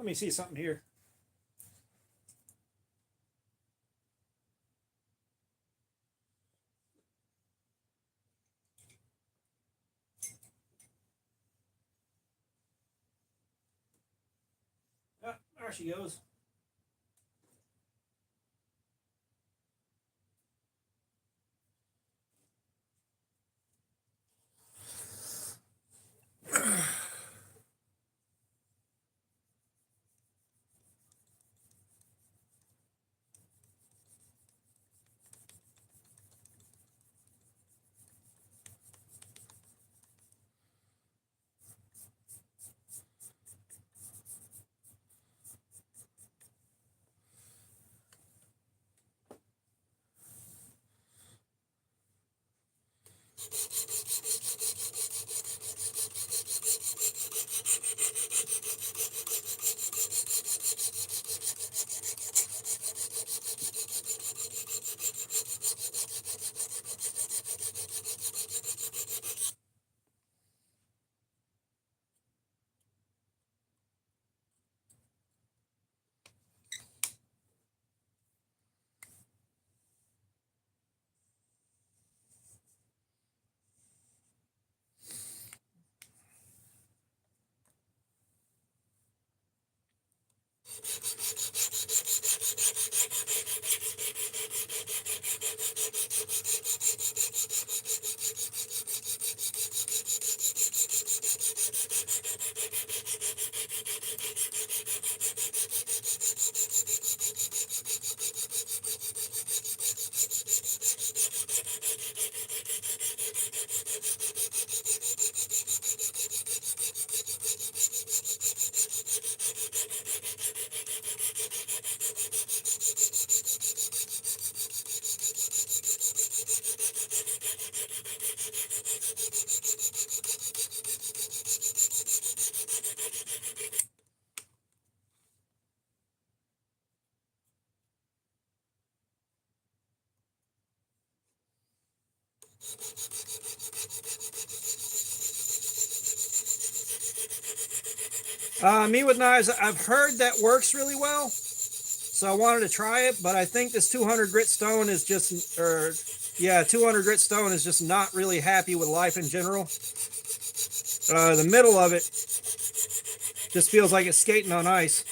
Let me see something here. Ah, there she goes. Me with knives, I've heard that works really well, so I wanted to try it, but I think this 200 grit stone is just, or yeah, 200 grit stone is just not really happy with life in general. The middle of it just feels like it's skating on ice.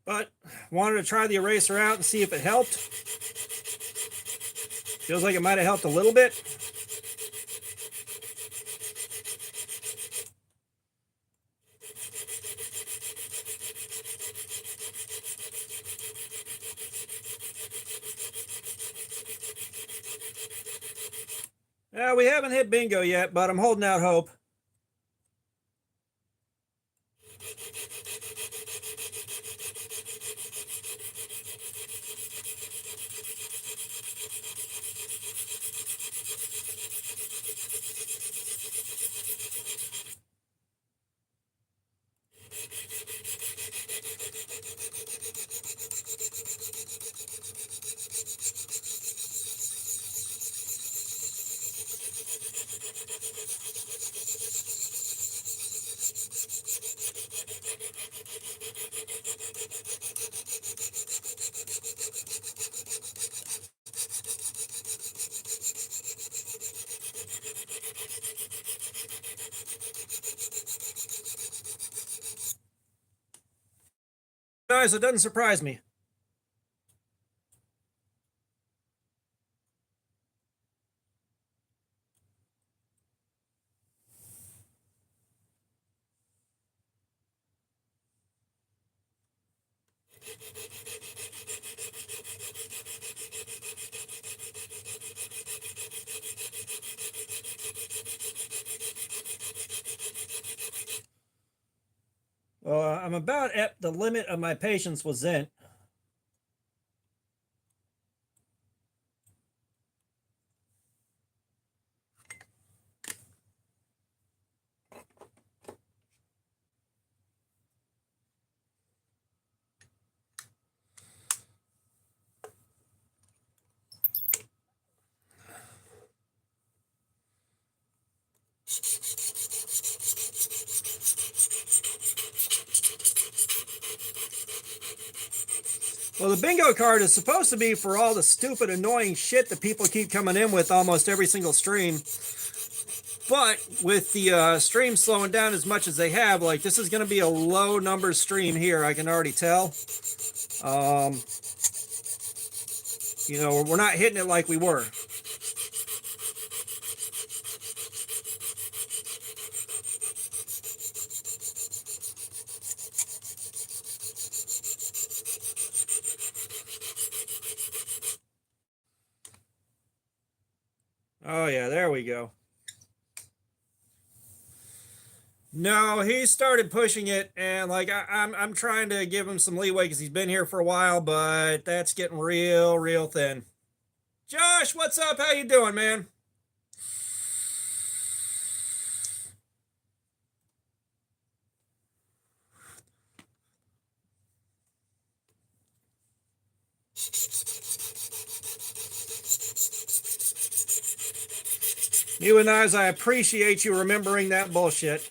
But wanted to try the eraser out and see if it helped. Feels like it might have helped a little bit. We haven't hit bingo yet, but I'm holding out hope. Guys, it doesn't surprise me. I'm about at the limit of my patience with Zent. Well, the bingo card is supposed to be for all the stupid, annoying shit that people keep coming in with almost every single stream. But with the stream slowing down as much as they have, like this is going to be a low number stream here. I can already tell. You know, we're not hitting it like we were. Oh yeah, there we go. No, he started pushing it, and like I'm trying to give him some leeway because he's been here for a while, but that's getting real thin. Josh, what's up? How you doing, man? You and I appreciate you remembering that bullshit.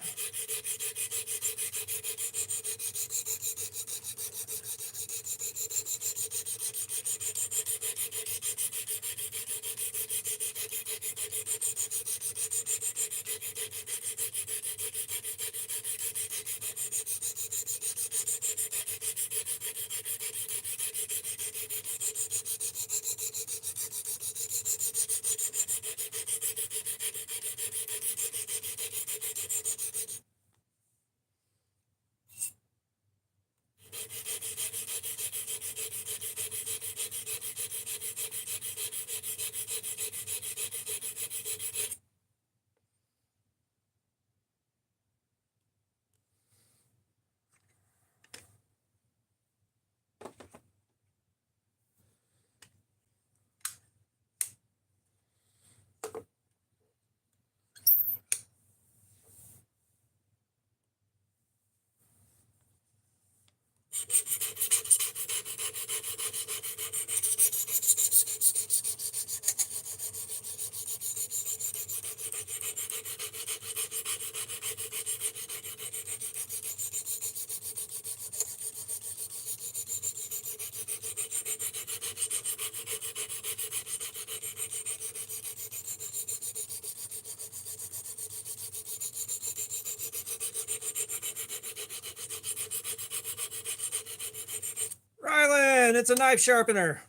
Rylan, it's a knife sharpener.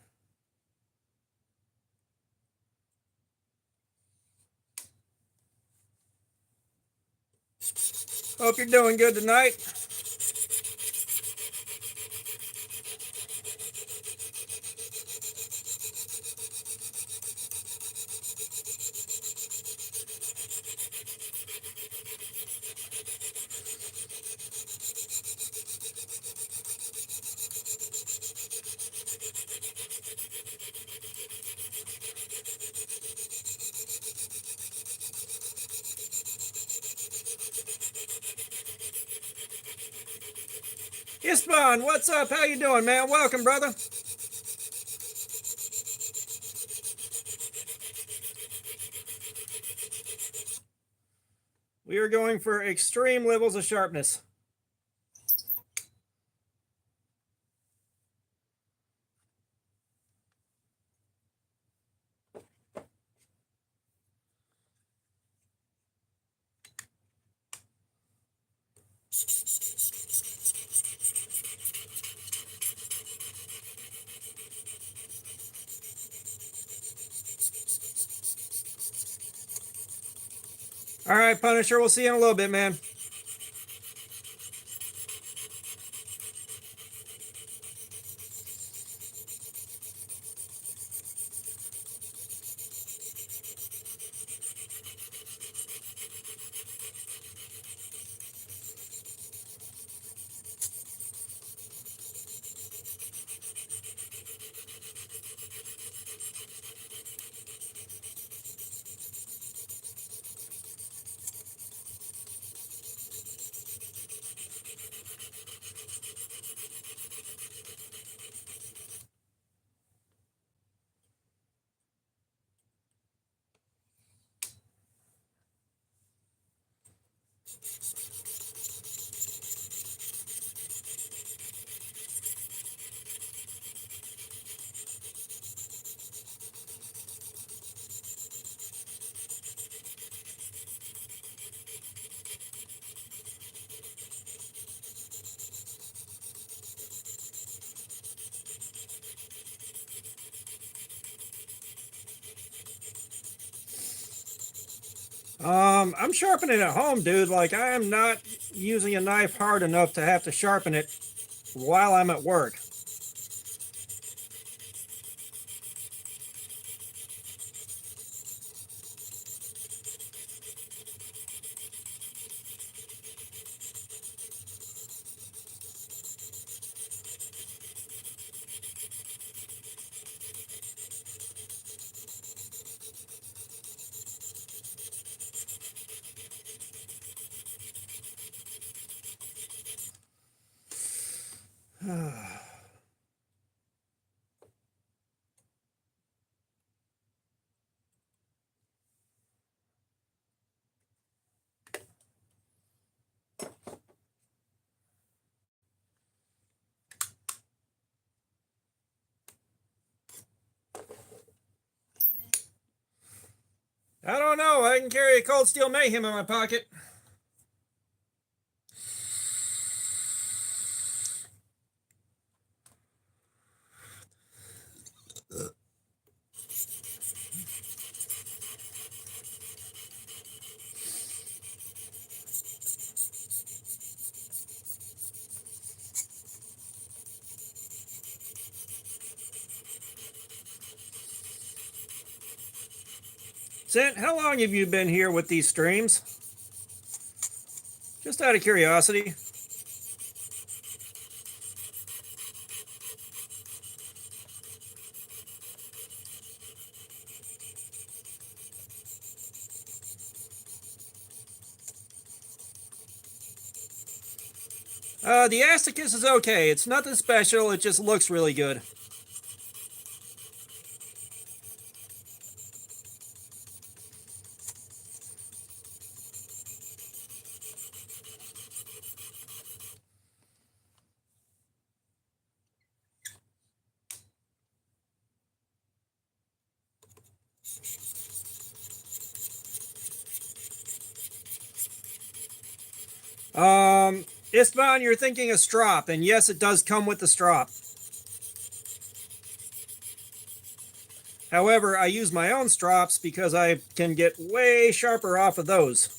Hope you're doing good tonight. Ispan, what's up? How you doing, man? Welcome, brother. We are going for extreme levels of sharpness. All right, Punisher, we'll see you in a little bit, man. I'm sharpening at home, dude. Like, I am not using a knife hard enough to have to sharpen it while I'm at work. I don't know. I can carry a Cold Steel Mayhem in my pocket. Sent, how long have you been here with these streams? Just out of curiosity. The Asticus is okay. It's nothing special. It just looks really good. Istvan, you're thinking a strop, and yes, it does come with the strop. However, I use my own strops because I can get way sharper off of those.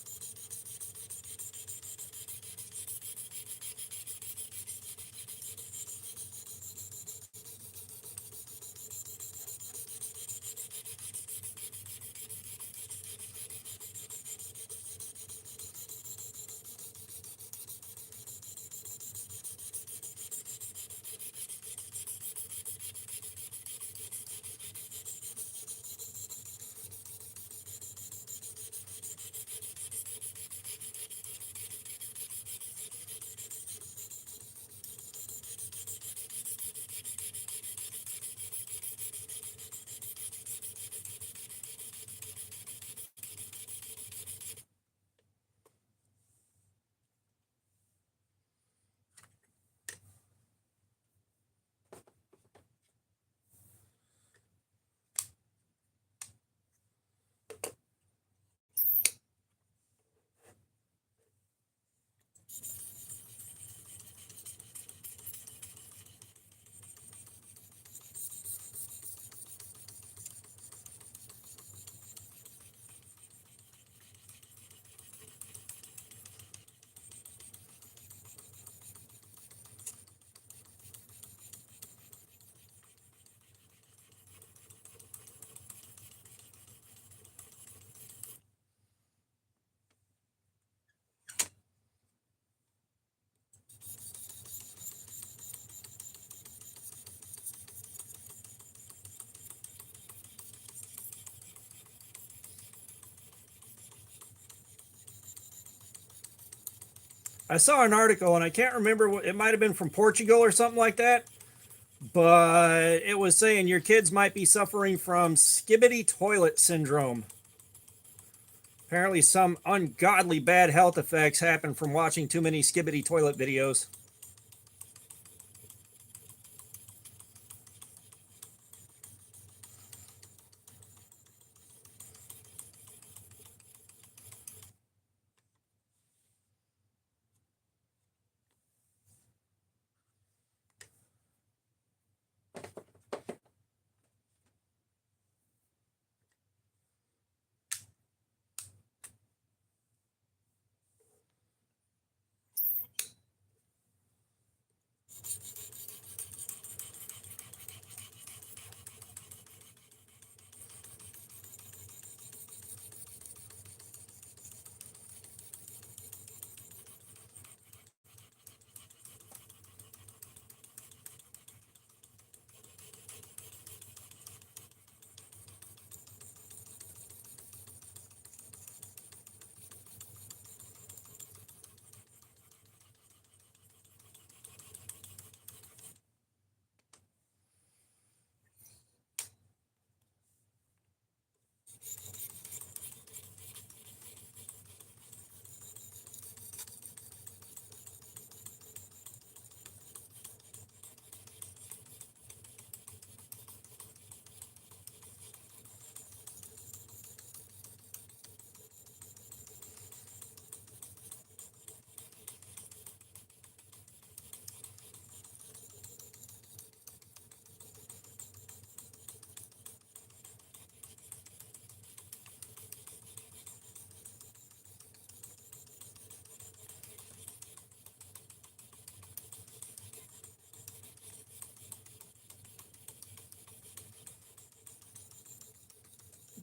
I saw an article, and I can't remember what it might have been from Portugal or something like that, but it was saying your kids might be suffering from skibbity toilet syndrome. Apparently, some ungodly bad health effects happen from watching too many skibbity toilet videos.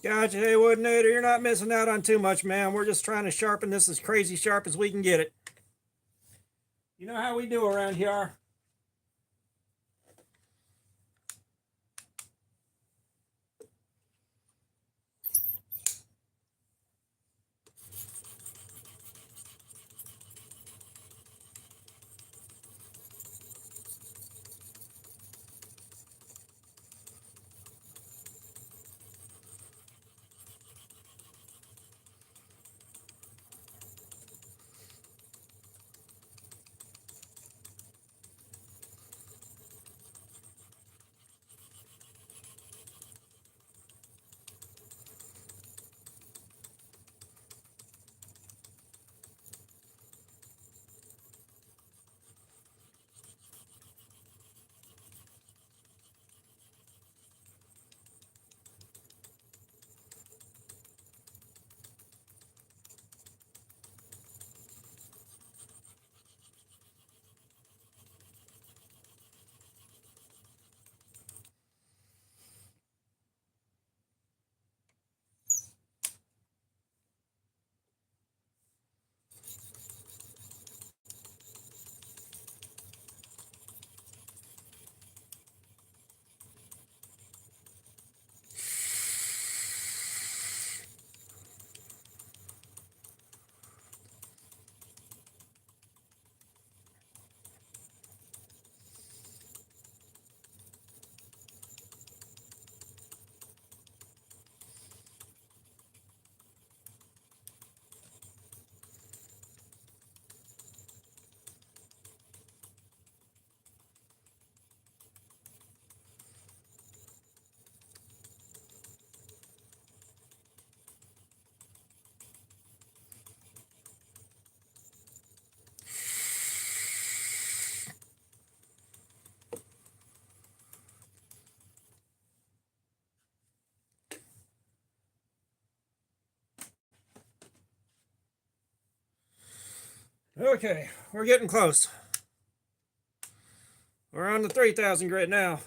Gotcha. Hey, Woodnator, you're not missing out on too much, man. We're just trying to sharpen this as crazy sharp as we can get it. You know how we do around here. Okay, we're getting close. We're on the 3,000 grid now.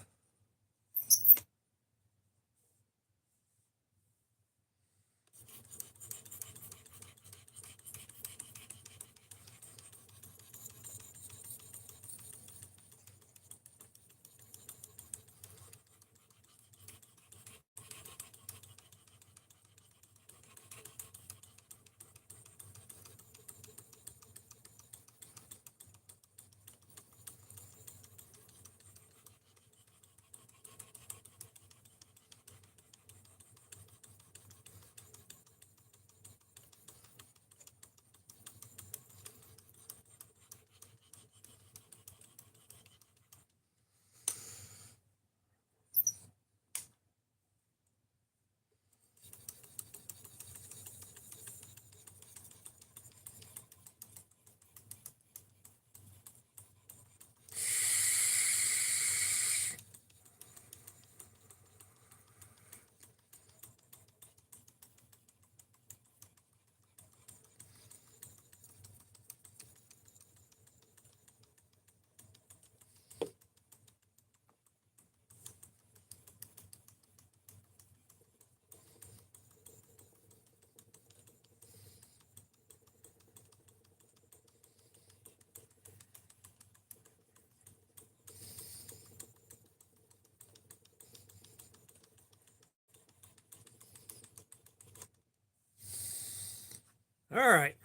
All right.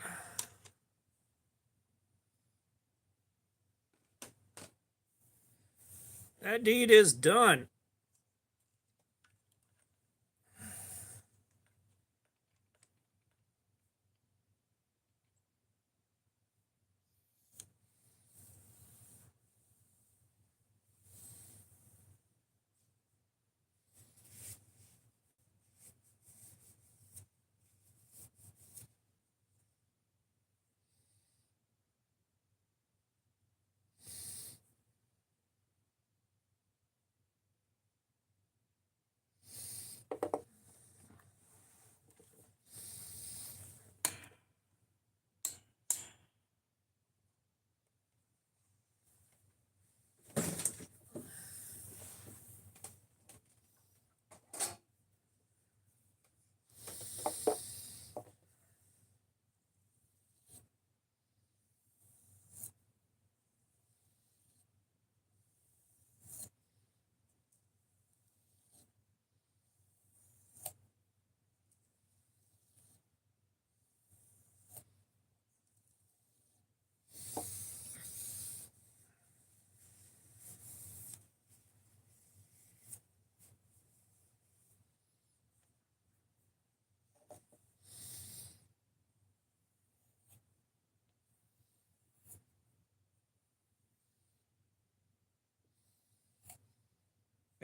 That deed is done.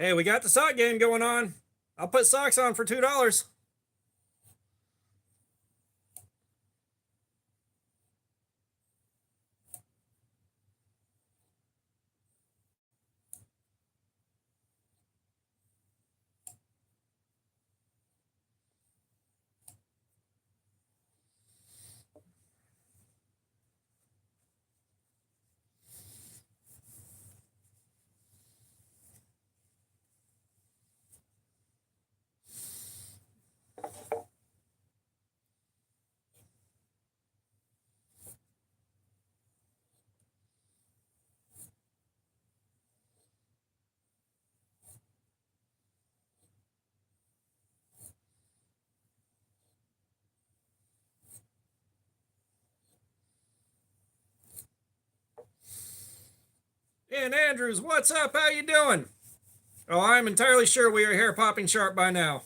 Hey, we got the sock game going on. I'll put socks on for $2. And Andrews, what's up? How you doing? Oh, I'm entirely sure we are hair popping sharp by now.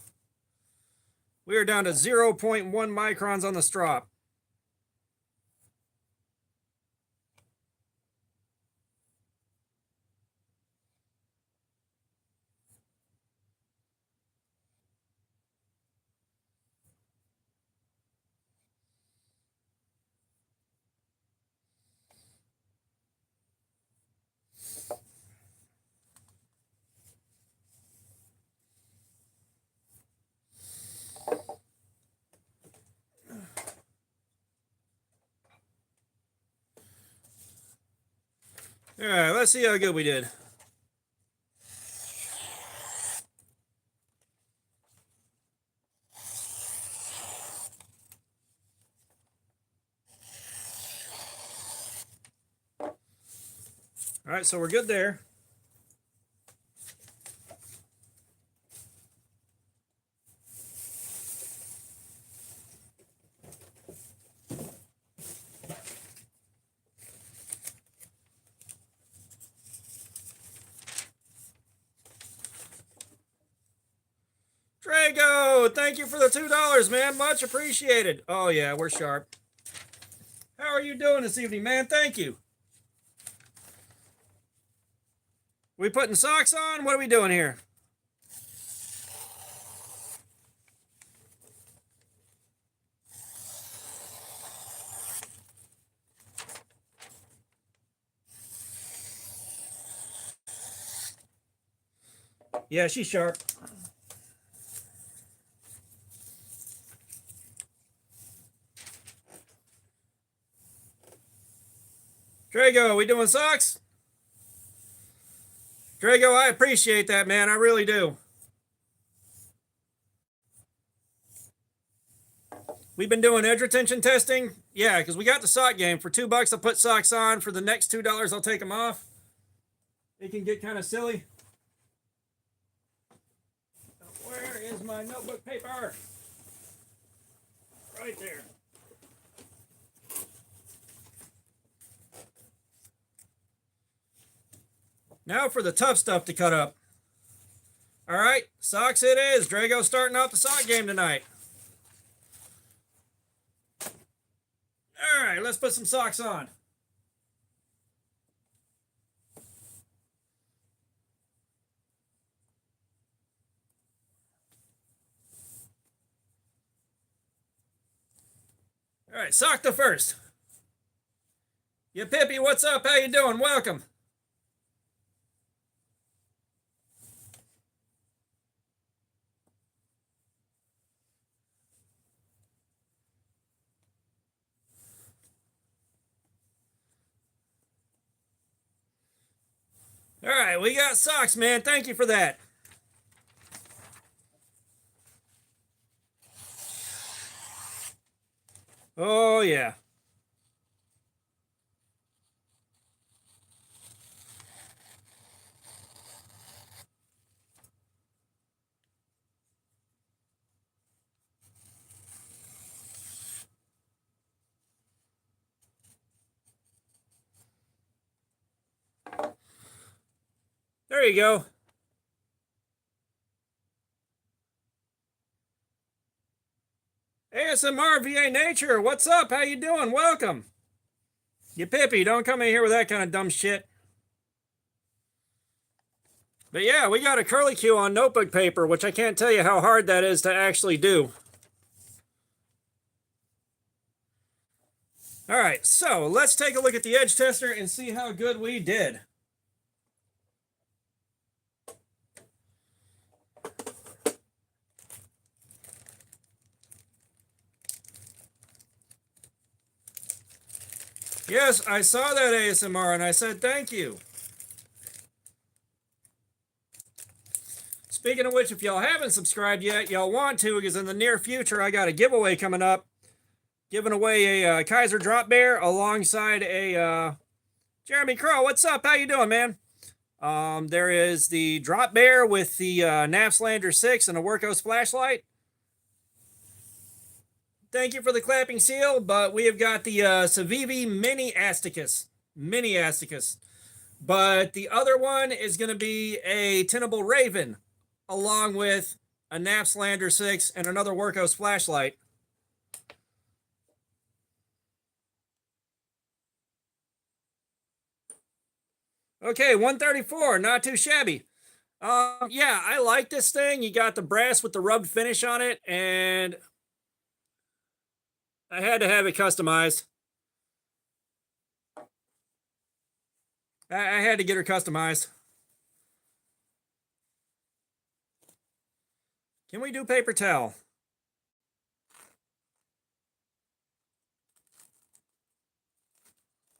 We are down to 0.1 microns on the strop. All right, let's see how good we did. All right, so we're good there. Drago, thank you for the $2, man. Much appreciated. Oh, yeah, we're sharp. How are you doing this evening, man? Thank you. We putting socks on? What are we doing here? Yeah, she's sharp. Drago, we doing socks? Drago, I appreciate that, man. I really do. We've been doing edge retention testing. Yeah, because we got the sock game. For $2, I'll put socks on. For the next $2, I'll take them off. It can get kind of silly. Where is my notebook paper? Right there. Now for the tough stuff to cut up. All right, socks it is. Drago starting out the sock game tonight. All right, let's put some socks on. All right, sock the first. Yeah, Pippi, what's up? How you doing? Welcome. All right, we got socks, man. Thank you for that. Oh, yeah. There you go. ASMR VA Nature, what's up? How you doing? Welcome. You Pippi, don't come in here with that kind of dumb shit. But yeah, we got a curlicue on notebook paper, which I can't tell you how hard that is to actually do. All right, so let's take a look at the edge tester and see how good we did. Yes, I saw that ASMR and I said thank you. Speaking of which, if y'all haven't subscribed yet, y'all want to, because in the near future I got a giveaway coming up. Giving away a Kaiser Drop Bear alongside a Jeremy Crow. What's up? How you doing, man? There is the Drop Bear with the Nafslander 6 and a Workhorse flashlight. Thank you for the clapping seal, but we have got the Civivi Mini Asticus. Mini Asticus. But the other one is going to be a Tenable Raven, along with a Nafslander 6 and another Workhorse flashlight. Okay, 134, not too shabby. Yeah, I like this thing. You got the brass with the rubbed finish on it, and I had to have it customized. I had to get her customized. Can we do paper towel?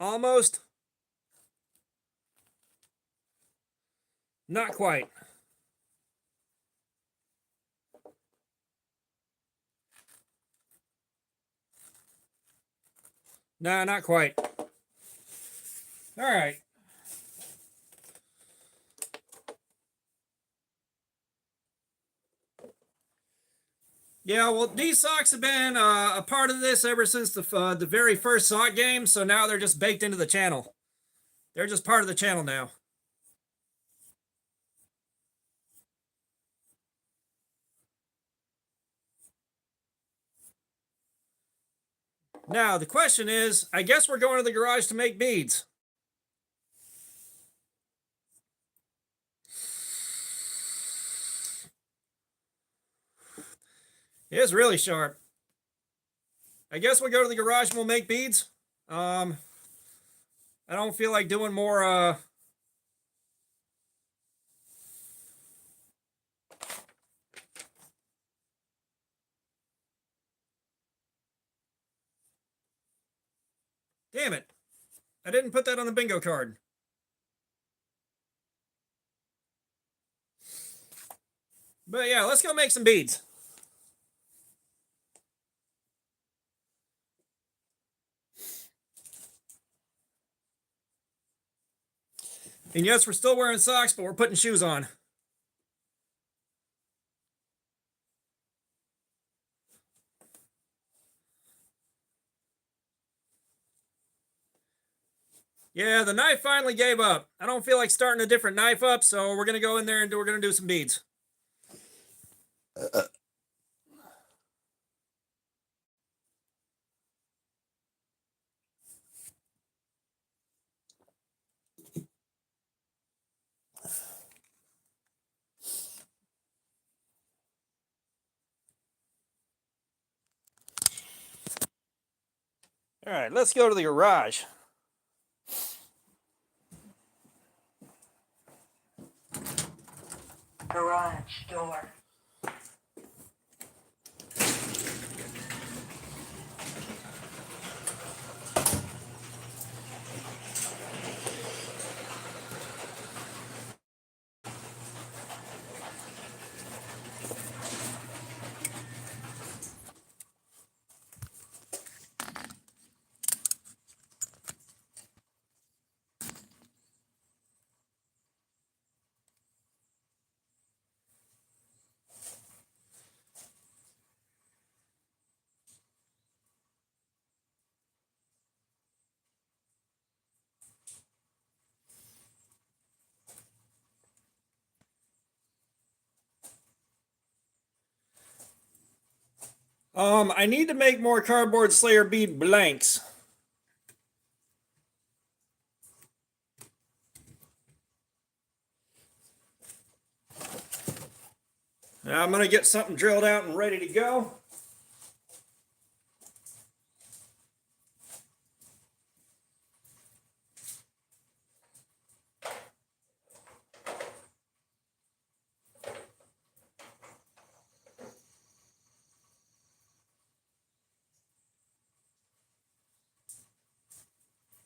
Almost. Not quite. Nah, not quite. All right. Yeah, well, these socks have been a part of this ever since the very first sock game, so now they're just baked into the channel. They're just part of the channel now. Now, the question is, I guess we're going to the garage to make beads. It is really sharp. I guess we'll go to the garage and we'll make beads. I don't feel like doing more damn it. I didn't put that on the bingo card. But yeah, let's go make some beads. And yes, we're still wearing socks, but we're putting shoes on. Yeah, the knife finally gave up. I don't feel like starting a different knife up, so we're going to go in there and we're going to do some beads. All right, let's go to the garage. Garage door. I need to make more cardboard Slayer bead blanks. Now I'm going to get something drilled out and ready to go.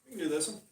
We can do this one.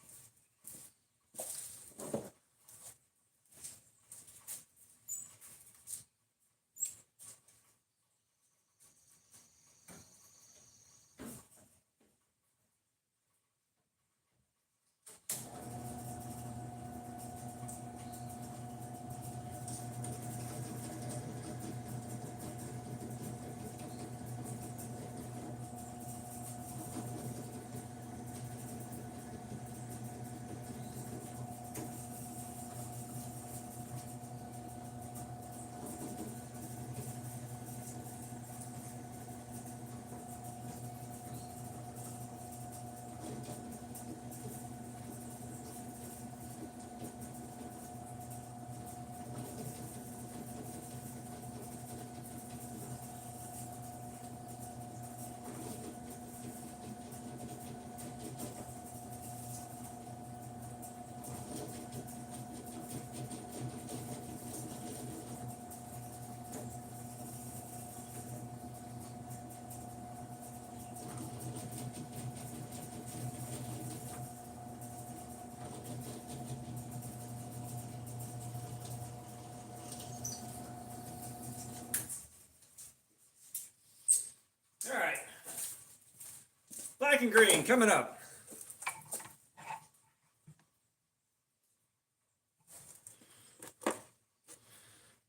Black and green coming up.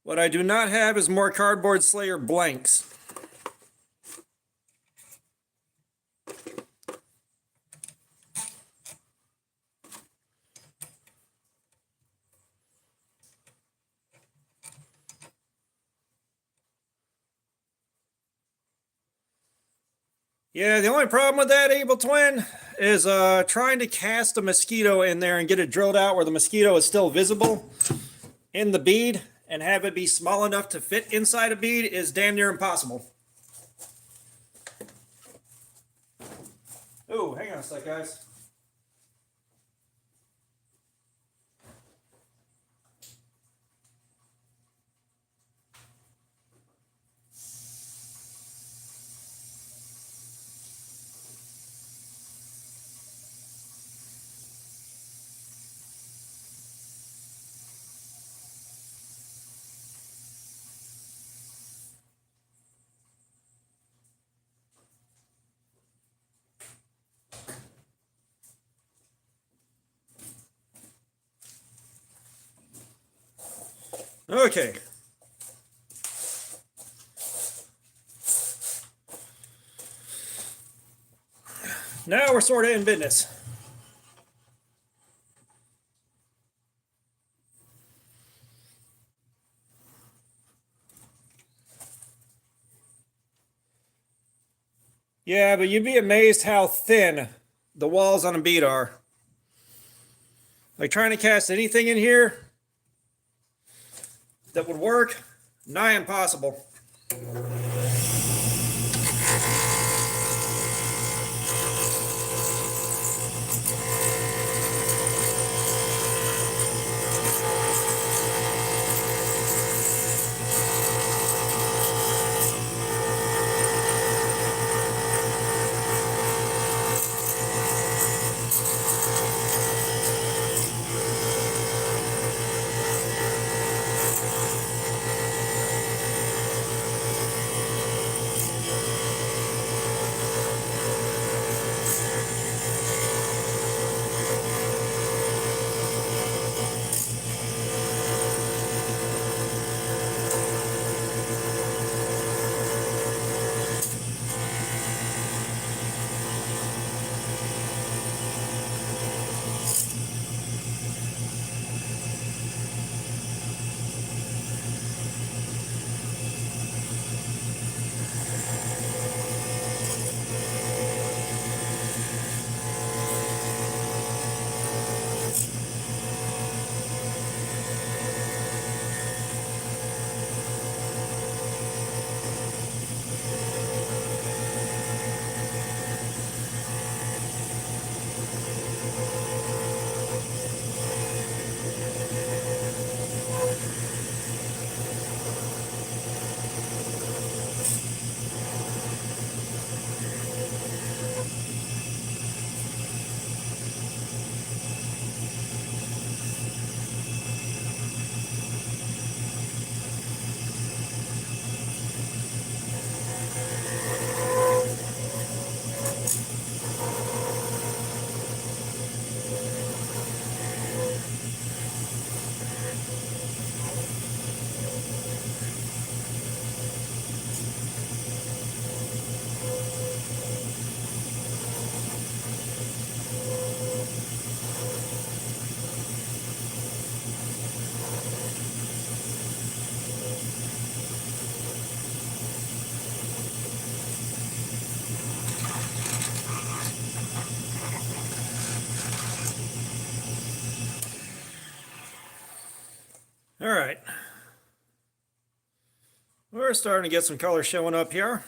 What I do not have is more Cardboard Slayer blanks. Yeah, the only problem with that, Able Twin, is trying to cast a mosquito in there and get it drilled out where the mosquito is still visible in the bead and have it be small enough to fit inside a bead is damn near impossible. Oh, hang on a sec, guys. Okay. Now we're sort of in business. Yeah, but you'd be amazed how thin the walls on a bead are. Like trying to cast anything in here that would work, nigh impossible. All right. We're starting to get some color showing up here.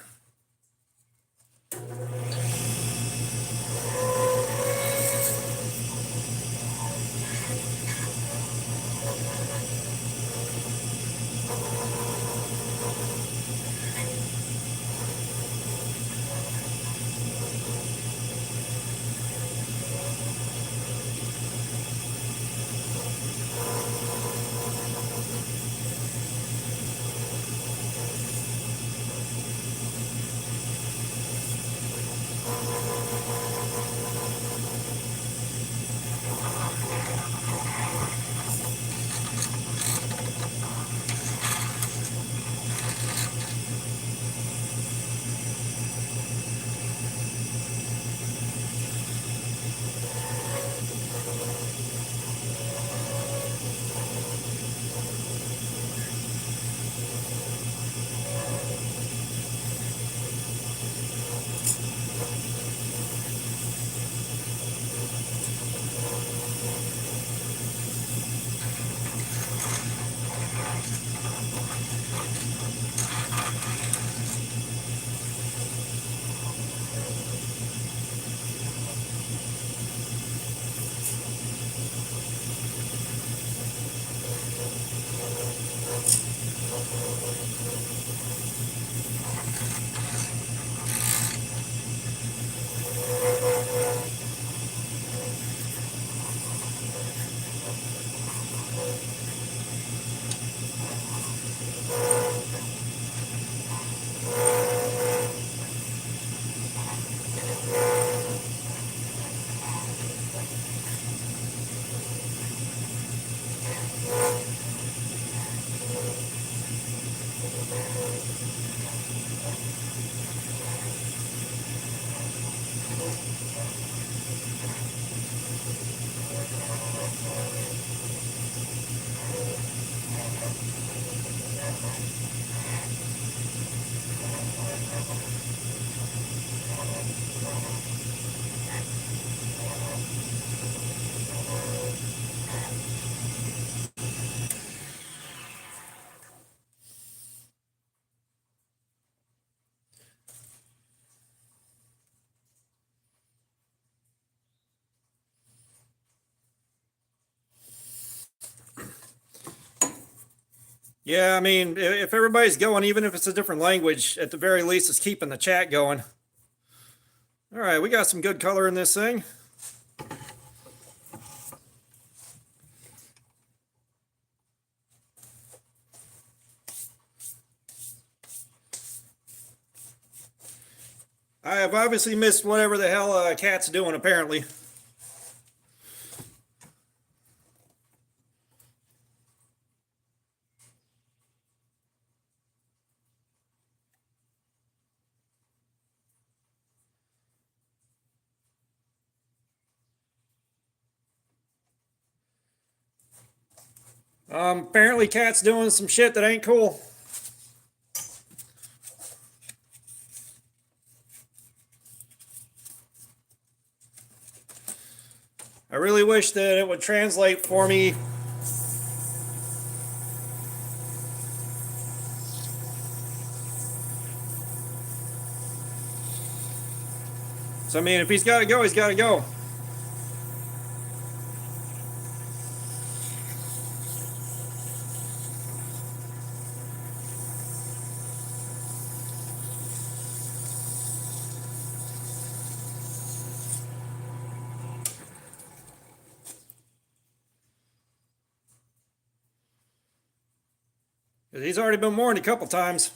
Yeah, I mean, if everybody's going, even if it's a different language, at the very least, it's keeping the chat going. All right, we got some good color in this thing. I have obviously missed whatever the hell Cat's doing, apparently. Apparently Cat's doing some shit that ain't cool. I really wish that it would translate for me. So, I mean, if he's got to go, he's got to go. He's already been warned a couple times.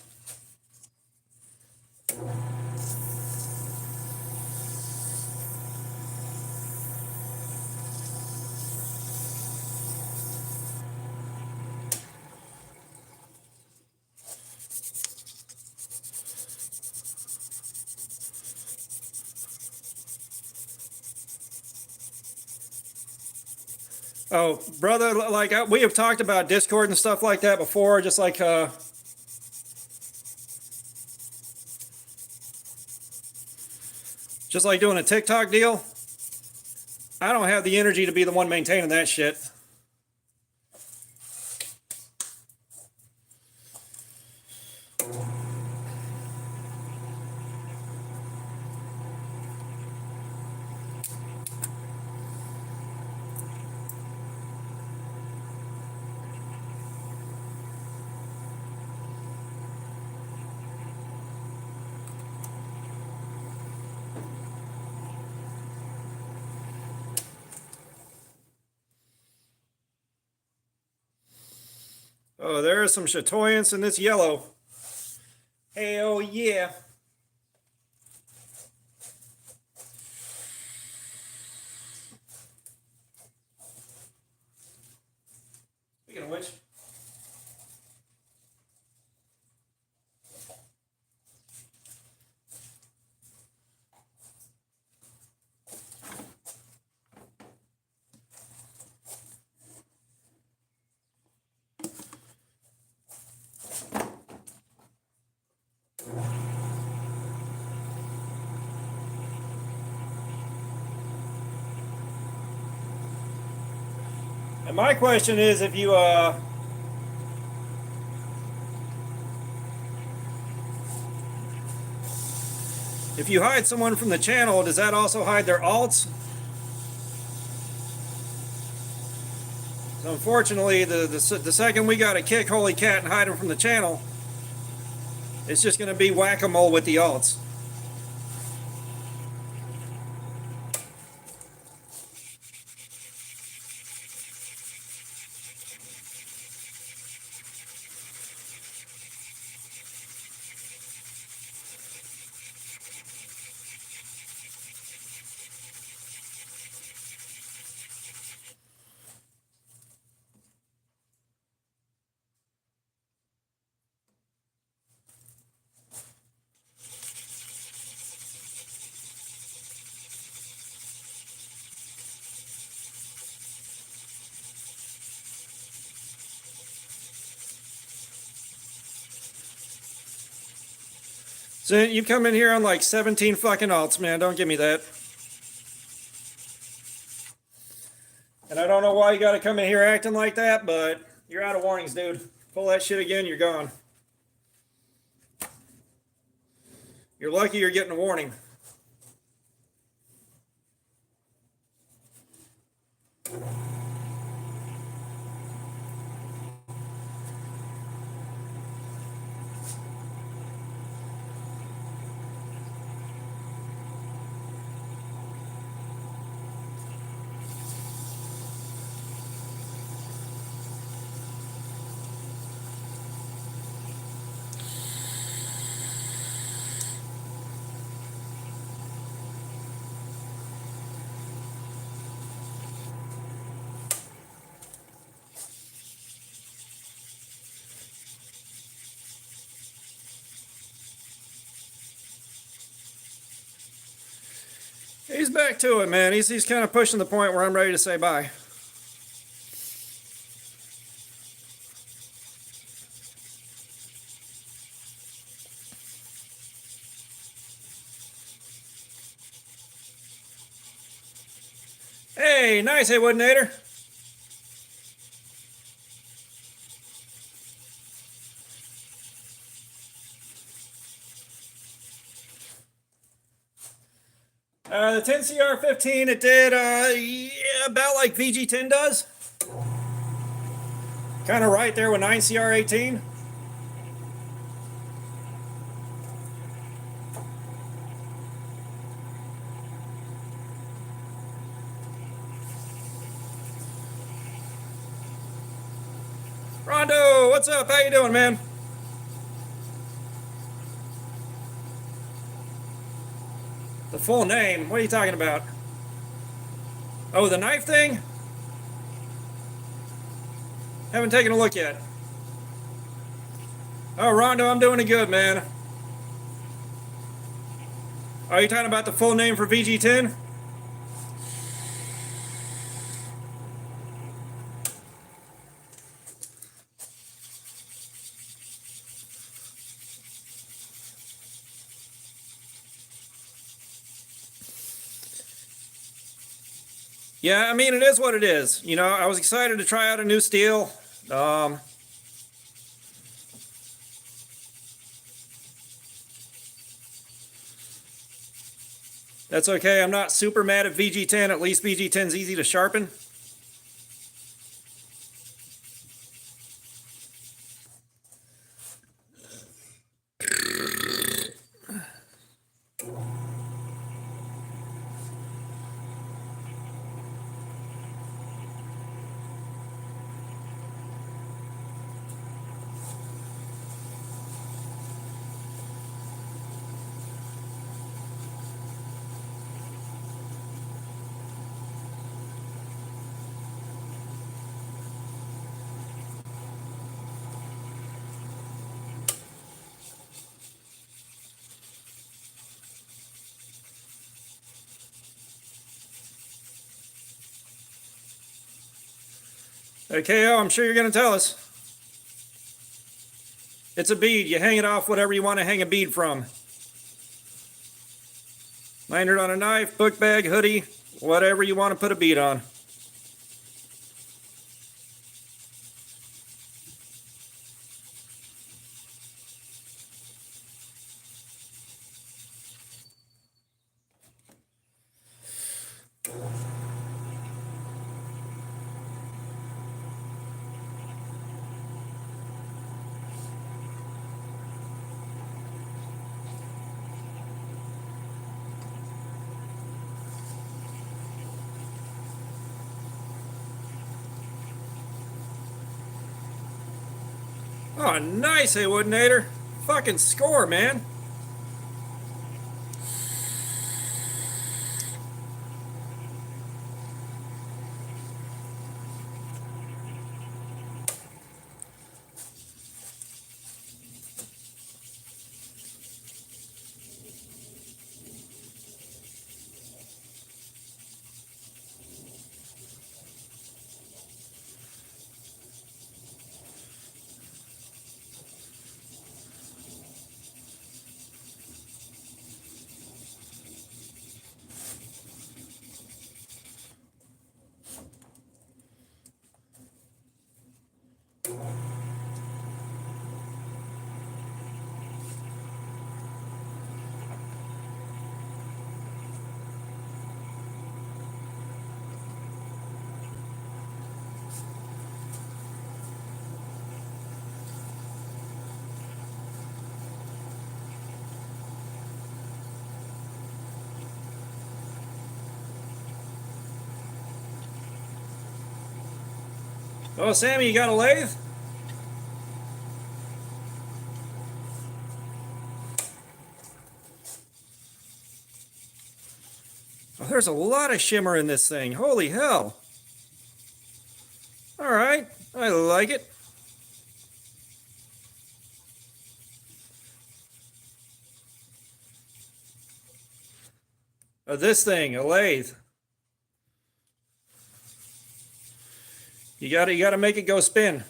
Oh, brother, like we have talked about Discord and stuff like that before, just like doing a TikTok deal. I don't have the energy to be the one maintaining that shit. Oh, there is some chatoyance in this yellow. Hell yeah. Speaking of which, and my question is, if you hide someone from the channel, does that also hide their alts? So unfortunately, the second we got to kick Holy Cat and hide him from the channel, it's just going to be whack-a-mole with the alts. So you come in here on like 17 fucking alts, man. Don't give me that. And I don't know why you got to come in here acting like that, but you're out of warnings, dude. Pull that shit again, you're gone. You're lucky you're getting a warning. He's back to it, man. He's kind of pushing the point where I'm ready to say bye. Hey, nice, hey, Woodinator. The 10CR15, it did yeah, about like VG10 does. Kind of right there with 9CR18. Rondo, what's up? How you doing, man? The full name? What are you talking about? Oh, the knife thing? Haven't taken a look yet. Oh, Rondo, I'm doing it good, man. Are you talking about the full name for VG10? Yeah, I mean, it is what it is. You know, I was excited to try out a new steel. That's okay. I'm not super mad at VG10. At least VG10's easy to sharpen. Okay, I'm sure you're going to tell us. It's a bead. You hang it off whatever you want to hang a bead from. Lanyard on a knife, book bag, hoodie, whatever you want to put a bead on. Oh, nice, hey, Woodinator. Fucking score, man. Oh, Sammy, you got a lathe? Oh, there's a lot of shimmer in this thing. Holy hell. All right, I like it. This thing, a lathe. You gotta make it go spin.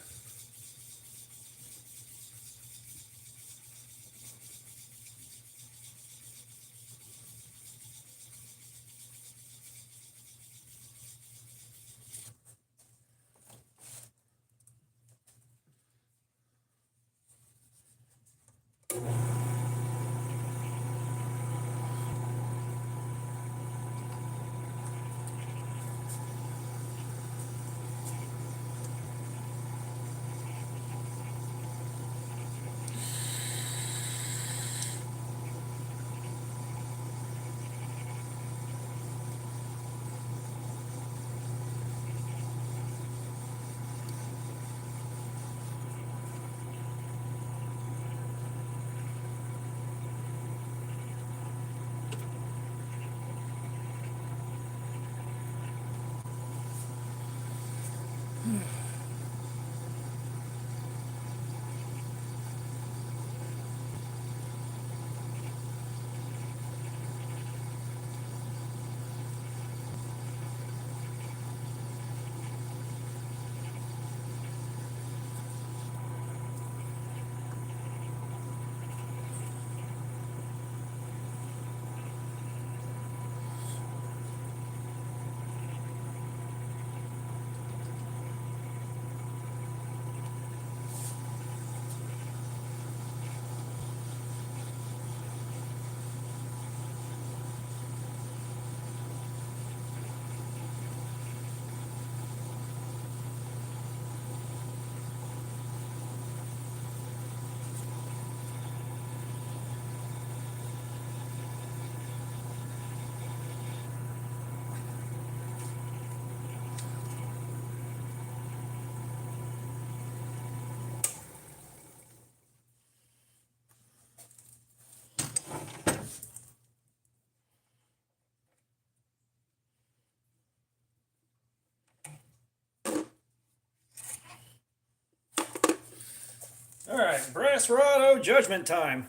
All right, brass rod judgment time.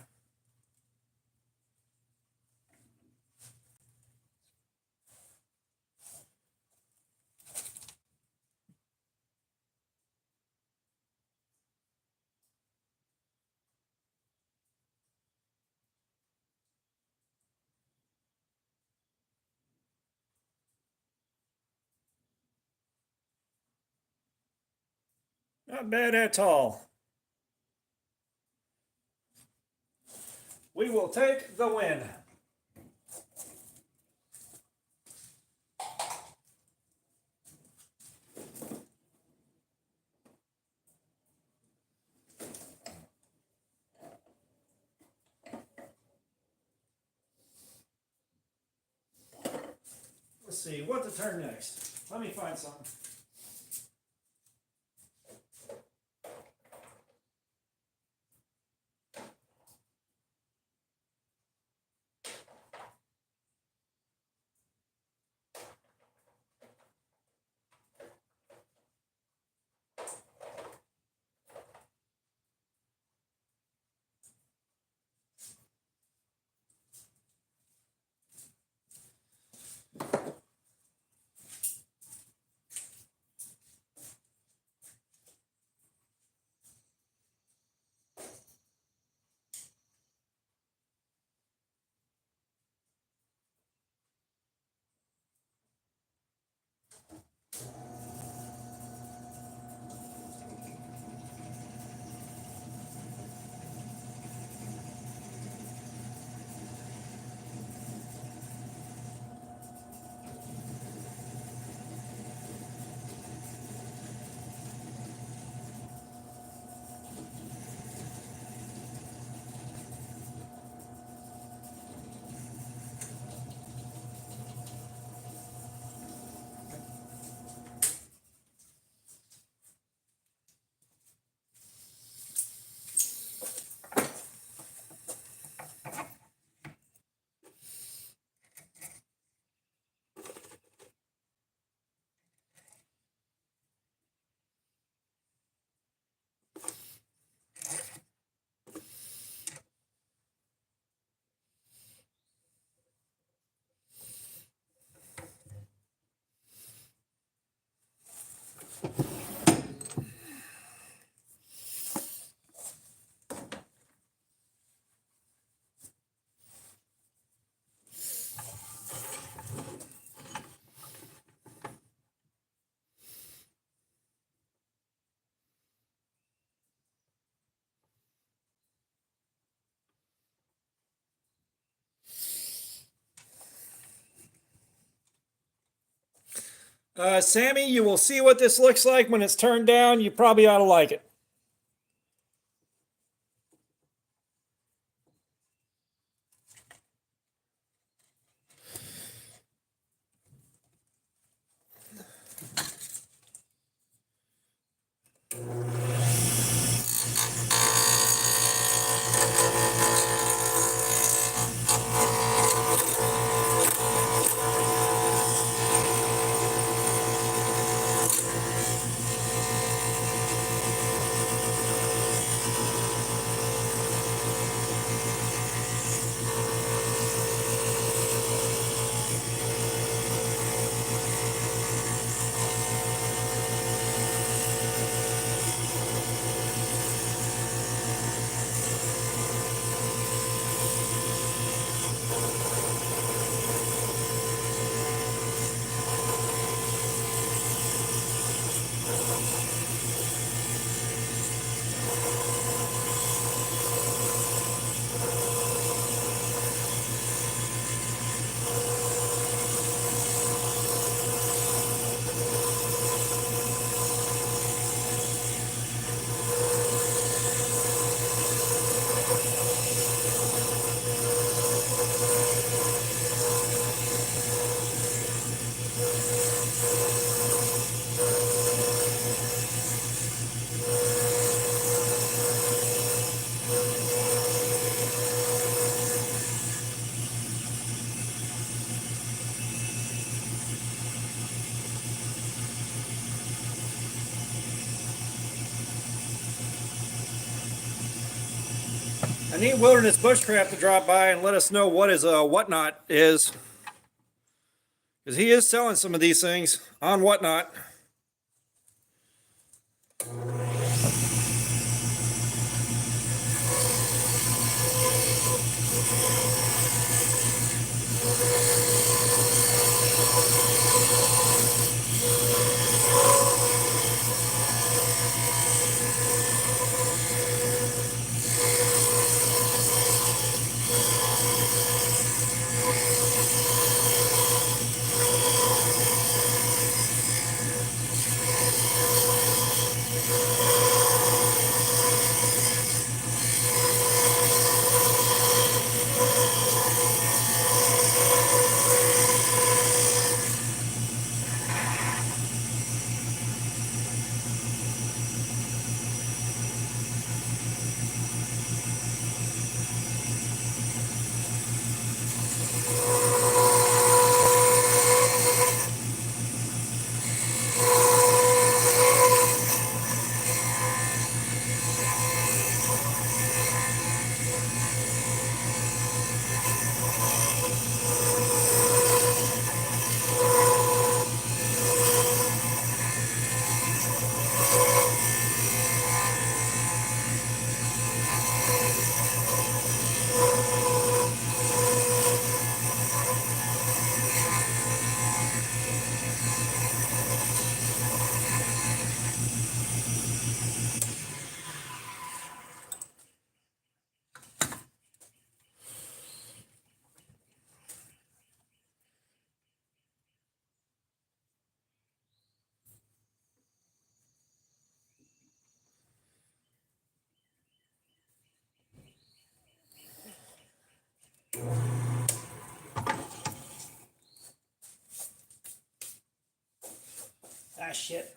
Not bad at all. We will take the win. Let's see, what to turn next. Let me find something. Sammy, you will see what this looks like when it's turned down. You probably ought to like it. I need Wilderness Bushcraft to drop by and let us know what his whatnot is, because he is selling some of these things on whatnot. Ah, shit.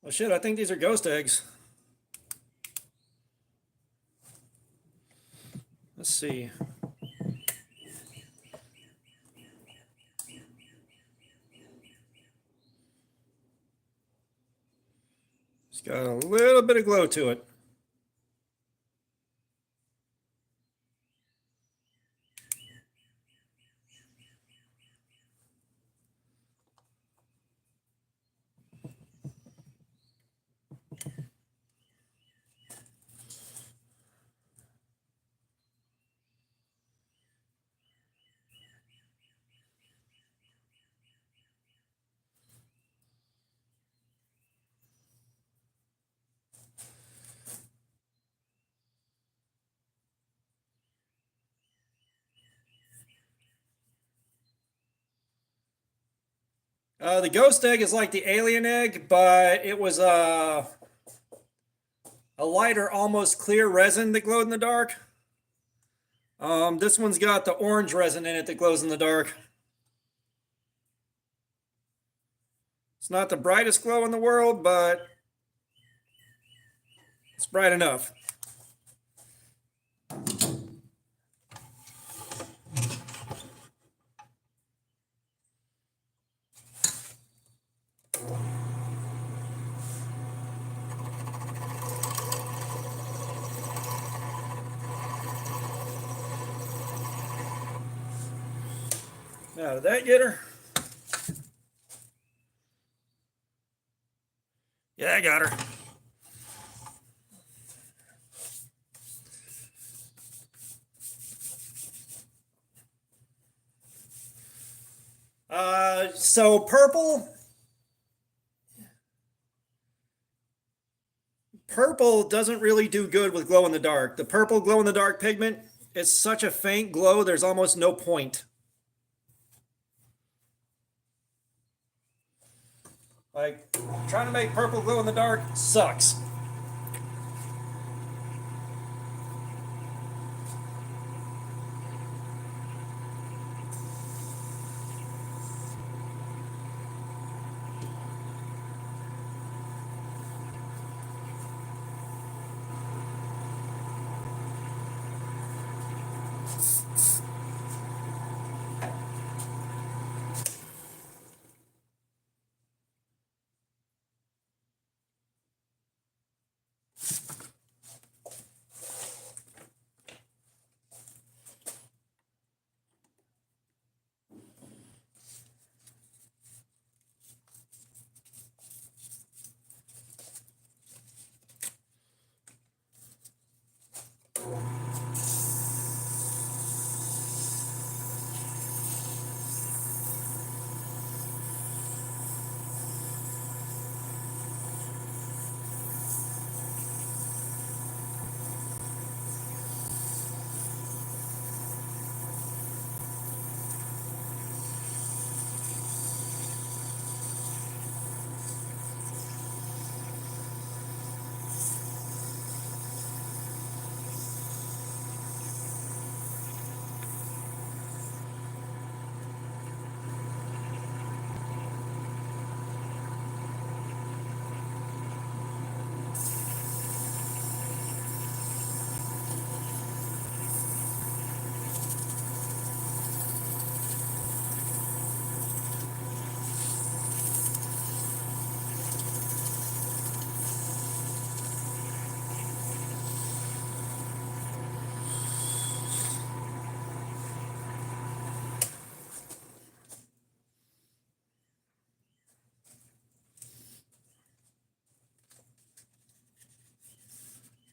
Oh shit, I think these are ghost eggs. Let's see. It's got a little bit of glow to it. The ghost egg is like the alien egg, but it was a lighter, almost clear resin that glowed in the dark. This one's got the orange resin in it that glows in the dark. It's not the brightest glow in the world, but it's bright enough. Now, did that get her? Yeah, I got her. So purple doesn't really do good with glow in the dark. The purple glow in the dark pigment is such a faint glow, there's almost no point. Like, trying to make purple glow in the dark sucks.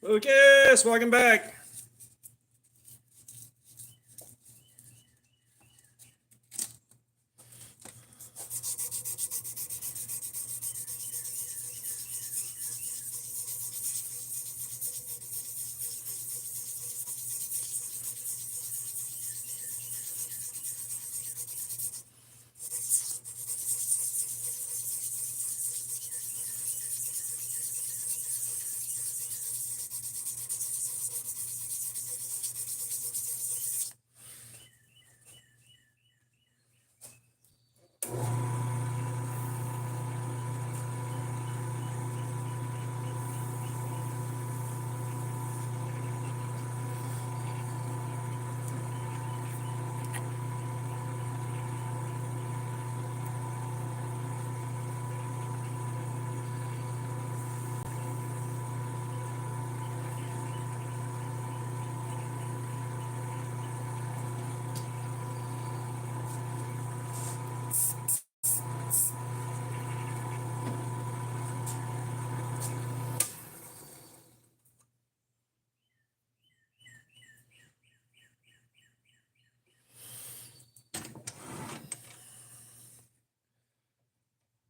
Lucas, welcome back.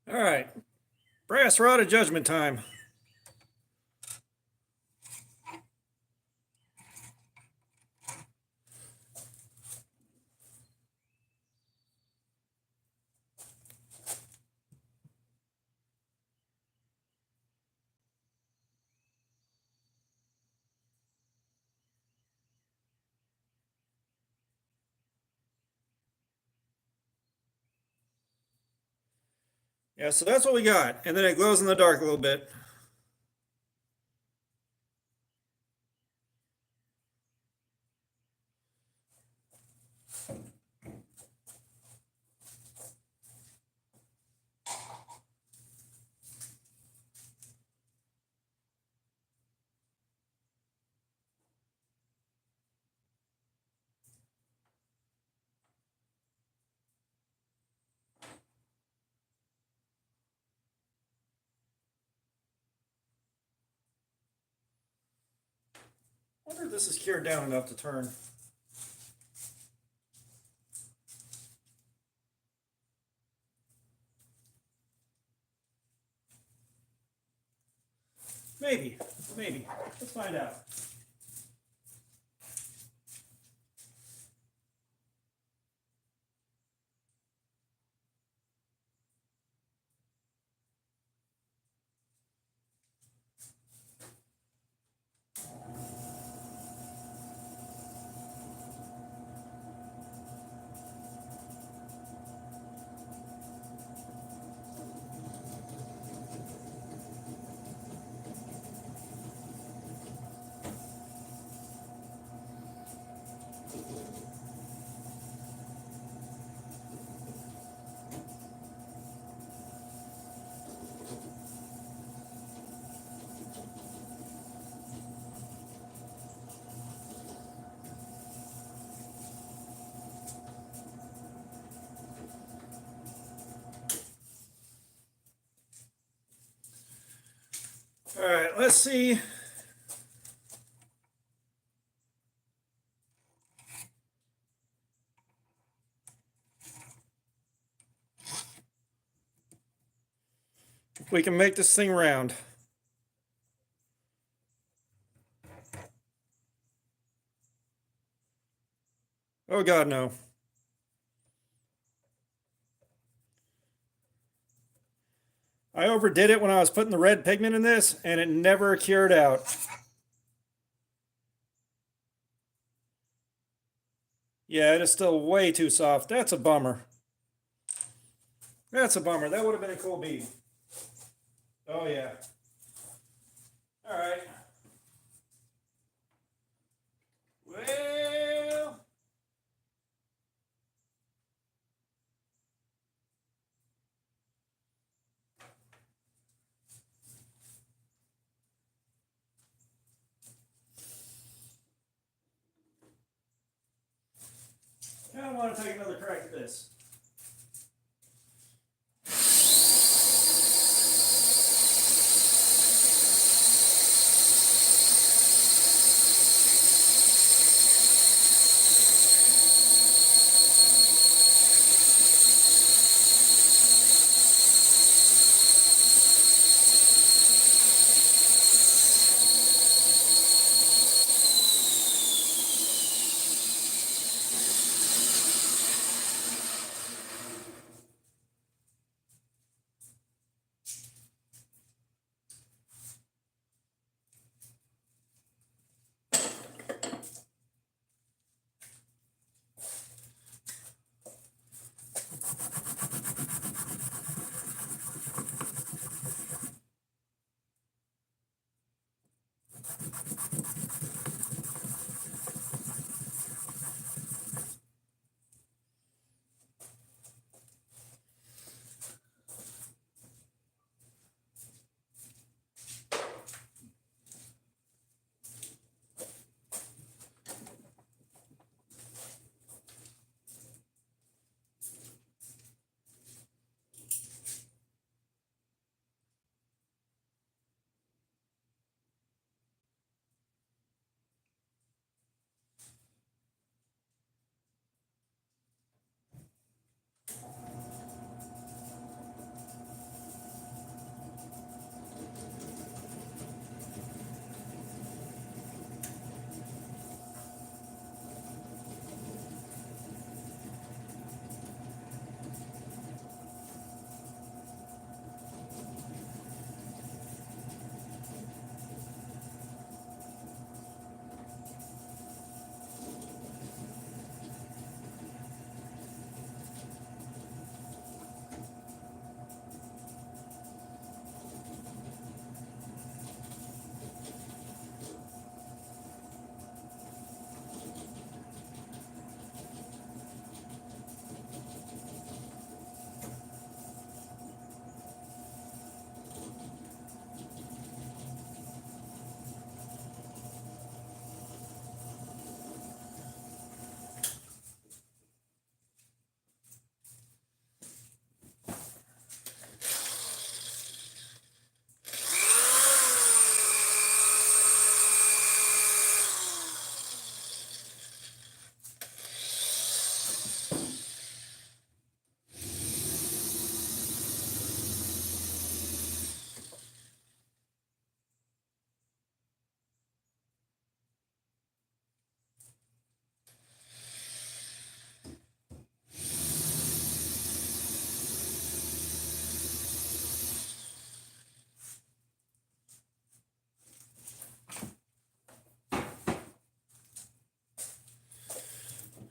All right, brass rod of judgment time. Yeah, so that's what we got. And then it glows in the dark a little bit. I wonder if this is cured down enough to turn. Maybe. Let's find out. All right, let's see. If we can make this thing round. Oh God, no. I overdid it when I was putting the red pigment in this, and it never cured out. Yeah, it is still way too soft. That's a bummer. That's a bummer. That would have been a cool bead. Oh, yeah. All right. Well, I want to take another crack at this.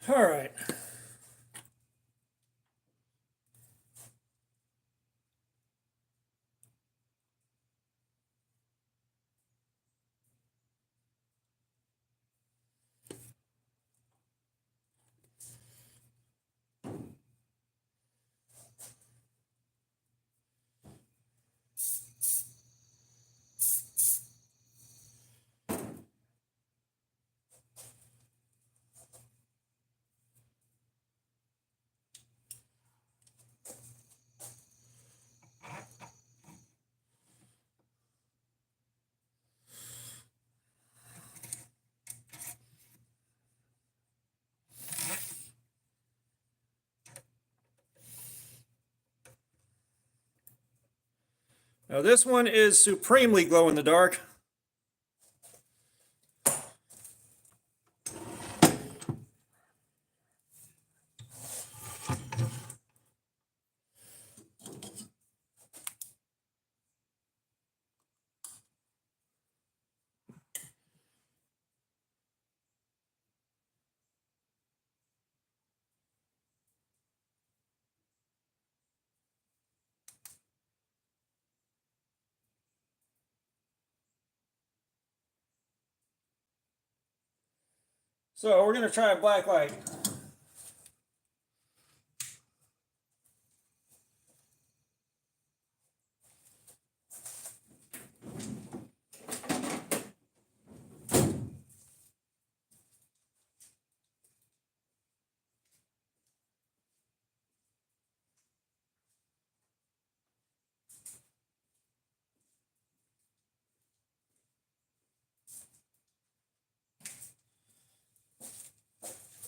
All right. Now this one is supremely glow in the dark. So we're going to try a black light.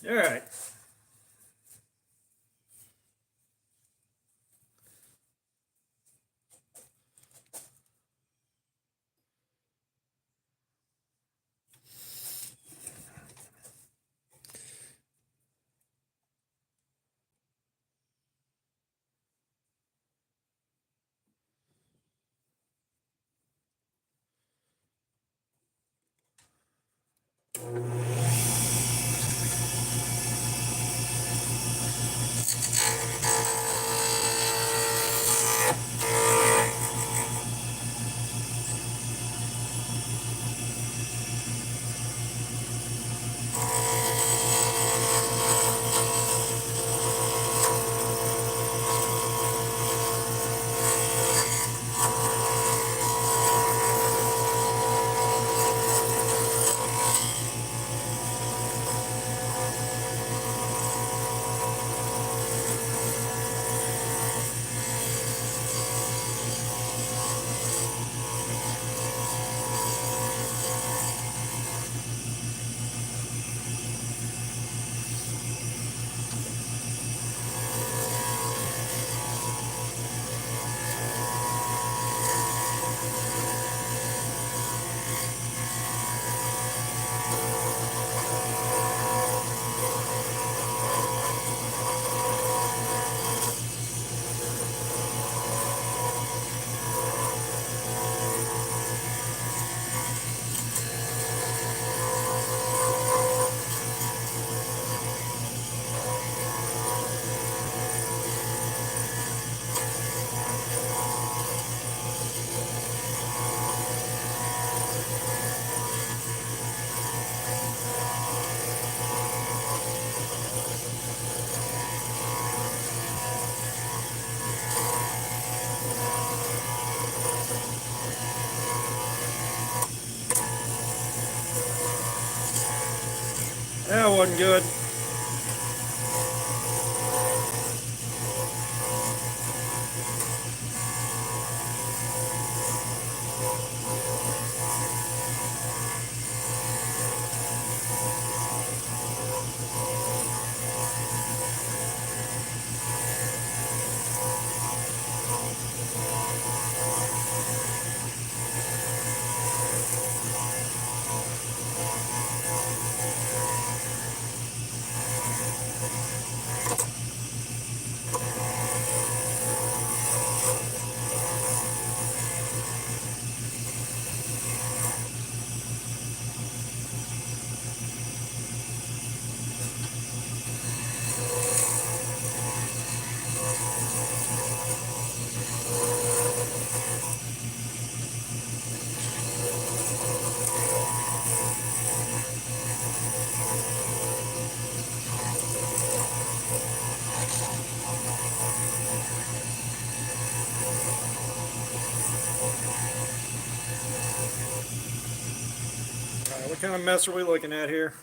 All right. That wasn't good. What kind of mess are we looking at here?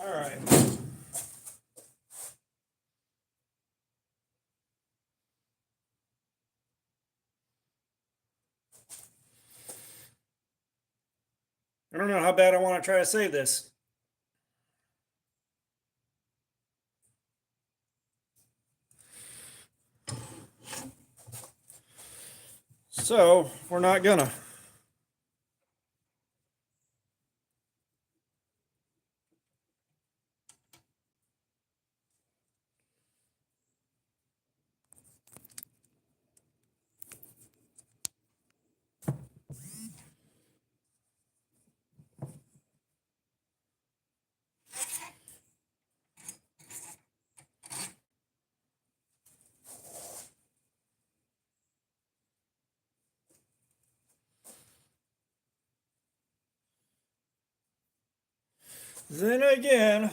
All right. I don't know how bad I want to try to save this. So, we're not gonna. Then again.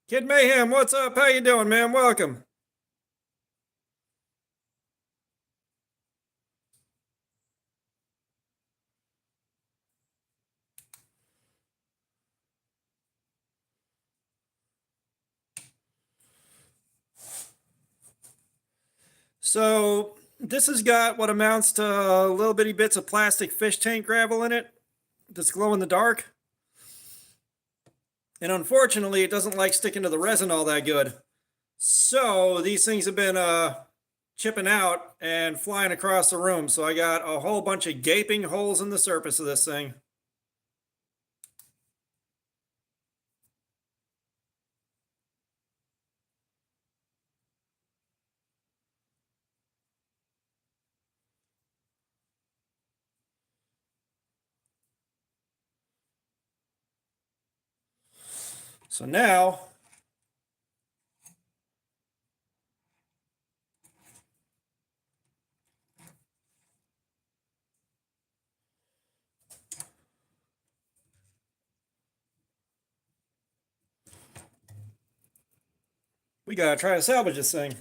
Kid Mayhem, what's up? How you doing, man? Welcome. So this has got what amounts to little bitty bits of plastic fish tank gravel in it that's glow in the dark. And unfortunately, it doesn't like sticking to the resin all that good. So these things have been chipping out and flying across the room. So I got a whole bunch of gaping holes in the surface of this thing. So now we gotta try to salvage this thing.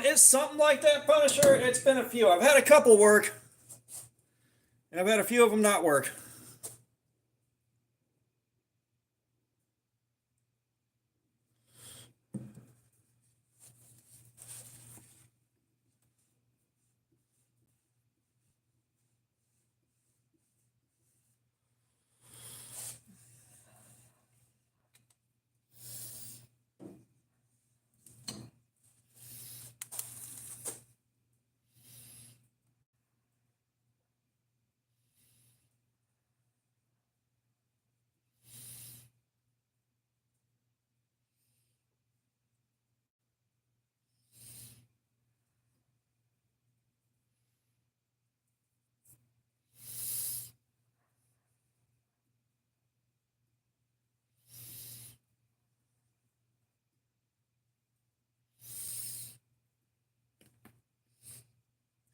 It's something like that, Punisher. It's been a few. I've had a couple work, and I've had a few of them not work.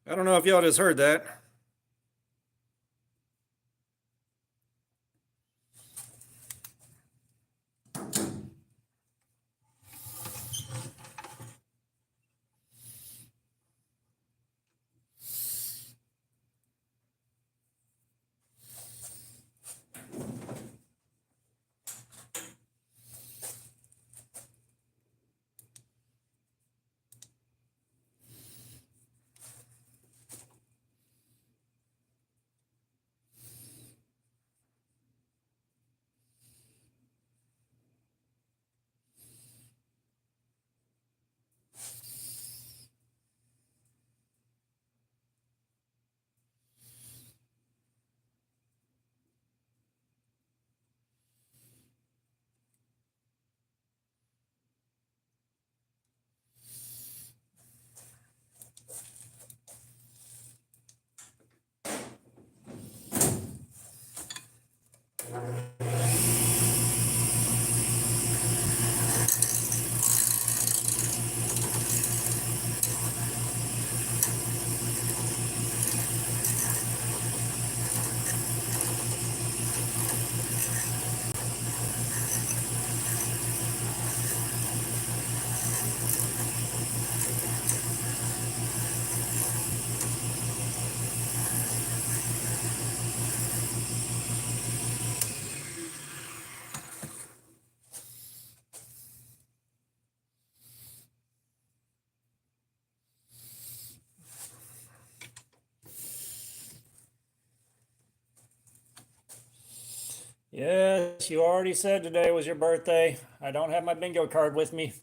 I don't know if y'all just heard that. Yes, you already said today was your birthday. I don't have my bingo card with me.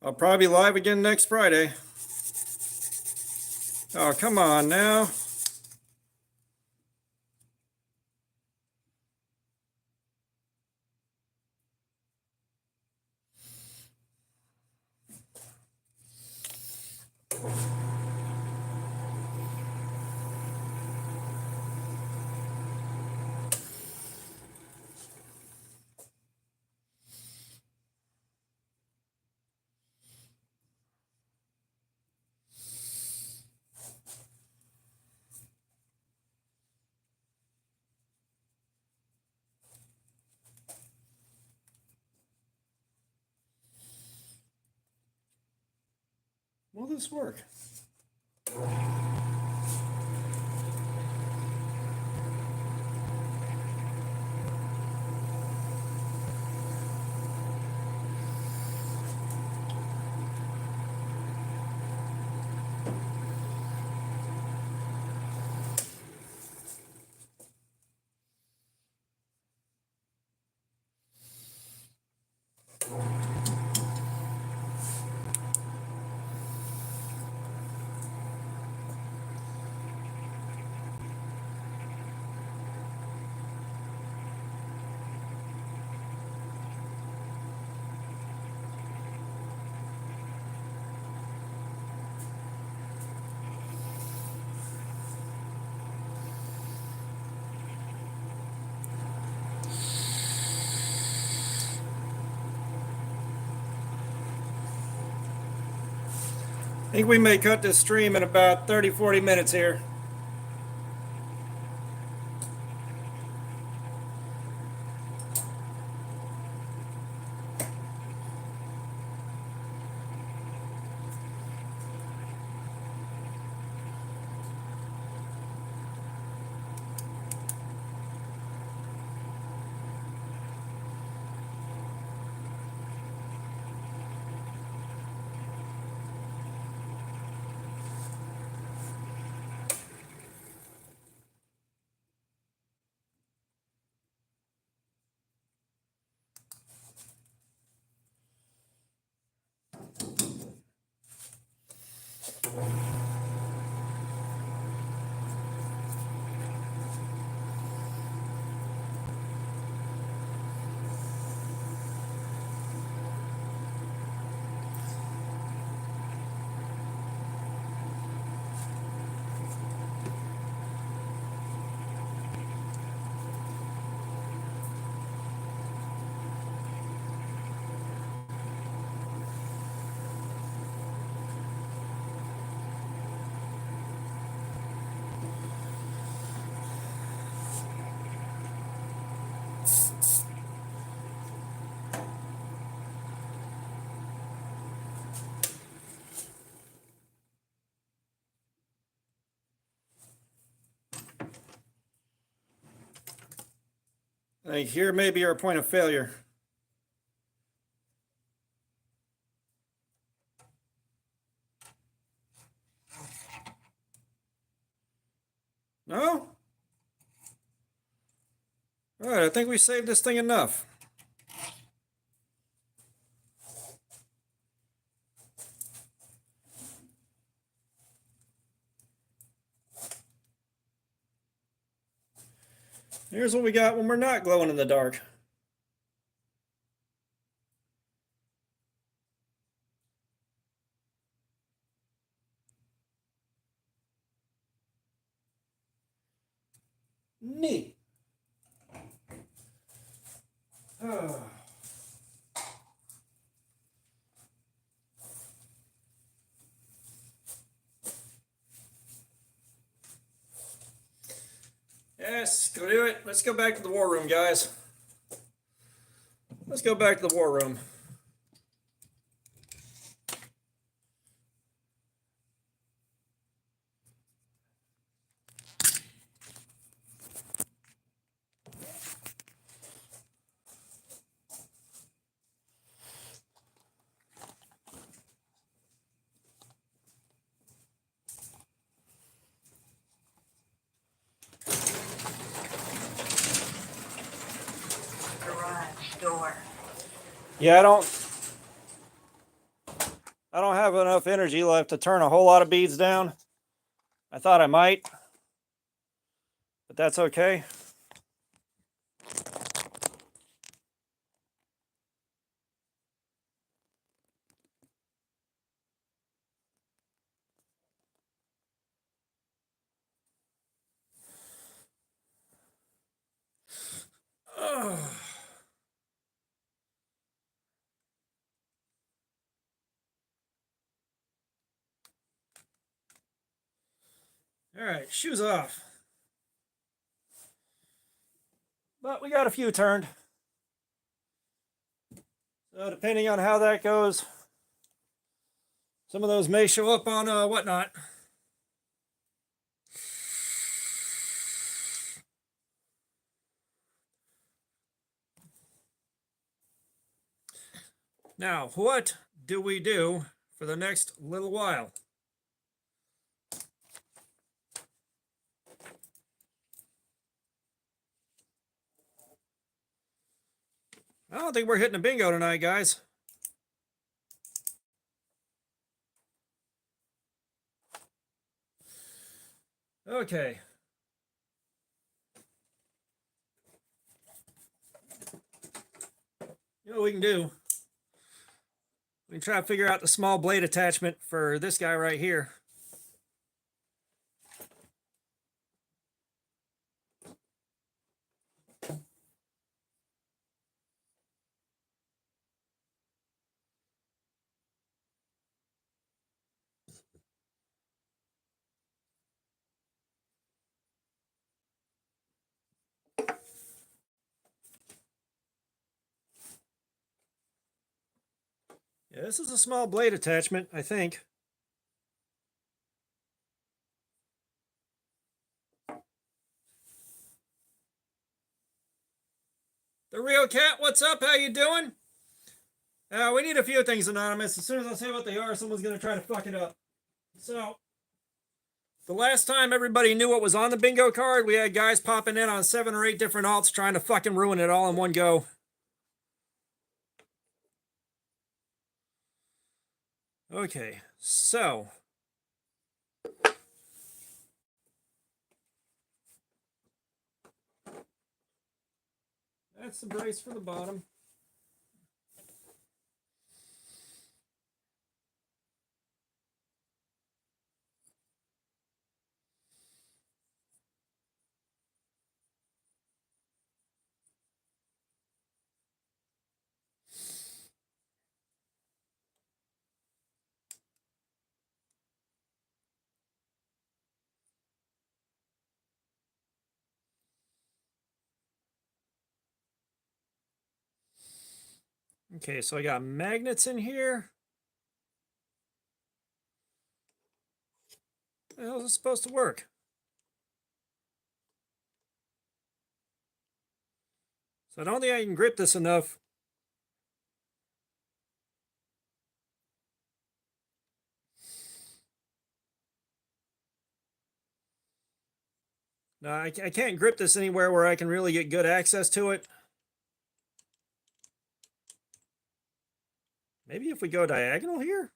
I'll probably be live again next Friday. Oh, come on now. Will this work? I think we may cut this stream in about 30, 40 minutes here. Like here may be our point of failure. No? All right, I think we saved this thing enough. Here's what we got when we're not glowing in the dark. Neat. Oh. Yes, go do it. Let's go back to the war room, guys. Let's go back to the war room. Garage door. Yeah, I don't have enough energy left to turn a whole lot of beads down. I thought I might, but that's okay. Ugh. All right, shoes off. But we got a few turned. So depending on how that goes, some of those may show up on whatnot. Now, what do we do for the next little while? I don't think we're hitting a bingo tonight, guys. Okay. You know what we can do? We can try to figure out the small blade attachment for this guy right here. Yeah, this is a small blade attachment, I think. The Real Cat, what's up? How you doing? We need a few things, Anonymous. As soon as I say what they are, someone's going to try to fuck it up. So, the last time everybody knew what was on the bingo card, we had guys popping in on 7 or 8 different alts trying to fucking ruin it all in one go. Okay, so that's the brace for the bottom. Okay, so I got magnets in here. How is it supposed to work? So I don't think I can grip this enough. No, I can't grip this anywhere where I can really get good access to it. Maybe if we go diagonal here?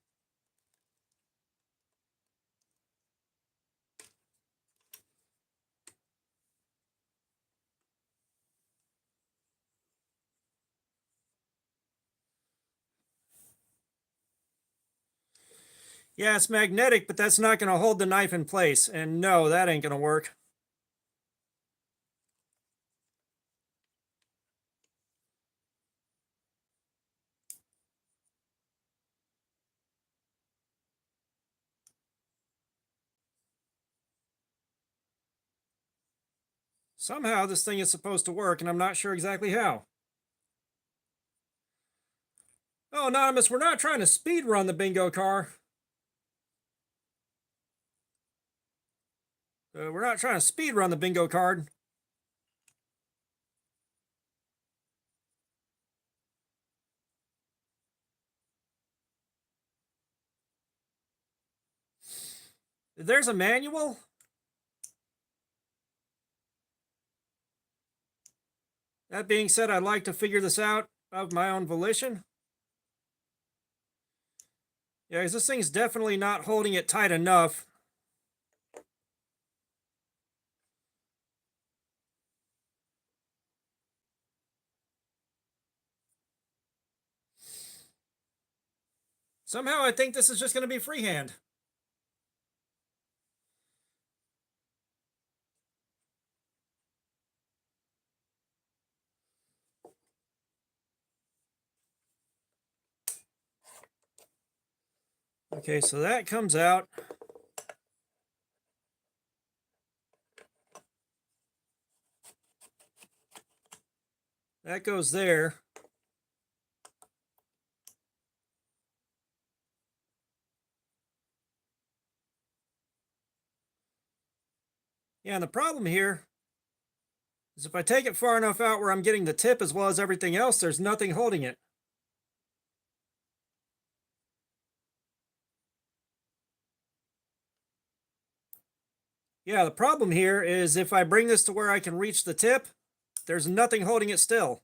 Yeah, it's magnetic, but that's not going to hold the knife in place. And no, that ain't going to work. Somehow this thing is supposed to work, and I'm not sure exactly how. Oh, Anonymous, we're not trying to speed run the bingo car. We're not trying to speed run the bingo card. There's a manual. That being said, I'd like to figure this out of my own volition. Yeah, because this thing's definitely not holding it tight enough. Somehow I think this is just going to be freehand. Okay, so that comes out. That goes there. Yeah, and the problem here is if I take it far enough out where I'm getting the tip as well as everything else, there's nothing holding it. Yeah, the problem here is if I bring this to where I can reach the tip, there's nothing holding it still.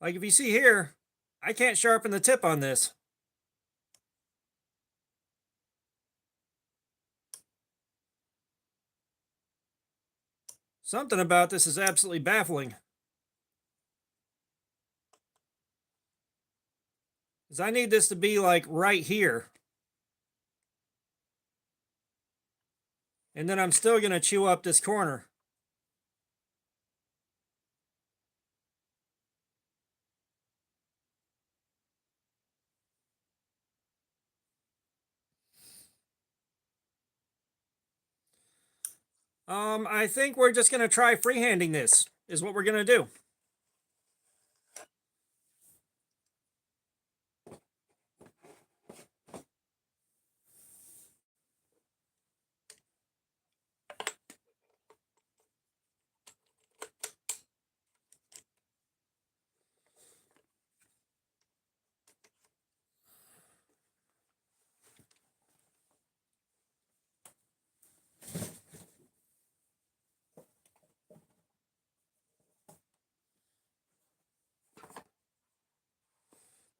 Like if you see here, I can't sharpen the tip on this. Something about this is absolutely baffling. Because I need this to be like right here. And then I'm still going to chew up this corner. I think we're just going to try freehanding this, is what we're going to do.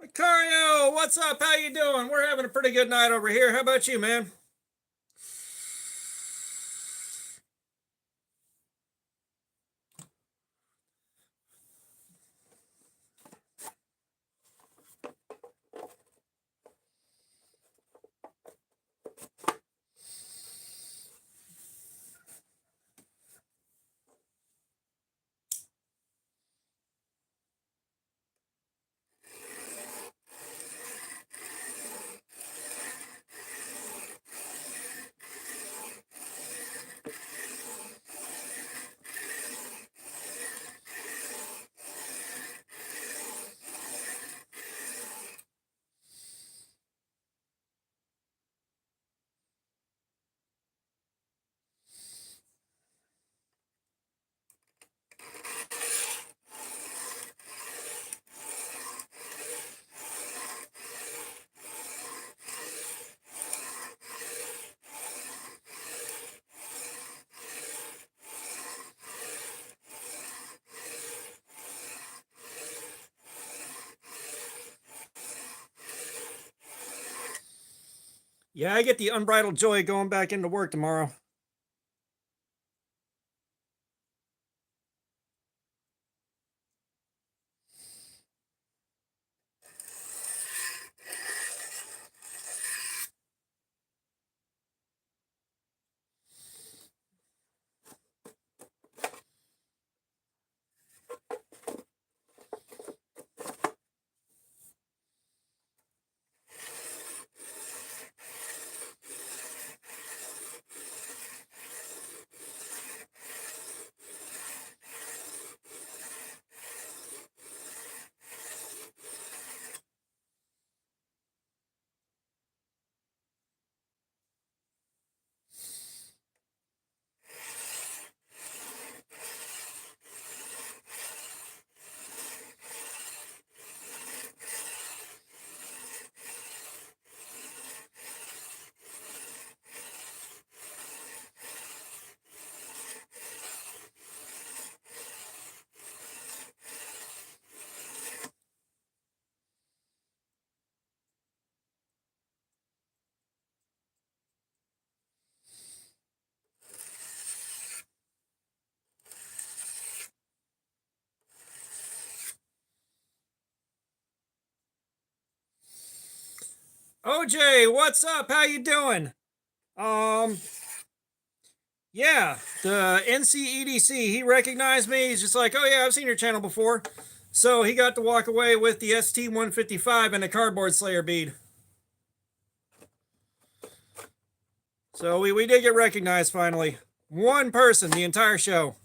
Macario, what's up? How you doing? We're having a pretty good night over here. How about you, man? Yeah, I get the unbridled joy going back into work tomorrow. OJ, what's up? How you doing? Um, yeah, the NCEDC, he recognized me. He's just like, oh yeah, I've seen your channel before. So he got to walk away with the ST-155 and a cardboard slayer bead. So we did get recognized finally. One person, the entire show.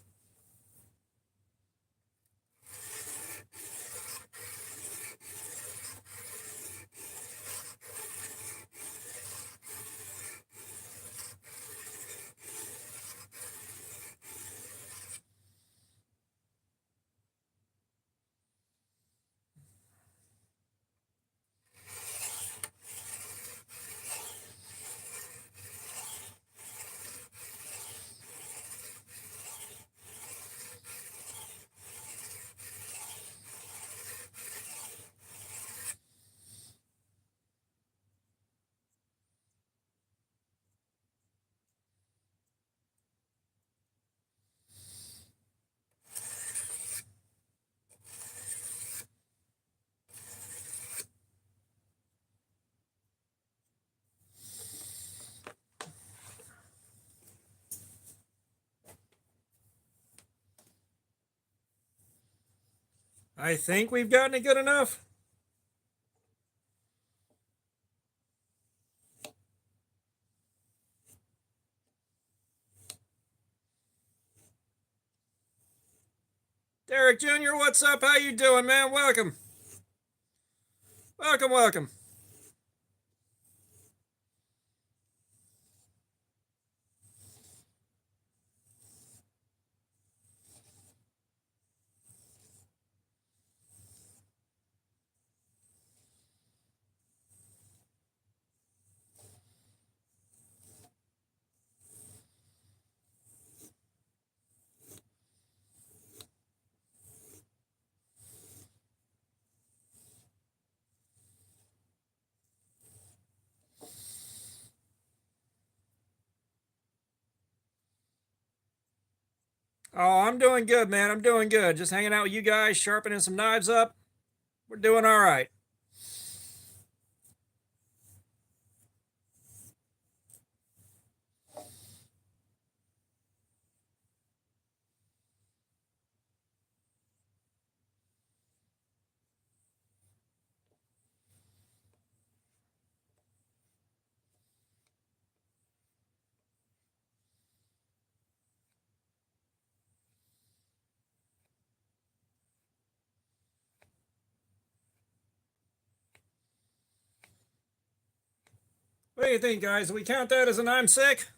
I think we've gotten it good enough. Derek Jr., what's up? How you doing, man? Welcome. Welcome, welcome. Oh, I'm doing good, man. I'm doing good. Just hanging out with you guys, sharpening some knives up. We're doing all right. What do you think, guys? Do we count that as an I'm sick?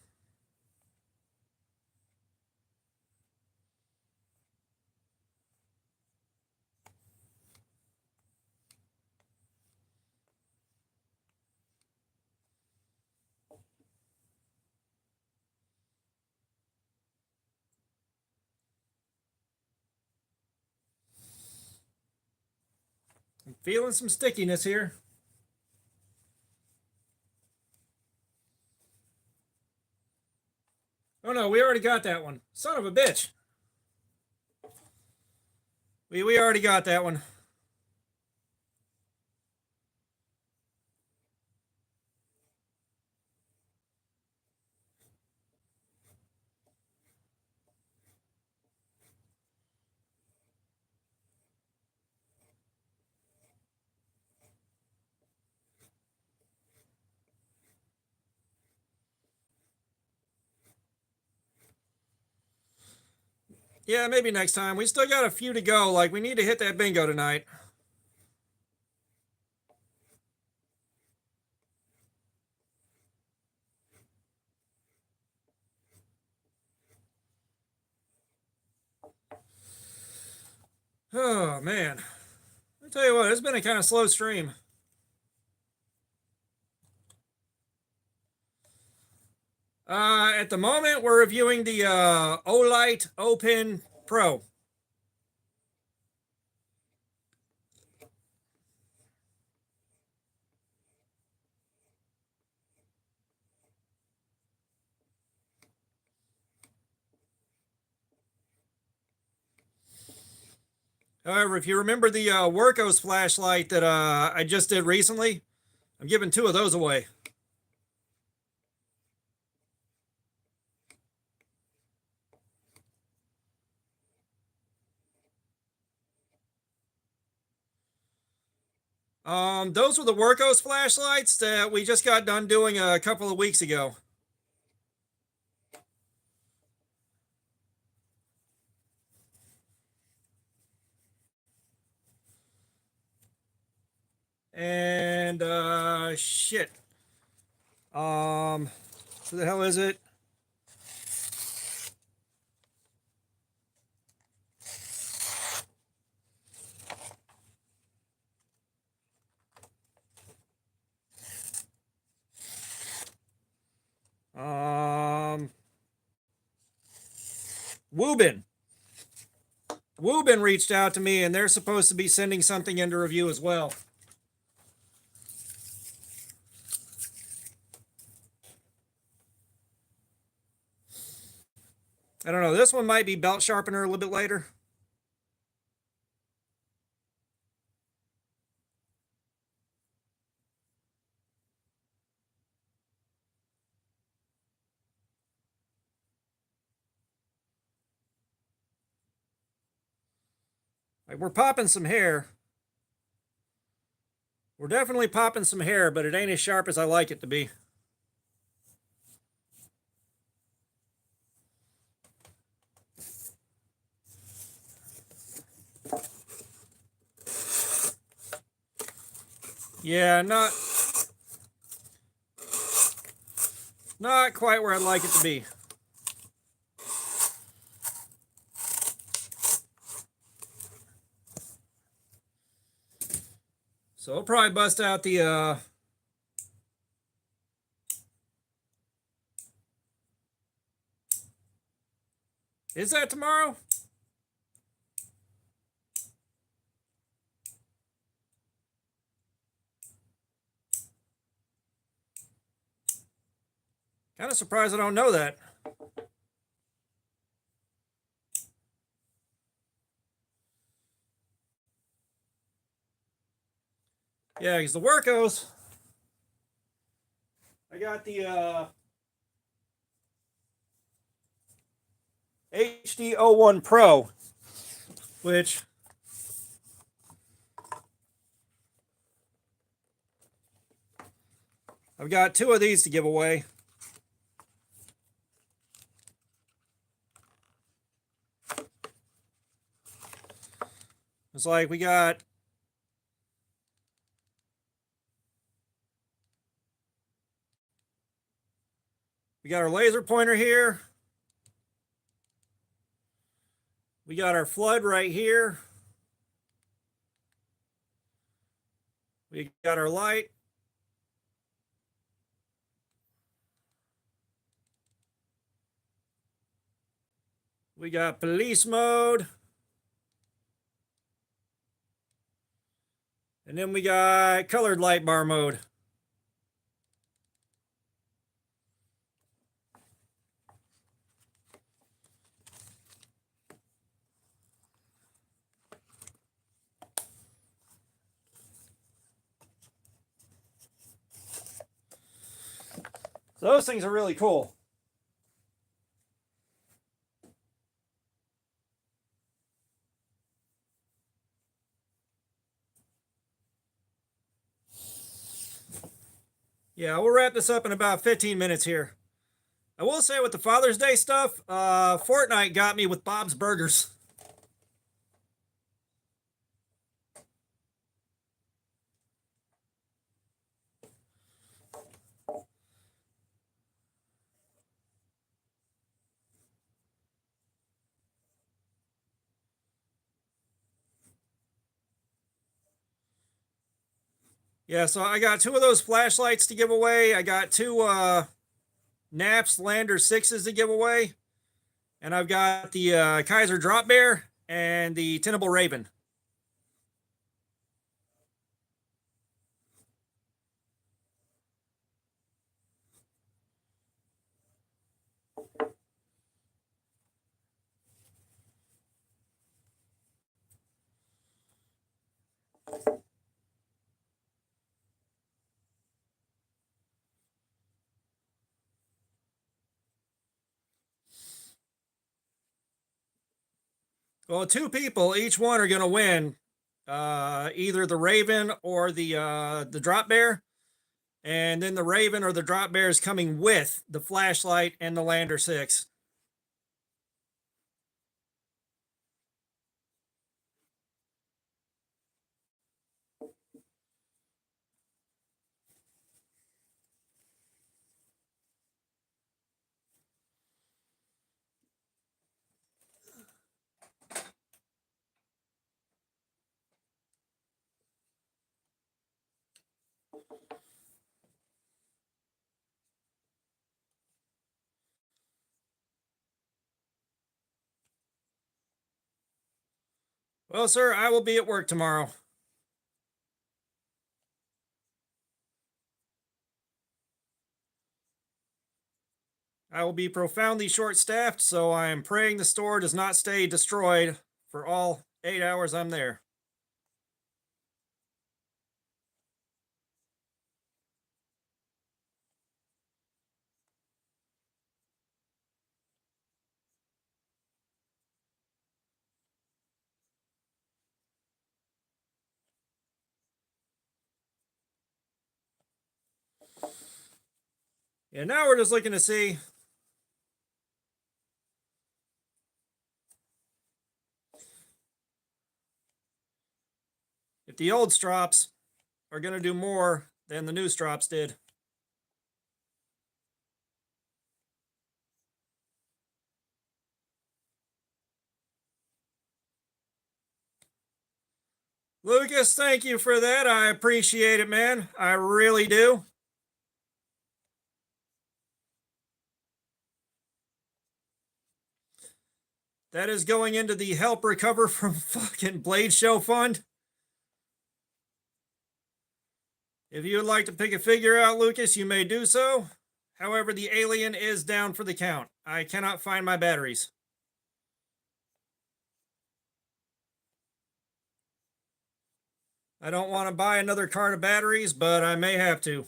I'm feeling some stickiness here. we already got that one. Son of a bitch. We already got that one. Yeah, maybe next time. We still got a few to go. Like, we need to hit that bingo tonight. Oh, man. I'll tell you what, it's been a kind of slow stream. At the moment, we're reviewing the Olight Open Pro. However, if you remember the Workos flashlight that I just did recently, I'm giving 2 of those away. Those were the Workos flashlights that we just got done doing a couple of weeks ago. And shit. Who the hell is it? Woobin. Woobin reached out to me, and they're supposed to be sending something into review as well. I don't know. This one might be belt sharpener a little bit later. Like, we're popping some hair. We're definitely popping some hair, but it ain't as sharp as I like it to be. Yeah, not quite where I'd like it to be. So I'll probably bust out the is that tomorrow? Kind of surprised I don't know that. Yeah, because the Workos, I got the HD01 Pro, which I've got 2 of these to give away. It's like we got our laser pointer here. We got our flood right here. We got our light. We got police mode. And then we got colored light bar mode. So those things are really cool. Yeah, we'll wrap this up in about 15 minutes here. I will say with the Father's Day stuff, Fortnite got me with Bob's Burgers. Yeah, so I got two of those flashlights to give away. I got two Naps Lander 6s to give away. And I've got the Kaiser Drop Bear and the Tenable Raven. Well, two people, each one are going to win either the Raven or the Drop Bear. And then the Raven or the Drop Bear is coming with the flashlight and the Lander 6. Well, sir, I will be at work tomorrow. I will be profoundly short staffed, so I am praying the store does not stay destroyed for all 8 hours I'm there. And now we're just looking to see if the old strops are going to do more than the new strops did. Lucas, thank you for that. I appreciate it, man. I really do. That is going into the Help Recover from fucking Blade Show Fund. If you would like to pick a figure out, Lucas, you may do so. However, the alien is down for the count. I cannot find my batteries. I don't want to buy another cart of batteries, but I may have to.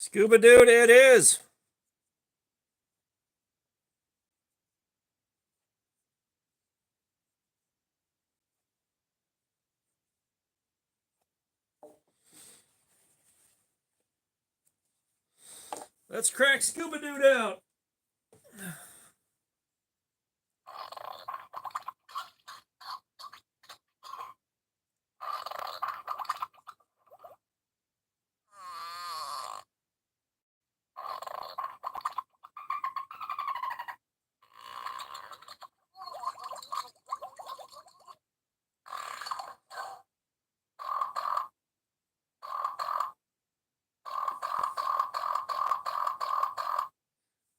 Scuba Dude, it is. Let's crack Scuba Dude out.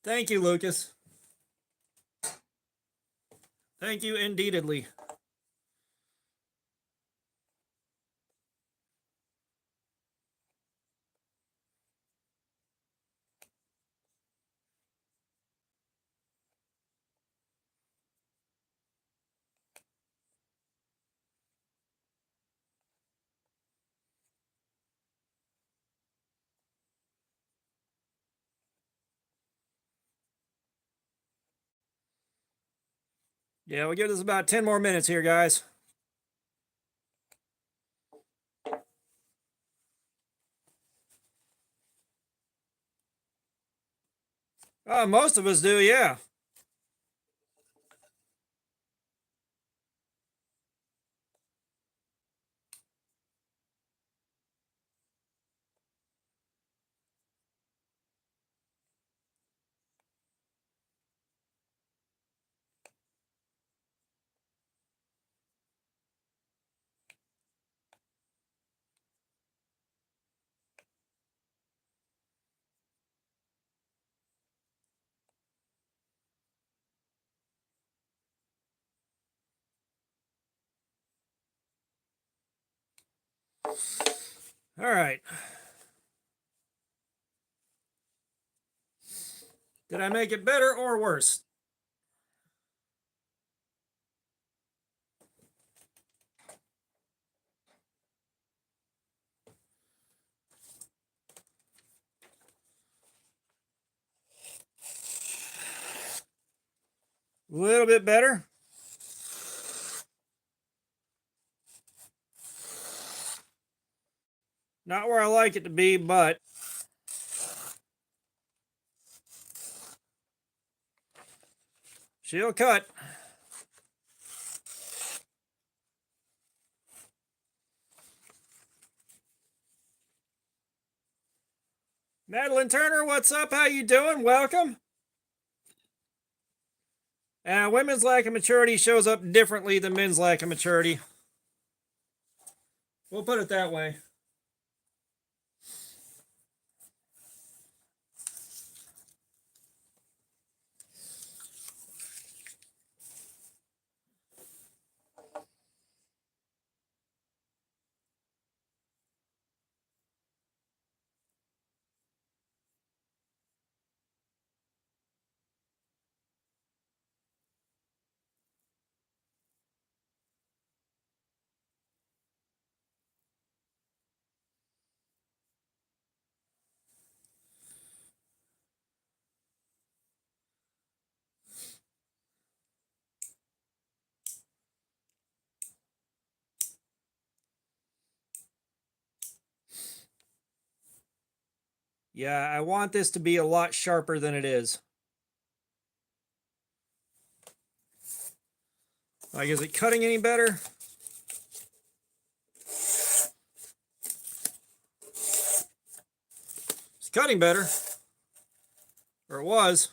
Thank you, Lucas. Thank you indeedly. Yeah, we'll give this about 10 more minutes here, guys. Most of us do, yeah. All right. Did I make it better or worse? A little bit better. Not where I like it to be, but she'll cut. Madeline Turner, what's up? How you doing? Welcome. Women's lack of maturity shows up differently than men's lack of maturity. We'll put it that way. Yeah, I want this to be a lot sharper than it is. Like, is it cutting any better? It's cutting better. Or it was.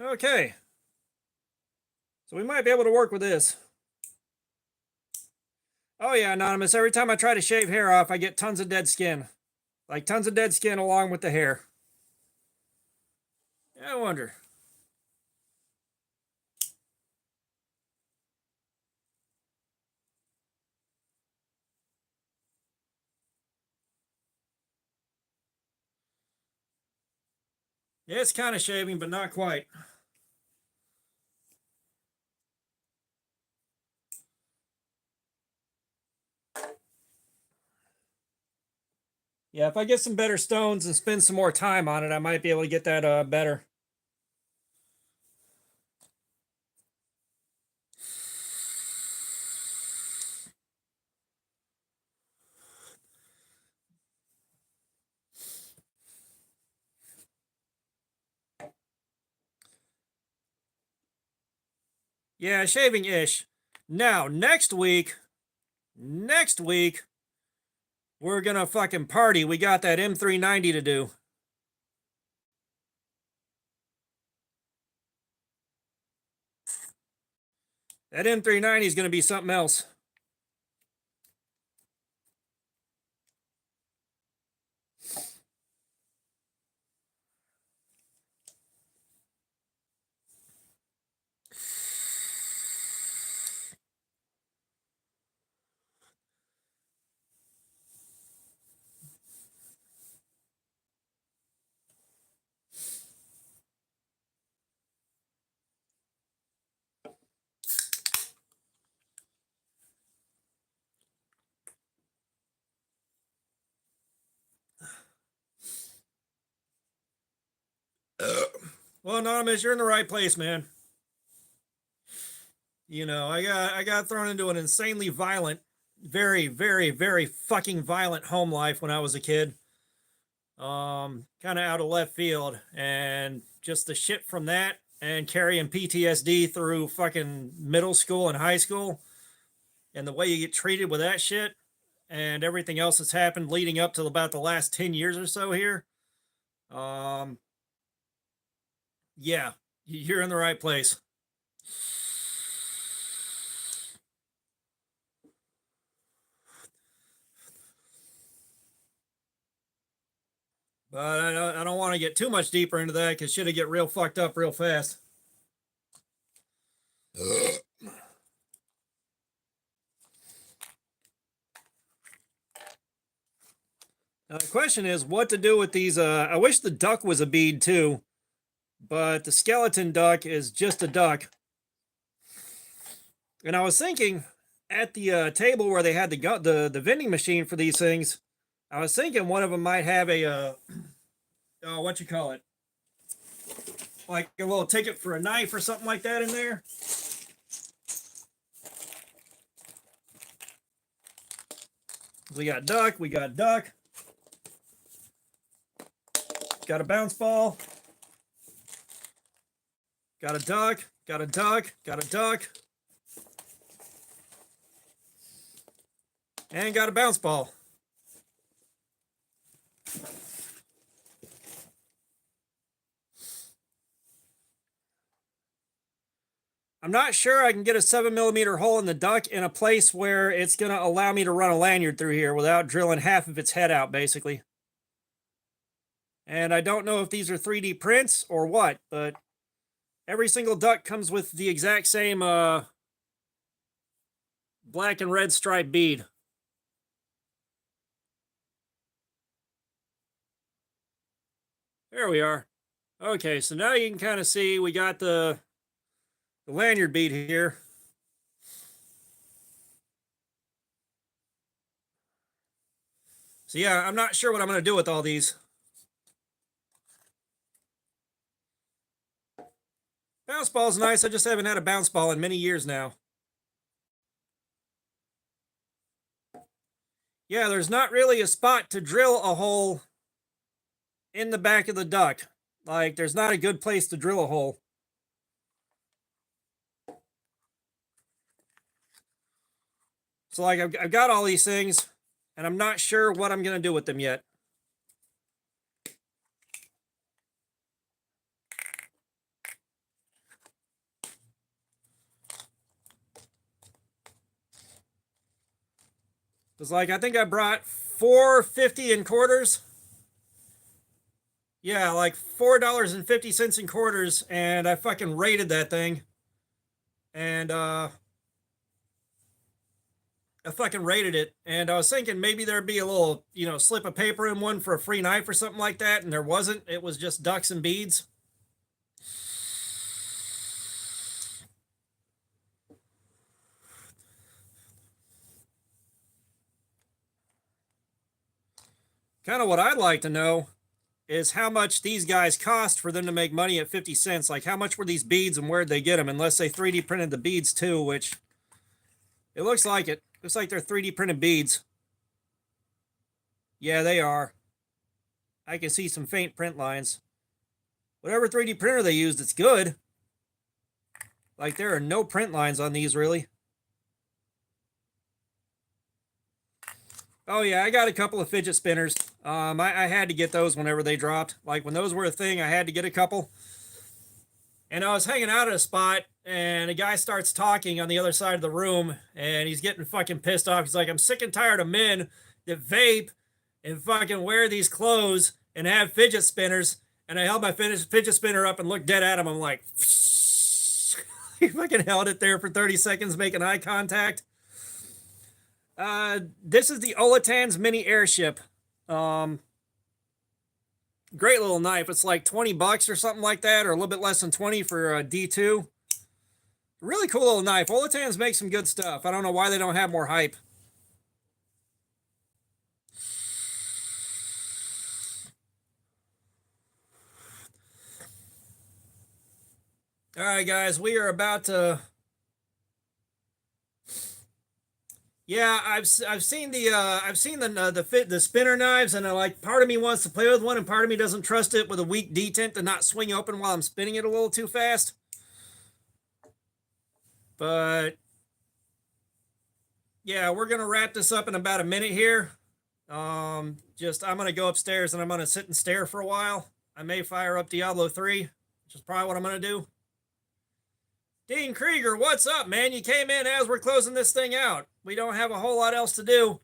Okay. So we might be able to work with this. Oh yeah, Anonymous, every time I try to shave hair off, I get tons of dead skin. Like tons of dead skin along with the hair. I wonder. Yeah, it's kind of shaving, but not quite. Yeah, if I get some better stones and spend some more time on it, I might be able to get that better. Yeah, shaving-ish. Now, next week, we're gonna fucking party. We got that M390 to do. That M390 is gonna be something else. Well, Anonymous, you're in the right place, man. You know, I got thrown into an insanely violent, very, very, very fucking violent home life when I was a kid. Kind of out of left field, and just the shit from that, and carrying PTSD through fucking middle school and high school, and the way you get treated with that shit, and everything else that's happened leading up to about the last 10 years or so here. Um, yeah, you're in the right place. But I don't want to get too much deeper into that because shit'll get real fucked up real fast. Now, the question is what to do with these. I wish the duck was a bead too, but the skeleton duck is just a duck. And I was thinking at the table where they had the vending machine for these things, I was thinking one of them might have a what you call it, like a little ticket for a knife or something like that in there. We got duck, got a bounce ball, got a duck, got a duck, got a duck, and got a bounce ball. I'm not sure I can get a 7mm hole in the duck in a place where it's going to allow me to run a lanyard through here without drilling half of its head out, basically. And I don't know if these are 3D prints or what, but every single duck comes with the exact same black and red striped bead. There we are. Okay, so now you can kind of see we got the lanyard bead here. So yeah, I'm not sure what I'm going to do with all these. Bounce ball's nice. I just haven't had a bounce ball in many years now. Yeah, there's not really a spot to drill a hole in the back of the duck. Like, there's not a good place to drill a hole. So, like, I've got all these things, and I'm not sure what I'm going to do with them yet. It's like, I think I brought $4.50 in quarters. Yeah, like $4.50 in quarters, and I fucking raided that thing. And I fucking rated it, and I was thinking maybe there'd be a little, slip of paper in one for a free knife or something like that, and there wasn't. It was just ducks and beads. Kind of what I'd like to know is how much these guys cost for them to make money at 50 cents. Like, how much were these beads and where'd they get them? Unless they 3D printed the beads too, which it looks like it. Looks like they're 3D printed beads. Yeah, they are. I can see some faint print lines. Whatever 3D printer they used, it's good. Like, there are no print lines on these, really. Oh, yeah, I got a couple of fidget spinners. I had to get those whenever they dropped. Like, when those were a thing, I had to get a couple. And I was hanging out at a spot, and a guy starts talking on the other side of the room, and he's getting fucking pissed off. He's like, I'm sick and tired of men that vape and fucking wear these clothes and have fidget spinners. And I held my fidget spinner up and looked dead at him. I'm like, he fucking held it there for 30 seconds, making eye contact. This is the Olatan's mini airship. Great little knife. It's like $20 or something like that, or a little bit less than 20 for a D2. Really cool little knife. Olatan's make some good stuff. I don't know why they don't have more hype. All right, guys, we are about to. Yeah, I've seen the spinner knives, and like part of me wants to play with one, and part of me doesn't trust it with a weak detent to not swing open while I'm spinning it a little too fast. But yeah, we're gonna wrap this up in about a minute here. Just I'm gonna go upstairs and I'm gonna sit and stare for a while. I may fire up Diablo 3, which is probably what I'm gonna do. Dean Krieger, what's up, man? You came in as we're closing this thing out. We don't have a whole lot else to do.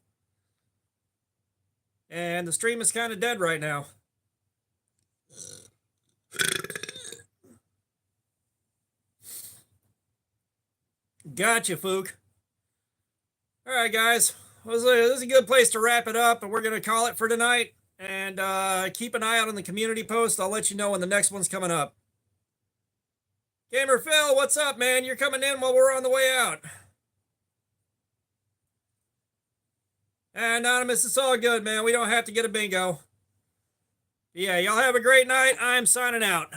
And the stream is kind of dead right now. Gotcha, Fook. All right, guys. This is a good place to wrap it up, and we're going to call it for tonight. And keep an eye out on the community post. I'll let you know when the next one's coming up. Gamer Phil, what's up, man? You're coming in while we're on the way out. Anonymous, it's all good, man. We don't have to get a bingo. Yeah, y'all have a great night. I'm signing out.